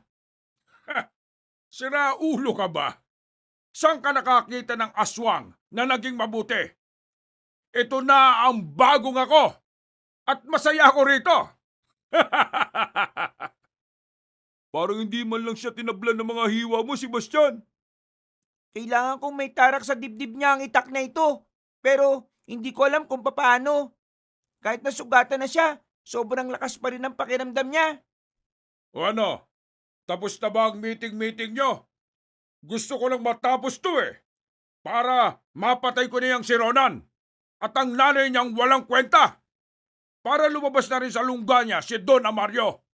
[SPEAKER 2] Sira ulo ka ba? Saan ka nakakita ng aswang na naging mabuti? Ito na ang bagong ako! At masaya ako rito!
[SPEAKER 1] Parang hindi man lang siya tinablan ng mga hiwa mo, Sebastian.
[SPEAKER 4] Kailangan kong may tarak sa dibdib niya ang itak na ito. Pero hindi ko alam kung paano. Kahit nasugatan na siya, sobrang lakas pa rin ang pakiramdam niya.
[SPEAKER 2] O ano? Tapos na ba ang meeting nyo? Gusto ko lang matapos to para mapatay ko niyang si Ronan at ang nanay niyang walang kwenta. Para lumabas na rin sa lungga niya si Don Amario.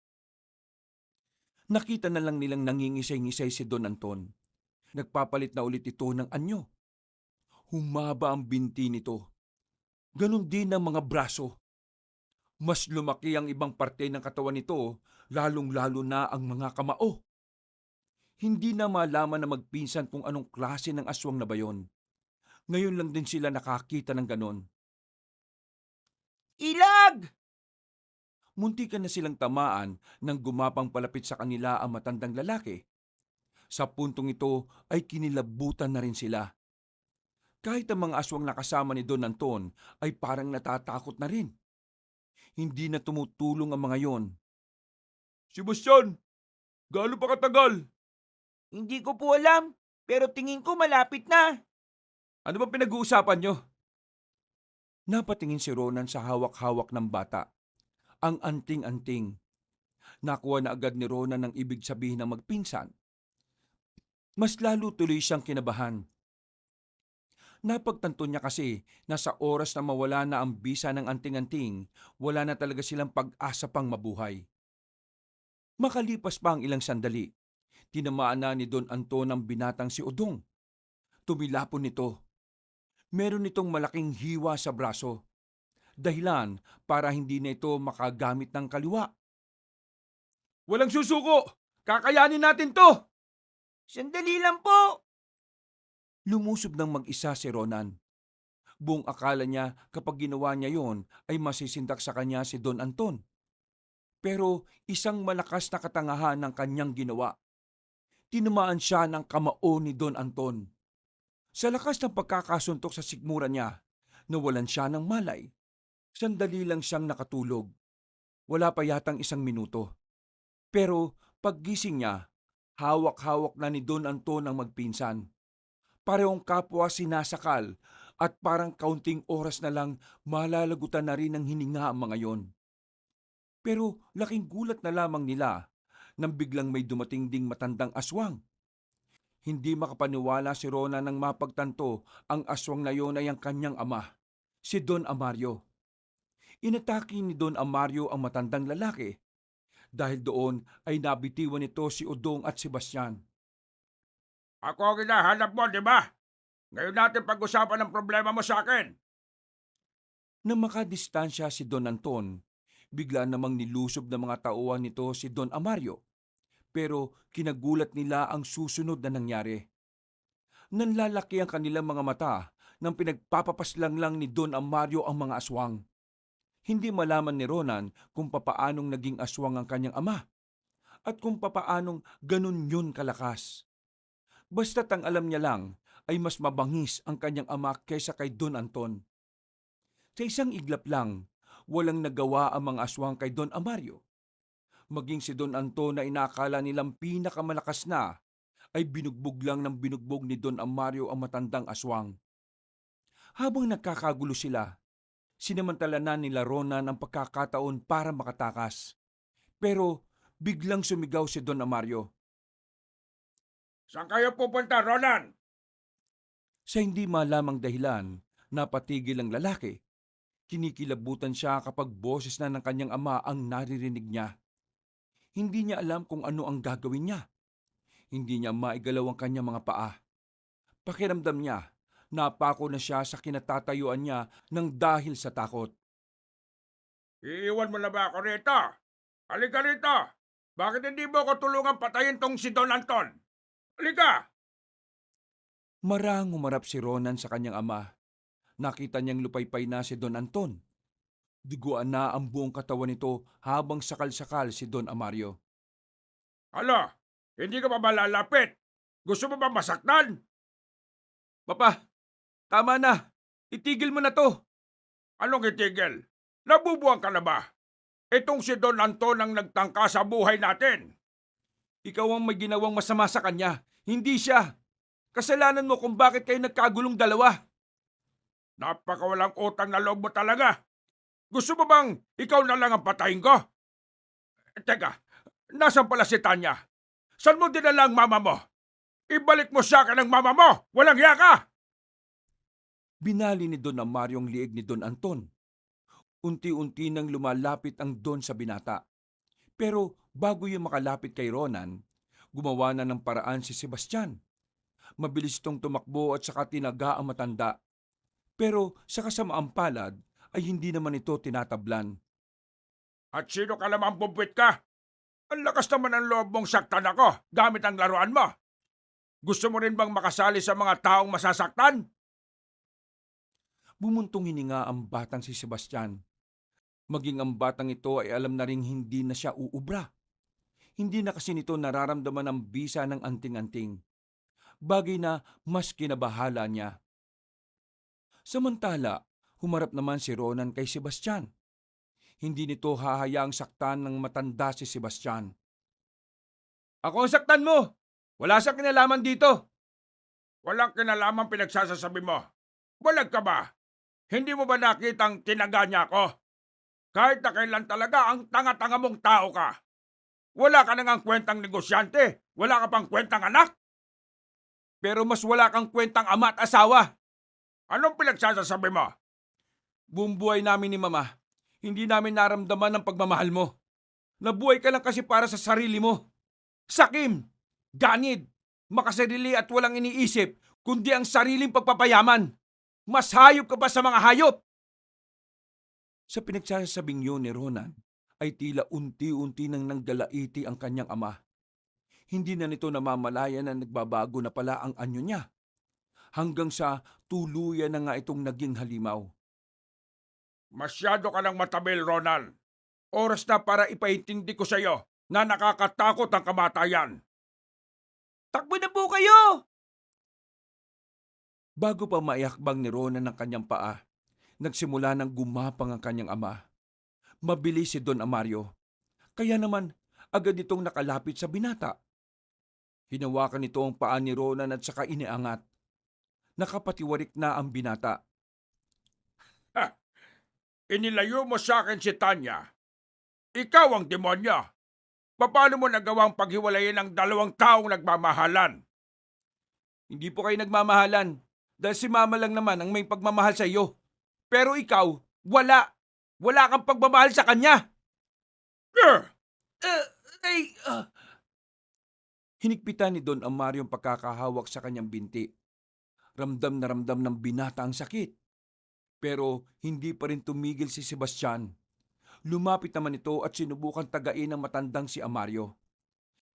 [SPEAKER 1] Nakita na lang nilang nangingisay-ngisay si Don Anton. Nagpapalit na ulit ito ng anyo. Humaba ang binti nito. Ganon din ang mga braso. Mas lumaki ang ibang parte ng katawan nito, lalong-lalo na ang mga kamao. Hindi na malaman na magpinsan kung anong klase ng aswang na ba yon. Ngayon lang din sila nakakita ng ganon.
[SPEAKER 4] Ilag!
[SPEAKER 1] Muntikan na silang tamaan nang gumapang palapit sa kanila ang matandang lalaki. Sa puntong ito ay kinilabutan na rin sila. Kahit ang mga aswang na kasama ni Don Anton ay parang natatakot na rin. Hindi na tumutulong ang mga yon. Sebastian, gaano pa katagal?
[SPEAKER 4] Hindi ko po alam, pero tingin ko malapit na.
[SPEAKER 1] Ano bang pinag-uusapan nyo? Napatingin si Ronan sa hawak-hawak ng bata. Ang anting-anting. Nakuha na agad ni Ronan ang ibig sabihin ng magpinsan. Mas lalo tuloy siyang kinabahan. Napagtanto niya kasi na sa oras na mawala na ang bisa ng anting-anting, wala na talaga silang pag-asa pang mabuhay. Makalipas pa ang ilang sandali, tinamaan na ni Don Anton ang binatang si Udong. Tumilapon nito. Meron itong malaking hiwa sa braso. Dahilan para hindi na ito makagamit ng kaliwa. Walang susuko! Kakayanin natin to!
[SPEAKER 4] Sandali lang po!
[SPEAKER 1] Lumusob ng mag-isa si Ronan. Buong akala niya kapag ginawa niya yon ay masisindak sa kanya si Don Anton. Pero isang malakas na katangahan ng kanyang ginawa. Tinamaan siya ng kamao ni Don Anton. Sa lakas ng pagkakasuntok sa sikmura niya, nawalan siya ng malay. Sandali lang siyang nakatulog. Wala pa yatang 1 minuto. Pero paggising niya, hawak-hawak na ni Don Anton ang magpinsan. Parehong kapwa sinasakal at parang kaunting oras na lang malalagutan na rin ng hininga ang mga yon. Pero laking gulat na lamang nila nang biglang may dumating ding matandang aswang. Hindi makapaniwala si Rona nang mapagtanto ang aswang na yon ay ang kanyang ama, si Don Amario. Inatake ni Don Amario ang matandang lalaki. Dahil doon ay nabitiwan nito si Udong at Sebastian.
[SPEAKER 2] Ako ang hinahanap mo, di ba? Ngayon natin pag-usapan ang problema mo sa akin.
[SPEAKER 1] Nang makadistansya si Don Anton, bigla namang nilusob ng mga tauhan nito si Don Amario. Pero kinagulat nila ang susunod na nangyari. Nanlalaki ang kanilang mga mata nang pinagpapapaslang lang ni Don Amario ang mga aswang. Hindi malaman ni Ronan kung papaanong naging aswang ang kanyang ama at kung papaanong ganun yun kalakas. Basta't ang alam niya lang ay mas mabangis ang kanyang ama kaysa kay Don Anton. Sa isang iglap lang, walang nagawa ang mga aswang kay Don Amario. Maging si Don Anton na inakala nilang pinakamalakas na, ay binugbog lang ng binugbog ni Don Amario ang matandang aswang. Habang nagkakagulo sila, sinamantala na nila Ronan ang pagkakataon para makatakas. Pero biglang sumigaw si Don Amario.
[SPEAKER 2] Saan kayo pupunta, Ronan?
[SPEAKER 1] Sa hindi malamang dahilan, napatigil ang lalaki. Kinikilabutan siya kapag boses na ng kanyang ama ang naririnig niya. Hindi niya alam kung ano ang gagawin niya. Hindi niya maigalaw ang kanyang mga paa. Pakiramdam niya, napako na siya sa kinatatayuan niya ng dahil sa takot.
[SPEAKER 2] Iiwan mo na ba ako rito? Halika rito! Bakit hindi mo ko tulungan patayin tong si Don Anton? Halika!
[SPEAKER 1] Marang humarap si Ronan sa kanyang ama. Nakita niyang lupaypay na si Don Anton. Diguan na ang buong katawan nito habang sakal-sakal si Don Amario.
[SPEAKER 2] Hala, hindi ka pa ba lalapit? Gusto mo ba masaktan?
[SPEAKER 1] Papa, tama na. Itigil mo na to.
[SPEAKER 2] Anong itigil? Nabubuang ka na ba? Itong si Don Anton ang nagtangka sa buhay natin.
[SPEAKER 1] Ikaw ang may ginawang masama sa kanya, hindi siya. Kasalanan mo kung bakit kayo nagkagulong dalawa.
[SPEAKER 2] Napakawalang utang na loob mo talaga. Gusto mo bang ikaw na lang ang patayin ko? Teka, nasan pala si Tanya? Saan mo dinala ang mama mo? Ibalik mo sa akin ang mama mo! Walang hiya ka!
[SPEAKER 1] Binali ni Don Amario ang liig ni Don Anton. Unti-unti nang lumalapit ang Don sa binata. Pero bago yung makalapit kay Ronan, gumawa na ng paraan si Sebastian. Mabilis itong tumakbo at saka tinaga ang matanda. Pero sa kasamaang palad ay hindi naman ito tinatablan.
[SPEAKER 2] At sino ka naman bumbwit ka? Ang lakas naman ang loob mong saktan ako gamit ang laruan mo. Gusto mo rin bang makasali sa mga taong masasaktan?
[SPEAKER 1] Bumuntong hininga ang batang si Sebastian. Maging ang batang ito ay alam na ring hindi na siya uubra. Hindi na kasi nito nararamdaman ang bisa ng anting-anting. Bagay na mas kinabahala niya. Samantala, humarap naman si Ronan kay Sebastian. Hindi nito hahayaang saktan ng matanda si Sebastian. Ako ang saktan mo! Wala siyang kinalaman dito!
[SPEAKER 2] Walang kinalaman pinagsasasabi mo. Walag ka ba? Hindi mo ba nakitang tinaga niya ako? Kahit na kailan talaga ang tanga-tanga mong tao ka. Wala ka nang kwentang negosyante. Wala ka pang kwentang anak.
[SPEAKER 1] Pero mas wala kang kwentang ama at asawa.
[SPEAKER 2] Anong pinagsasasabi mo?
[SPEAKER 1] Buong buhay namin ni Mama, hindi namin naramdaman ang pagmamahal mo. Nabuhay ka lang kasi para sa sarili mo. Sakim, ganid, makasarili at walang iniisip, kundi ang sariling pagpapayaman. Mas hayop ka pa sa mga hayop! Sa pinagsasabing yun ni Ronan, ay tila unti-unti nang nagdalaiti ang kanyang ama. Hindi na nito namamalayan na nagbabago na pala ang anyo niya. Hanggang sa tuluyan na nga itong naging halimaw.
[SPEAKER 2] Masyado ka ng matabil, Ronald. Oras na para ipaintindi ko sa iyo na nakakatakot ang kamatayan.
[SPEAKER 4] Takbo na po kayo!
[SPEAKER 1] Bago pa maiakbang ni Ronan ng kanyang paa, nagsimula ng gumapang ang kanyang ama. Mabilis si Don Amario. Kaya naman, agad itong nakalapit sa binata. Hinawakan nito ang paa ni Ronan at saka iniangat. Nakapatiwarik na ang binata.
[SPEAKER 2] Ha! Inilayo mo sa akin si Tanya. Ikaw ang demonyo. Paano mo nagawang paghiwalayin ang dalawang taong nagmamahalan?
[SPEAKER 1] Hindi po kayo nagmamahalan dahil si Mama lang naman ang may pagmamahal sa iyo. Pero ikaw, wala. Wala kang pagmamahal sa kanya.
[SPEAKER 2] Grr!
[SPEAKER 1] Hinigpitan ni Don Amario ang pagkakahawak sa kanyang binti. Ramdam na ramdam ng binata ang sakit. Pero hindi pa rin tumigil si Sebastian. Lumapit naman ito at sinubukan tagain ng matandang si Amario.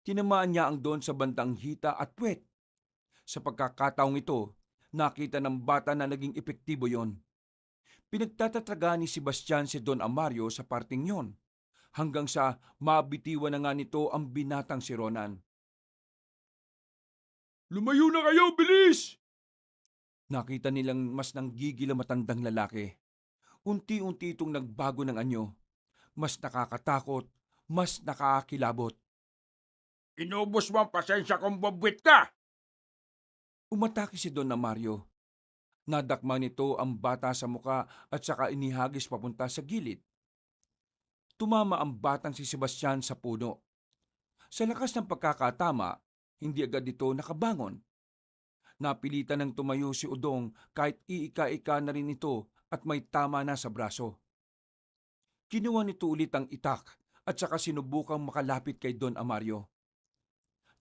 [SPEAKER 1] Tinamaan niya ang Don sa bandang hita at puwet. Sa pagkakataong ito, nakita ng bata na naging epektibo yon. Pinagtatatraga ni Sebastian si Don Amario sa parting yon, hanggang sa mabitiwan na nga nito ang binatang si Ronan.
[SPEAKER 2] Lumayo na kayo, bilis!
[SPEAKER 1] Nakita nilang mas nanggigil ang matandang lalaki. Unti-unti itong nagbago ng anyo. Mas nakakatakot, mas nakakakilabot.
[SPEAKER 2] Inubos mo ang pasensya kong bobwit ka!
[SPEAKER 1] Umatake si Don Amario. Nadakma nito ang bata sa muka at saka inihagis papunta sa gilid. Tumama ang batang si Sebastian sa puno. Sa lakas ng pagkakatama, hindi agad ito nakabangon. Napilitan ng tumayo si Udong kahit iika-ika na rin ito at may tama na sa braso. Kinuha nito ulit ang itak at saka sinubukang makalapit kay Don Amario.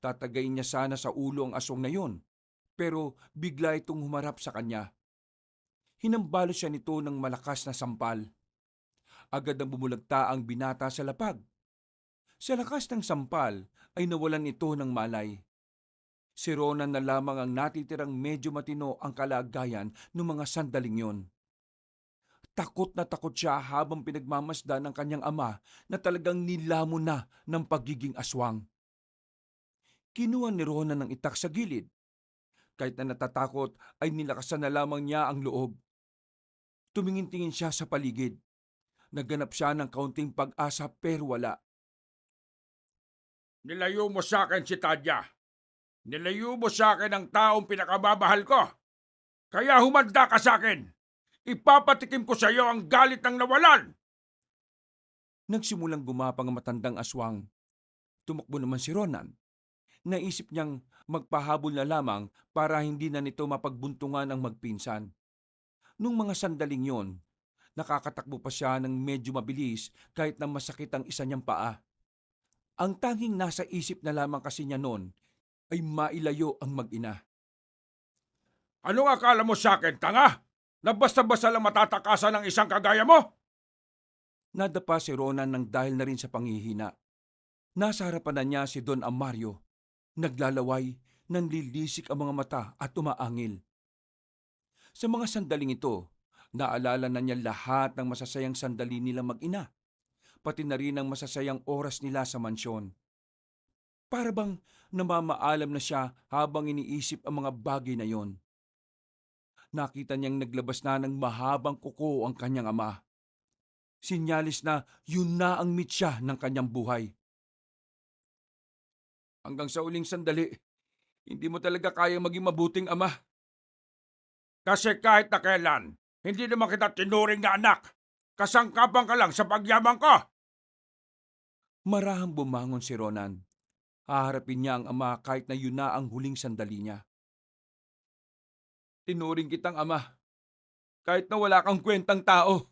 [SPEAKER 1] Tatagayin niya sana sa ulo ang aswang na yon, pero bigla itong humarap sa kanya. Hinambalo siya nito ng malakas na sampal. Agad ang bumulagta ang binata sa lapag. Sa lakas ng sampal ay nawalan ito ng malay. Si Ronan na lamang ang natitirang medyo matino ang kalagayan ng mga sandaling yon. Takot na takot siya habang pinagmamasdan ng kanyang ama na talagang nilamon na ng pagiging aswang. Kinuha ni Ronan ng itak sa gilid. Kahit na natatakot ay nilakasan na lamang niya ang loob. Tumingin-tingin siya sa paligid. Nagganap siya ng kaunting pag-asa pero wala.
[SPEAKER 2] Nilayo mo sa akin si Tadya. Nilayo mo sa akin ang taong pinakamamahal ko. Kaya humanda ka sa akin. Ipapatikim ko sa iyo ang galit ng nawalan.
[SPEAKER 1] Nagsimulang gumapang ang matandang aswang. Tumakbo naman si Ronan. Naisip niyang magpahabol na lamang para hindi na nito mapagbuntungan ang magpinsan. Nung mga sandaling yon, nakakatakbo pa siya ng medyo mabilis kahit na masakit ang isa niyang paa. Ang tanging nasa isip na lamang kasi niya noon ay mailayo ang mag-ina.
[SPEAKER 2] Anong akala mo sa akin, tanga? Na basta-basta lang matatakasan ng isang kagaya mo?
[SPEAKER 1] Nadapa si Ronan ng dahil na rin sa panghihina. Nasa harapan na niya si Don Amario. Naglalaway, nanlilisik ang mga mata at umaangil. Sa mga sandaling ito, naalala na niya lahat ng masasayang sandali nilang mag-ina, pati na rin ang masasayang oras nila sa mansyon. Para bang namamaalam na siya habang iniisip ang mga bagay na yon. Nakita niyang naglabas na ng mahabang kuko ang kanyang ama. Sinyalis na yun na ang mitya ng kanyang buhay. Hanggang sa uling sandali, hindi mo talaga kayang maging mabuting ama.
[SPEAKER 2] Kasi kahit na kailan, hindi naman kita tinuring na anak. Kasangkapan ka lang sa pagyabang ko.
[SPEAKER 1] Marahang bumangon si Ronan. Haharapin niya ang ama kahit na yun na ang huling sandali niya. Tinuring kitang ama, kahit na wala kang kwentang tao.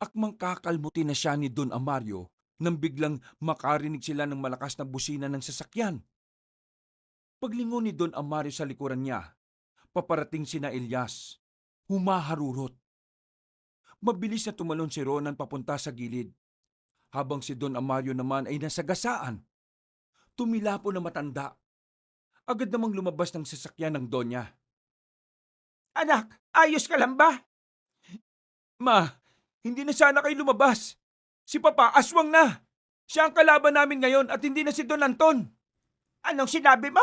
[SPEAKER 1] Akmang kakalmutin na siya ni Don Amario nang biglang makarinig sila ng malakas na busina ng sasakyan. Paglingon ni Don Amario sa likuran niya, paparating sina Elias. Humaharurot. Mabilis na tumalon si Ronan papunta sa gilid, habang si Don Amario naman ay nasagasaan. Tumilapo na matanda. Agad namang lumabas ng sasakyan ng Donya.
[SPEAKER 4] Anak, ayos ka lang ba?
[SPEAKER 1] Ma, hindi na sana kayo lumabas. Si Papa, aswang na. Siya ang kalaban namin ngayon at hindi na si Don Anton.
[SPEAKER 4] Anong sinabi mo?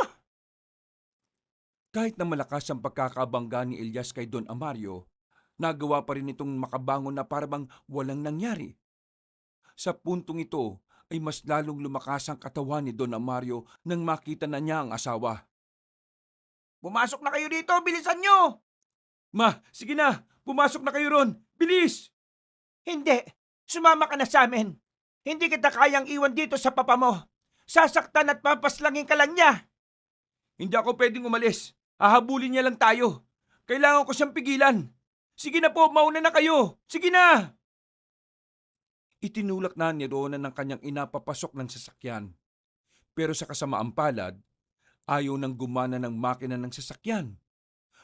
[SPEAKER 1] Kahit na malakas ang pagkakabangga ni Elias kay Don Amario, nagawa pa rin itong makabangon na parabang walang nangyari. Sa puntong ito ay mas lalong lumakas ang katawan ni Don Amario nang makita na niya ang asawa.
[SPEAKER 4] Pumasok na kayo dito, bilisan nyo!
[SPEAKER 1] Ma, sige na, pumasok na kayo ron. Bilis!
[SPEAKER 4] Hindi, sumama ka na sa amin. Hindi kita kayang iwan dito sa papa mo. Sasaktan at papaslangin ka lang niya.
[SPEAKER 1] Hindi ako pwedeng umalis. Hahabulin niya lang tayo. Kailangan ko siyang pigilan. Sige na po, mauna na kayo. Sige na! Itinulak na ni Ronan ng kanyang ina papasok ng sasakyan. Pero sa kasamaang palad, ayaw nang gumana ng makina ng sasakyan.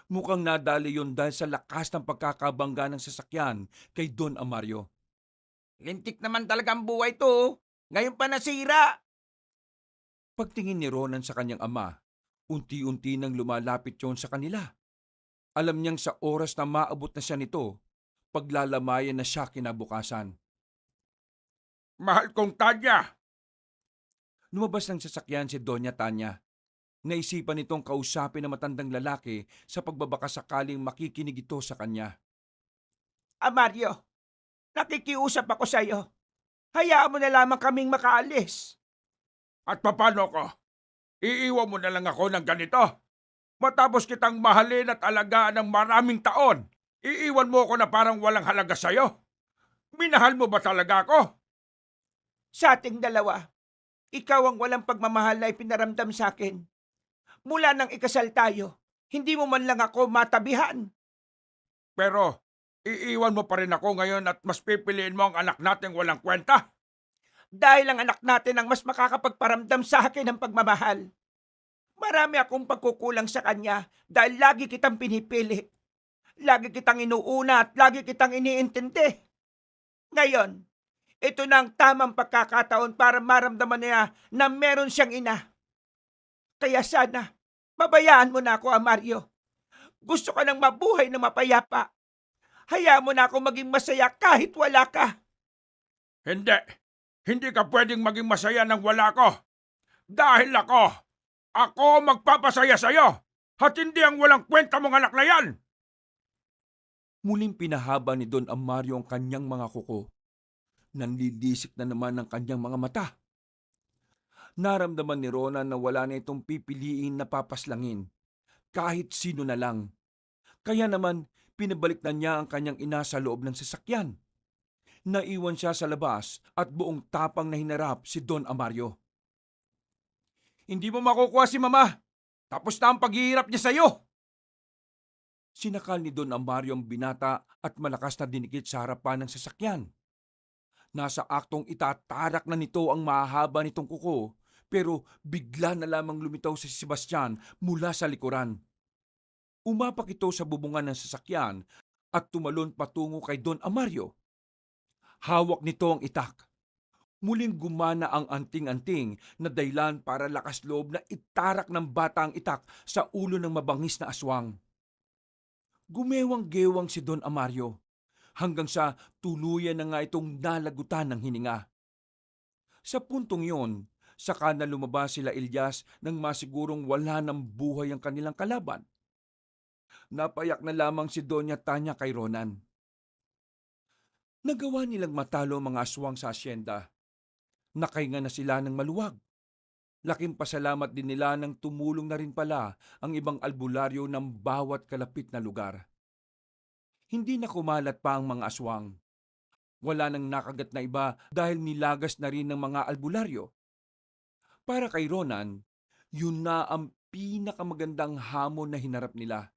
[SPEAKER 1] Mukhang nadali yon dahil sa lakas ng pagkakabangga ng sasakyan kay Don Amario.
[SPEAKER 3] Lintik naman talaga ang buhay to. Ngayon pa nasira.
[SPEAKER 1] Pagtingin ni Ronan sa kanyang ama, unti-unti nang lumalapit yon sa kanila. Alam niyang sa oras na maabot na siya nito, paglalamayan na siya kinabukasan.
[SPEAKER 2] Mahal kong Tanya,
[SPEAKER 1] Lumabas ng sasakyan si Doña Tanya. Naisipan nitong kausapin ang matandang lalaki sa pagbabaka sakaling makikinig ito sa kanya.
[SPEAKER 4] Mario, nakikiusap ako sa iyo. Hayaan mo na lamang kaming makaalis.
[SPEAKER 2] at papano ko? Iiwan mo na lang ako ng ganito? Matapos kitang mahalin at alagaan ng maraming taon, iiwan mo ako na parang walang halaga sa'yo? Minahal mo ba talaga ako?
[SPEAKER 4] Sa ating dalawa, ikaw ang walang pagmamahal na ipinaramdam sa akin. Mula nang ikasal tayo, hindi mo man lang ako matabihan.
[SPEAKER 2] Pero, iiwan mo pa rin ako ngayon at mas pipiliin mo ang anak nating walang kwenta?
[SPEAKER 4] Dahil ang anak natin ang mas makakapagparamdam sa akin ng pagmamahal. Marami akong pagkukulang sa kanya dahil lagi kitang pinipili. Lagi kitang inuuna at lagi kitang iniintindi. Ngayon, ito na ang tamang pagkakataon para maramdaman niya na meron siyang ina. Kaya sana, pabayaan mo na ako, Mario. Gusto ka nang mabuhay na mapayapa. Hayaan mo na ako maging masaya kahit wala ka.
[SPEAKER 2] Hindi. Hindi ka pwedeng maging masaya nang wala ko. Dahil ako magpapasaya sa'yo. At hindi ang walang kwenta mong anak na yan.
[SPEAKER 1] Muling pinahaba ni Don Amario ang kanyang mga kuko. Nanlilisik na naman ang kanyang mga mata. Naramdaman ni Ronan na wala na itong pipiliin na papaslangin. Kahit sino na lang. Kaya naman, pinabalik na niya ang kanyang ina sa loob ng sasakyan. Naiwan siya sa labas at buong tapang na hinarap si Don Amario.
[SPEAKER 3] Hindi mo makukuha si Mama. Tapos na ang paghihirap niya sa'yo.
[SPEAKER 1] Sinakal ni Don Amario ang binata at malakas na dinikit sa harapan ng sasakyan. Nasa aktong itatarak na nito ang mahahaba nitong kuko, pero bigla na lamang lumitaw si Sebastian mula sa likuran. Umapak ito sa bubungan ng sasakyan at tumalon patungo kay Don Amario. Hawak nito ang itak. Muling gumana ang anting-anting na dahilan para lakas loob na itarak ng bata ang itak sa ulo ng mabangis na aswang. Gumewang-gewang si Don Amario hanggang sa tuluyan na nga itong nalagutan ng hininga. Sa puntong yon, saka na lumabas sila Ilyas nang masigurong wala ng buhay ang kanilang kalaban. Napayak na lamang si Doña Tanya kay Ronan. Nagawa nilang matalo ang mga aswang sa asyenda. Nakahinga na sila ng maluwag. Laking pasalamat din nila nang tumulong na rin pala ang ibang albularyo ng bawat kalapit na lugar. Hindi na kumalat pa ang mga aswang. Wala nang nakagat na iba dahil nilagas na rin ng mga albularyo. Para kay Ronan, yun na ang pinakamagandang hamon na hinarap nila.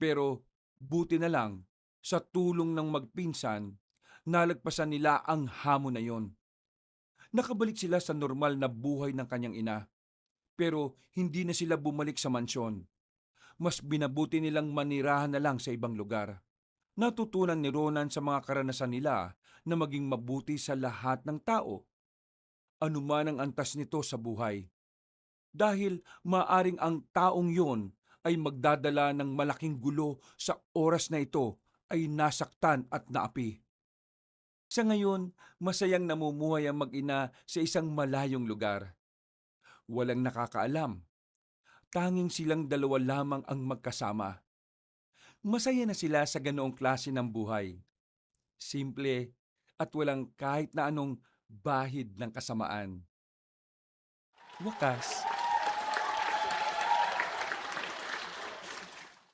[SPEAKER 1] Pero buti na lang, sa tulong ng magpinsan, nalagpasan nila ang hamon na yon. Nakabalik sila sa normal na buhay ng kanyang ina. Pero hindi na sila bumalik sa mansyon. Mas binabuti nilang manirahan na lang sa ibang lugar. Natutunan ni Ronan sa mga karanasan nila na maging mabuti sa lahat ng tao. Anuman ang antas nito sa buhay. Dahil maaring ang taong yon ay magdadala ng malaking gulo sa oras na ito ay nasaktan at naapi. Sa ngayon, masayang namumuhay ang mag-ina sa isang malayong lugar. Walang nakakaalam. Tanging silang dalawa lamang ang magkasama. Masaya na sila sa ganoong klase ng buhay. Simple at walang kahit na anong bahid ng kasamaan. Wakas.